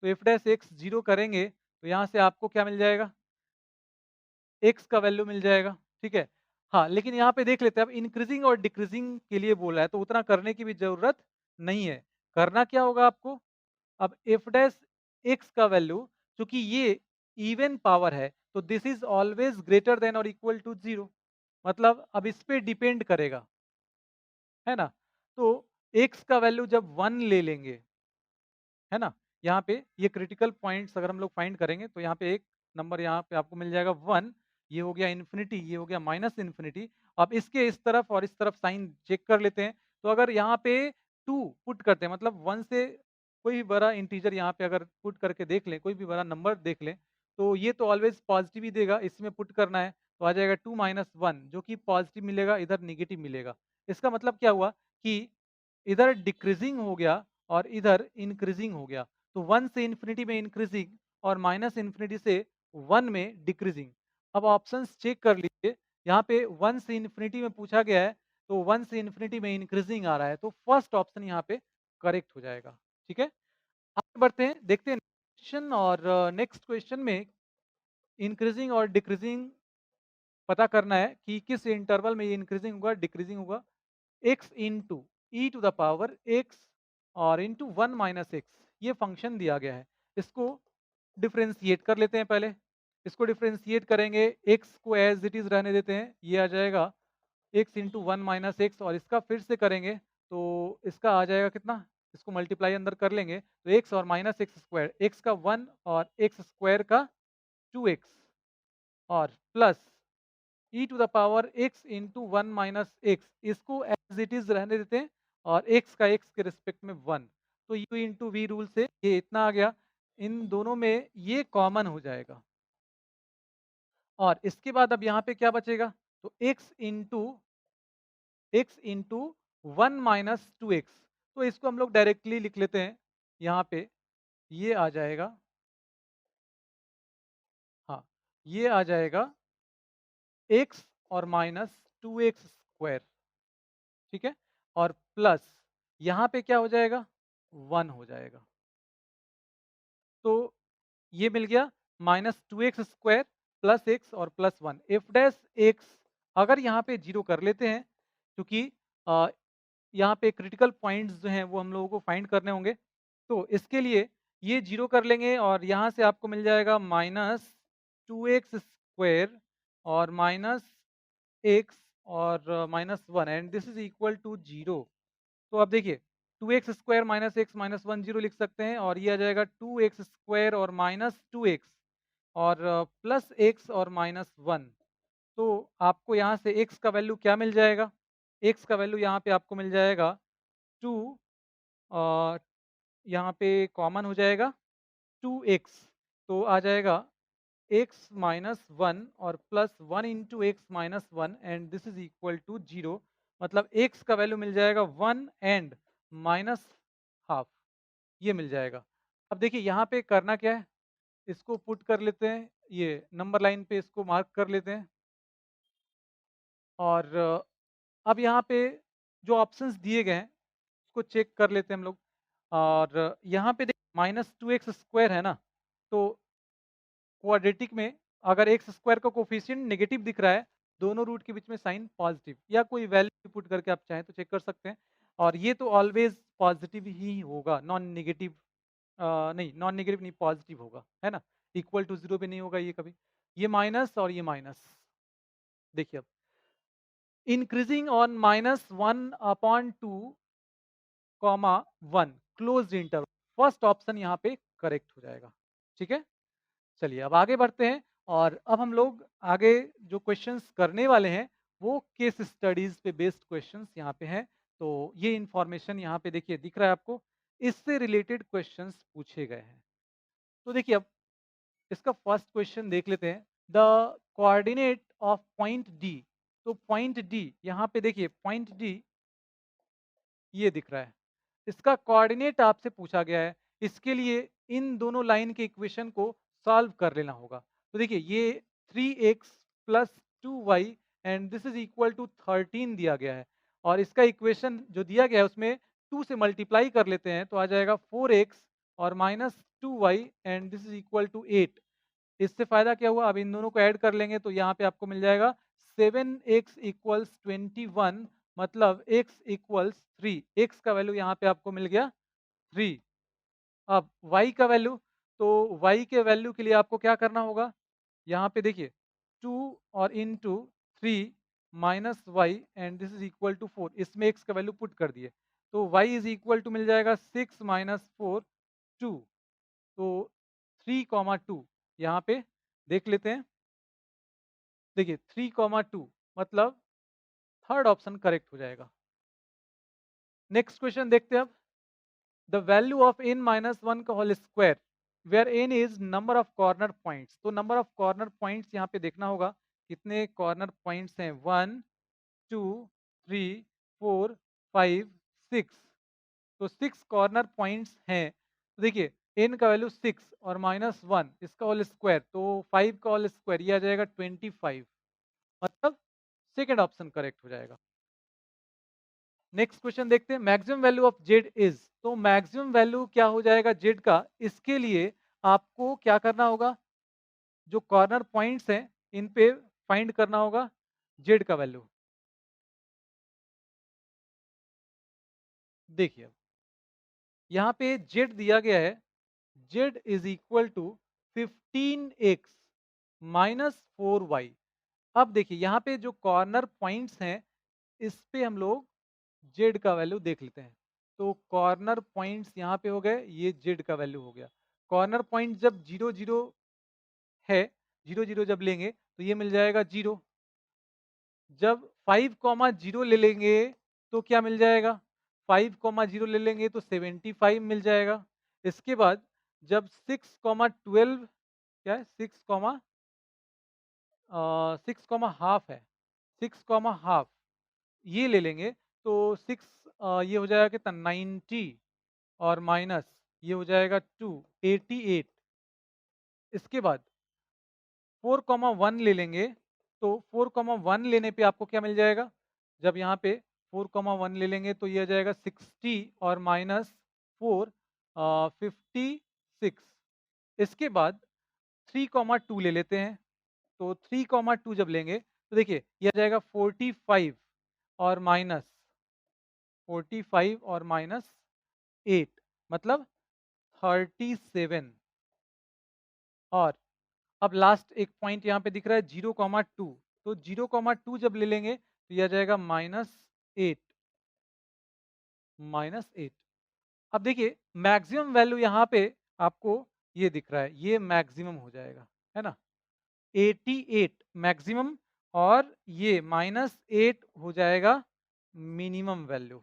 तो एफ डैश एक्स 0 करेंगे तो यहाँ से आपको क्या मिल जाएगा? एक्स का वैल्यू मिल जाएगा, ठीक है? हाँ, लेकिन यहाँ पे देख लेते हैं, अब इंक्रीजिंग और डिक्रीजिंग के लिए बोला है तो उतना करने की भी ज़रूरत नहीं है। करना क्या होगा आपको? अब एफ डैश एक्स का वैल्यू, चूँकि ये इवन पावर है तो this is always greater than और इक्वल टू 0, मतलब अब इस पे डिपेंड करेगा, है ना? तो एक्स का वैल्यू जब 1 ले लेंगे, है ना? यहाँ पे ये क्रिटिकल पॉइंट्स अगर हम लोग फाइंड करेंगे तो यहाँ पे एक नंबर यहाँ पे आपको मिल जाएगा 1, ये हो गया इन्फिनिटी, ये हो गया माइनस इन्फिनिटी। अब इसके इस तरफ और इस तरफ साइन चेक कर लेते हैं। तो अगर यहाँ पे 2 पुट करते हैं, मतलब 1 से कोई भी बड़ा इंटीजर यहाँ पे अगर पुट करके देख लें, कोई भी बड़ा नंबर देख लें, तो ये तो ऑलवेज़ पॉजिटिव ही देगा, इसमें पुट करना है तो आ जाएगा 2 माइनस 1 जो कि पॉजिटिव मिलेगा, इधर नेगेटिव मिलेगा। इसका मतलब क्या हुआ कि इधर डिक्रीजिंग हो गया और इधर इंक्रीजिंग हो गया। तो 1 से इन्फिनिटी में इंक्रीजिंग और माइनस इन्फिनिटी से 1 में डिक्रीजिंग। अब ऑप्शंस चेक कर लीजिए, यहाँ पे 1 से इन्फिनिटी में पूछा गया है, तो 1 से इन्फिनिटी में इंक्रीजिंग आ रहा है, तो फर्स्ट ऑप्शन यहाँ पे करेक्ट हो जाएगा, ठीक है? आगे बढ़ते हैं, देखते हैं क्वेश्चन और नेक्स्ट क्वेश्चन में इंक्रीजिंग और डिक्रीजिंग पता करना है कि किस इंटरवल में ये इंक्रीजिंग होगा, डिक्रीजिंग होगा। X into e to the power x और इंटू 1 माइनस एक्स, ये फंक्शन दिया गया है। इसको डिफ्रेंशिएट कर लेते हैं पहले। इसको डिफ्रेंशिएट करेंगे, एक्स को एज इट इज रहने देते हैं, ये आ जाएगा एक्स इंटू 1 माइनस एक्स और इसका फिर से करेंगे तो इसका आ जाएगा कितना? इसको मल्टीप्लाई अंदर कर लेंगे तो एक्स और माइनस एक्स स्क्वायर, एक्स का 1 और एक्स स्क्वायर का 2x और plus e to the power x into 1 minus x, इसको एज इट इज रहने देते हैं और एक्स का एक्स के रिस्पेक्ट में 1, तो यू इंटू वी रूल से ये इतना आ गया, इन दोनों में ये कॉमन हो जाएगा और इसके बाद अब यहाँ पे क्या बचेगा? तो एक्स इंटू 1 माइनस 2x, तो इसको हम लोग डायरेक्टली लिख लेते हैं यहाँ पे, ये आ जाएगा, हाँ, ये आ जाएगा एक्स और माइनस 2x स्क्वायर, ठीक है? और प्लस यहाँ पे क्या हो जाएगा? 1 हो जाएगा। तो ये मिल गया minus 2x square plus x और प्लस 1। एफ डैश एक्स अगर यहाँ पे 0 कर लेते हैं, क्योंकि अ, यहाँ पे क्रिटिकल पॉइंट्स जो हैं वो हम लोगों को फाइंड करने होंगे। तो इसके लिए ये 0 कर लेंगे और यहाँ से आपको मिल जाएगा माइनस 2x स्क्वायर और माइनस एक्स और minus 1 and this is equal to 0। तो अब देखिए 2x² माइनस एक्स माइनस 1 0 लिख सकते हैं, और ये आ जाएगा 2x² और माइनस 2x और प्लस x और माइनस 1। तो आपको यहाँ से x का वैल्यू क्या मिल जाएगा? x का वैल्यू यहाँ पे आपको मिल जाएगा 2, यहाँ पे कॉमन हो जाएगा 2x, तो आ जाएगा x माइनस 1 और plus 1 into x minus 1 and this is equal to 0। मतलब x का वैल्यू मिल जाएगा 1 एंड माइनस हाफ, ये मिल जाएगा। अब देखिए यहाँ पे करना क्या है, इसको पुट कर लेते हैं, ये नंबर लाइन पे इसको मार्क कर लेते हैं, और अब यहाँ पे जो ऑप्शंस दिए गए हैं उसको चेक कर लेते हैं हम लोग। और यहाँ पे देखिए माइनस 2x² है ना, तो क्वाड्रेटिक में अगर एक्स स्क्वायर का कोफिशिएंट नेगेटिव दिख रहा है, दोनों रूट के बीच में साइन पॉजिटिव या कोई वैल्यू पुट करके आप चाहें तो चेक कर सकते हैं। और ये तो ऑलवेज पॉजिटिव ही होगा, नॉन नेगेटिव नहीं, नॉन नेगेटिव नहीं, पॉजिटिव होगा, है ना। इक्वल टू 0 पे नहीं होगा ये कभी। ये माइनस और ये माइनस, देखिए अब increasing on -1/2 comma 1 closed interval, first option यहाँ पे करेक्ट हो जाएगा। ठीक है, चलिए अब आगे बढ़ते हैं, और अब हम लोग आगे जो क्वेश्चंस करने वाले हैं वो केस स्टडीज पे बेस्ड क्वेश्चंस यहाँ पे हैं। तो ये इंफॉर्मेशन यहाँ पे देखिए दिख रहा है आपको, इससे रिलेटेड क्वेश्चंस पूछे गए हैं। तो देखिए अब इसका फर्स्ट क्वेश्चन देख लेते हैं। The coordinate of point D, तो पॉइंट डी यहाँ पे देखिए, पॉइंट डी ये दिख रहा है, इसका कोऑर्डिनेट आपसे पूछा गया है। इसके लिए इन दोनों लाइन के इक्वेशन को सॉल्व कर लेना होगा। तो देखिए ये 3x plus 2y and this is equal to 13 दिया गया है, और इसका इक्वेशन जो दिया गया है उसमें 2 से मल्टीप्लाई कर लेते हैं तो आ जाएगा 4x और minus 2y and this is equal to 8। इससे फायदा क्या हुआ, अब इन दोनों को ऐड कर लेंगे तो यहाँ पे आपको मिल जाएगा 7x इक्वल्स 21, मतलब x इक्वल्स 3। x का वैल्यू यहाँ पे आपको मिल गया 3। अब y का वैल्यू, तो y के वैल्यू के लिए आपको क्या करना होगा, यहाँ पे देखिए 2 और into 3 minus y and this is equal to 4, इसमें x का वैल्यू पुट कर दिए तो y इज इक्वल टू मिल जाएगा 6 माइनस 4 2। तो 3,2 यहाँ पे देख लेते हैं, देखिए 3,2 मतलब थर्ड ऑप्शन करेक्ट हो जाएगा। नेक्स्ट क्वेश्चन देखते हैं अब। The value of n minus 1 का whole square where n is number of corner points, तो नंबर ऑफ कॉर्नर पॉइंट्स यहाँ पे देखना होगा, कितने कॉर्नर पॉइंट्स हैं, 1 2 3 4 5 6, तो 6 कॉर्नर पॉइंट्स हैं। तो देखिए n का वैल्यू 6 और माइनस 1 इसका होल स्क्वायर, तो 5 का होल स्क्वायर ये आ जाएगा 25, मतलब सेकेंड ऑप्शन करेक्ट हो जाएगा। नेक्स्ट क्वेश्चन देखते हैं, maximum value of Z is, तो मैक्सिमम वैल्यू क्या हो जाएगा जेड का, इसके लिए आपको क्या करना होगा, जो कॉर्नर पॉइंट्स हैं इन पे फाइंड करना होगा जेड का वैल्यू। देखिए अब यहाँ पे जेड दिया गया है, z is equal to 15x minus 4y। अब देखिए यहाँ पे जो कॉर्नर पॉइंट्स हैं इस पे हम लोग जेड का वैल्यू देख लेते हैं। तो कॉर्नर पॉइंट्स यहाँ पे हो गए, ये जेड का वैल्यू हो गया। कॉर्नर पॉइंट जब 0 0 है, 0 0 जब लेंगे तो ये मिल जाएगा 0। जब 5,0 ले लेंगे तो क्या मिल जाएगा, 5,0 ले लेंगे तो 75 मिल जाएगा। इसके बाद जब 6,12 क्या है, 6,हाफ है, 6,हाफ ये ले लेंगे तो 6 ये हो जाएगा कितना 90 और माइनस ये हो जाएगा 2 88। इसके बाद 4,1 ले लेंगे तो 4,1 लेने पे आपको क्या मिल जाएगा, जब यहाँ पे 4,1 ले लेंगे तो ये आ जाएगा 60 और माइनस 4 56। इसके बाद 3,2 ले लेते हैं, तो 3,2 जब लेंगे तो देखिए ये आ जाएगा 45 और माइनस 45 और माइनस 8, मतलब 37। और अब लास्ट एक पॉइंट यहाँ पे दिख रहा है 0,2, तो 0,2 जब ले लेंगे तो यह आ जाएगा -8, -8। अब देखिए मैक्सिमम वैल्यू यहाँ पे आपको ये दिख रहा है, ये मैक्सिमम हो जाएगा, है ना? 88 मैक्सिमम और ये -8 हो जाएगा मिनिमम वैल्यू,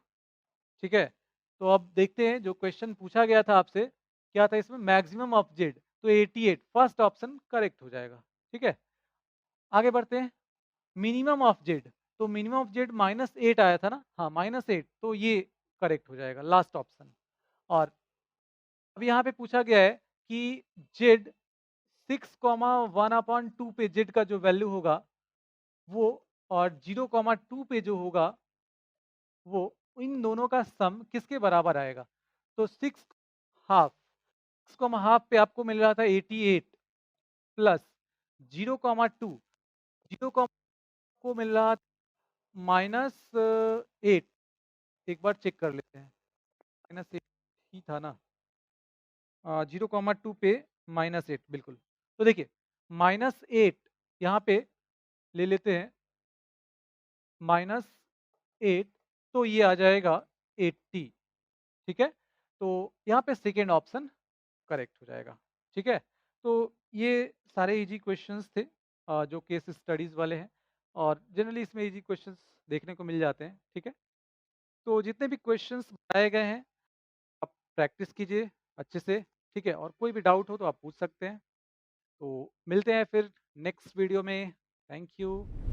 ठीक है? तो अब देखते हैं जो क्वेश्चन पूछा गया था आपसे, क्या था इसमें मैक्सिमम ऑफ जेड, तो 88 फर्स्ट ऑप्शन करेक्ट हो जाएगा, ठीक है? आगे बढ़ते हैं, मिनिमम ऑफ जेड, तो मिनिमम ऑफ जेड -8 आया था ना? हाँ, -8 तो ये करेक्ट हो जाएगा लास्ट ऑप्शन। और अब यहाँ पे पूछा गया है कि जेड 6,1/2 पे जेड का जो वैल्यू होगा वो, और 0,2 पे जो होगा वो, इन दोनों का सम किसके बराबर आएगा? तो 6 हाफ, 6,5 पे आपको मिल रहा था 88 प्लस 0,2, 0 को मिल रहा -8, एक बार चेक कर लेते हैं, -8 ही था ना? 0,2 पे -8 बिल्कुल। तो देखिए -8 यहाँ पे ले लेते हैं, -8 तो ये आ जाएगा 80, ठीक है? तो यहाँ पे सेकंड ऑप्शन करेक्ट हो जाएगा, ठीक है? तो ये सारे इजी क्वेश्चंस थे जो केस स्टडीज़ वाले हैं, और जनरली इसमें इजी क्वेश्चंस देखने को मिल जाते हैं, ठीक है? तो जितने भी क्वेश्चंस बताए गए हैं, आप प्रैक्टिस कीजिए अच्छे से, ठीक है? और कोई भी डाउट हो तो आप पूछ सकते हैं। तो मिलते हैं फिर नेक्स्ट वीडियो में। Thank you.